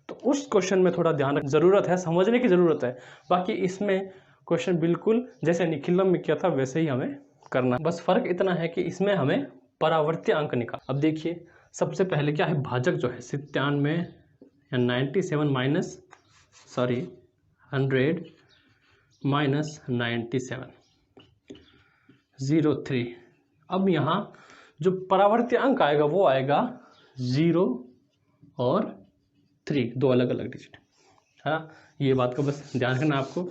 तो उस क्वेश्चन में थोड़ा ध्यान रखने जरूरत है, समझने की जरूरत है। बाकी इसमें क्वेश्चन बिल्कुल जैसे निखिलम में किया था वैसे ही हमें करना, बस फर्क इतना है कि इसमें हमें परावर्ती अंक निकाल। अब देखिए, सबसे पहले क्या है, भाजक जो है 97 या 97 माइनस 100 माइनस 97, 03। अब यहाँ जो परावर्ती अंक आएगा वो आएगा 0 और 3, दो अलग अलग डिजिट, है ना। ये बात का बस ध्यान रखना आपको।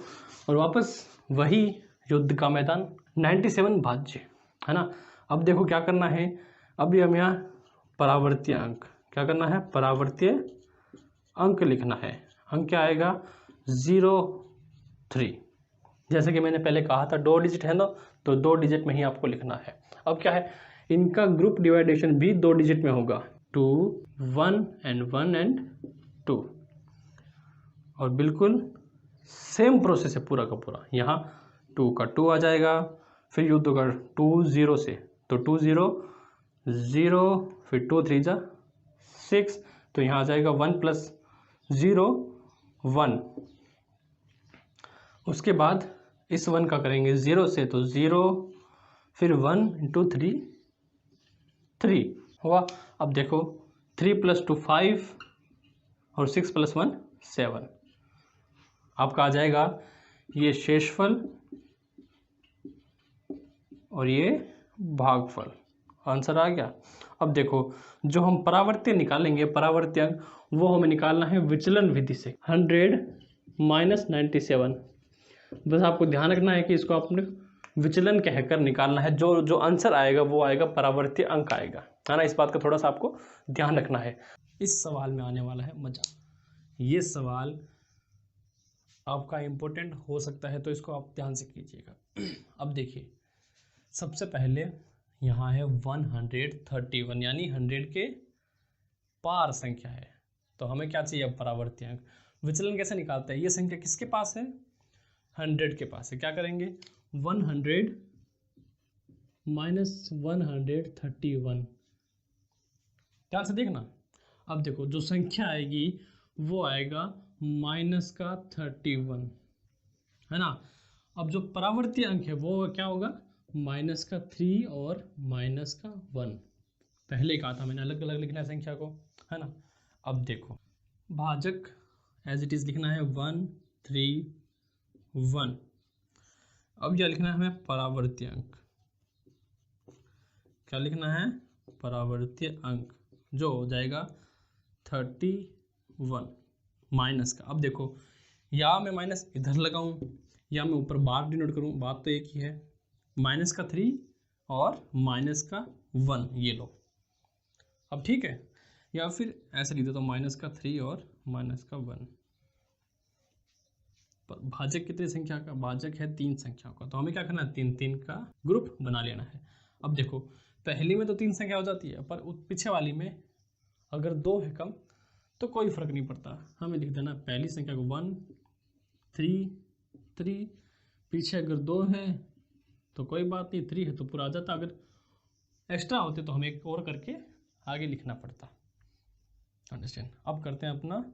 और वापस वही युद्ध का मैदान, 97 भाज्य, है ना। अब देखो क्या करना है, अभी हम यहाँ परावर्तीय अंक, क्या करना है, परावर्तीय अंक लिखना है। अंक क्या आएगा, 03। जैसे कि मैंने पहले कहा था 2 डिजिट है ना, तो 2 डिजिट में ही आपको लिखना है। अब क्या है, इनका ग्रुप डिवाइडेशन भी 2 डिजिट में होगा, 2 1 एंड 1 एंड 2, और बिल्कुल सेम प्रोसेस है पूरा का पूरा। यहाँ 2 का 2 आ जाएगा, फिर युद्ध होगा 2 0 से, तो 2 0 0, फिर 2 3 जा 6, तो यहाँ आ जाएगा 1 प्लस 0 1। उसके बाद इस 1 का करेंगे 0 से, तो 0, फिर 1 इंटू 3 3 हुआ। अब देखो 3 प्लस 2 5 और 6 प्लस 1 7, आपका आ जाएगा ये शेषफल और ये भागफल, आंसर आ गया। अब देखो, जो हम परावर्ती निकालेंगे, परावर्ती अंक, वो हमें निकालना है विचलन विधि से, 100 माइनस 97। बस आपको ध्यान रखना है कि इसको आपने विचलन कहकर निकालना है, जो जो आंसर आएगा वो आएगा, परावर्ती अंक आएगा, है ना। इस बात का थोड़ा सा आपको ध्यान रखना है। इस सवाल में आने वाला है मजा, ये सवाल आपका इम्पोर्टेंट हो सकता है, तो इसको आप ध्यान से कीजिएगा। अब देखिए, सबसे पहले यहाँ है 131, यानी 100 के पार संख्या है, तो हमें क्या चाहिए, अब परावर्ती अंक। विचलन कैसे निकालते हैं, ये संख्या किसके पास है, 100 के पास है। क्या करेंगे, 100 माइनस 131, ध्यान से देखना। अब देखो, जो संख्या आएगी वो आएगा माइनस का 31, है ना। अब जो परावर्ती अंक है वो क्या होगा, माइनस का 3 और माइनस का 1। पहले कहा था मैंने अलग अलग लिखना है संख्या को, है ना। अब देखो, भाजक एज इट इज लिखना है 1 3 1। अब क्या लिखना है हमें, परावर्ती अंक। क्या लिखना है, परावर्ती अंक, जो हो जाएगा 31 माइनस का। अब देखो, या मैं माइनस इधर लगाऊं या मैं ऊपर बार डिनोट करूं, बात तो एक ही है, माइनस का 3 और माइनस का 1, ये लो। अब ठीक है, या फिर ऐसे लिख देता हूं, माइनस का 3 और माइनस का 1। पर भाजक कितनी संख्या का, भाजक है 3 संख्याओं का, तो हमें क्या करना है, 3 3 का ग्रुप बना लेना है। अब देखो, पहली में तो 3 संख्या हो जाती है, पर पीछे वाली में अगर 2 है कम तो कोई फर्क नहीं पड़ता, हमें लिख देना पहली संख्या को 1 3 3, पीछे अगर 2 है तो कोई बात नहीं, 3 है तो पूरा आ जाता, अगर एक्स्ट्रा होते तो हमें एक और करके आगे लिखना पड़ता, अंडरस्टैंड। अब करते हैं अपना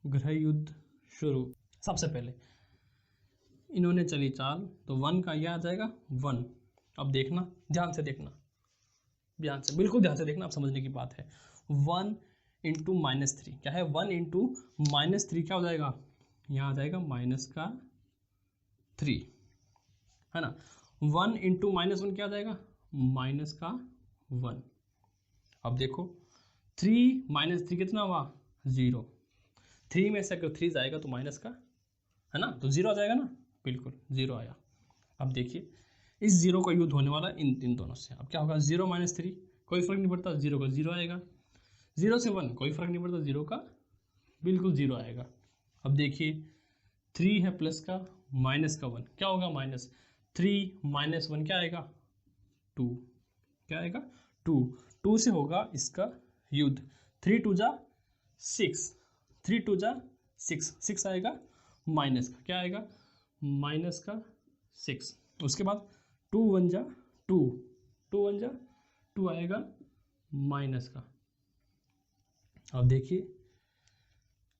गृह युद्ध शुरू। सबसे पहले इन्होंने चली चाल, तो 1 का यह आ जाएगा 1। अब देखना, ध्यान से देखना, ध्यान से, बिल्कुल ध्यान से देखना, अब समझने की बात है। 1 इंटू माइनस 3 क्या है, 1 इंटू माइनस 3 क्या हो जाएगा, यहाँ आ जाएगा माइनस का 3, है ना। 1 इंटू माइनस 1 क्या आ जाएगा, माइनस का 1। अब देखो, 3 माइनस 3 कितना हुआ, 0। 3 में से अगर 3 जाएगा तो माइनस का, है ना, तो 0 आ जाएगा ना, बिल्कुल 0 आया। अब देखिए, इस जीरो का युद्ध होने वाला इन दोनों से। अब क्या होगा, 0 - 3 कोई फर्क नहीं पड़ता, 0 का 0 आएगा। 0 से 1 कोई फर्क नहीं पड़ता, 0 का बिल्कुल 0 आएगा। अब देखिए 3 है प्लस का माइनस का 1, क्या होगा माइनस 3 - 1 क्या आएगा 2, क्या आएगा 2। 2 से होगा इसका युद्ध, 3 2 जा 6, 3 2 जा 6, 6 आएगा माइनस का, क्या आएगा माइनस का 6। उसके बाद 2 1 जा 2, 2 1 जा 2 आएगा माइनस का। अब देखिए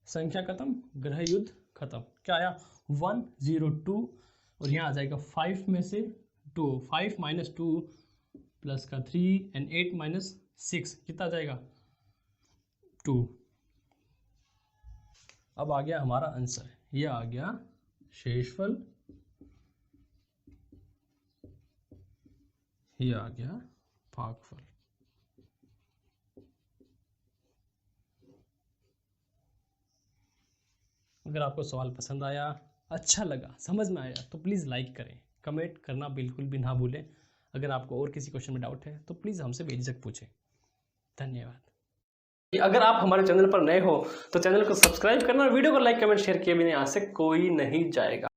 संख्या खत्म, ग्रह युद्ध खत्म। क्या आया 1 0 2, और यहाँ आ जाएगा 5 में से 2, 5 - 2 प्लस का 3 एंड 8 - 6 कितना आ जाएगा 2। अब आ गया हमारा आंसर, ये आ गया शेषफल, ये आ गया भागफल। अगर आपको सवाल पसंद आया, अच्छा लगा, समझ में आया तो प्लीज़ लाइक करें, कमेंट करना बिल्कुल भी ना भूलें। अगर आपको और किसी क्वेश्चन में डाउट है तो प्लीज़ हमसे बेझिझक पूछें। धन्यवाद। अगर आप हमारे चैनल पर नए हो तो चैनल को सब्सक्राइब करना और वीडियो को लाइक कमेंट शेयर किए बिना यहाँ से कोई नहीं जाएगा।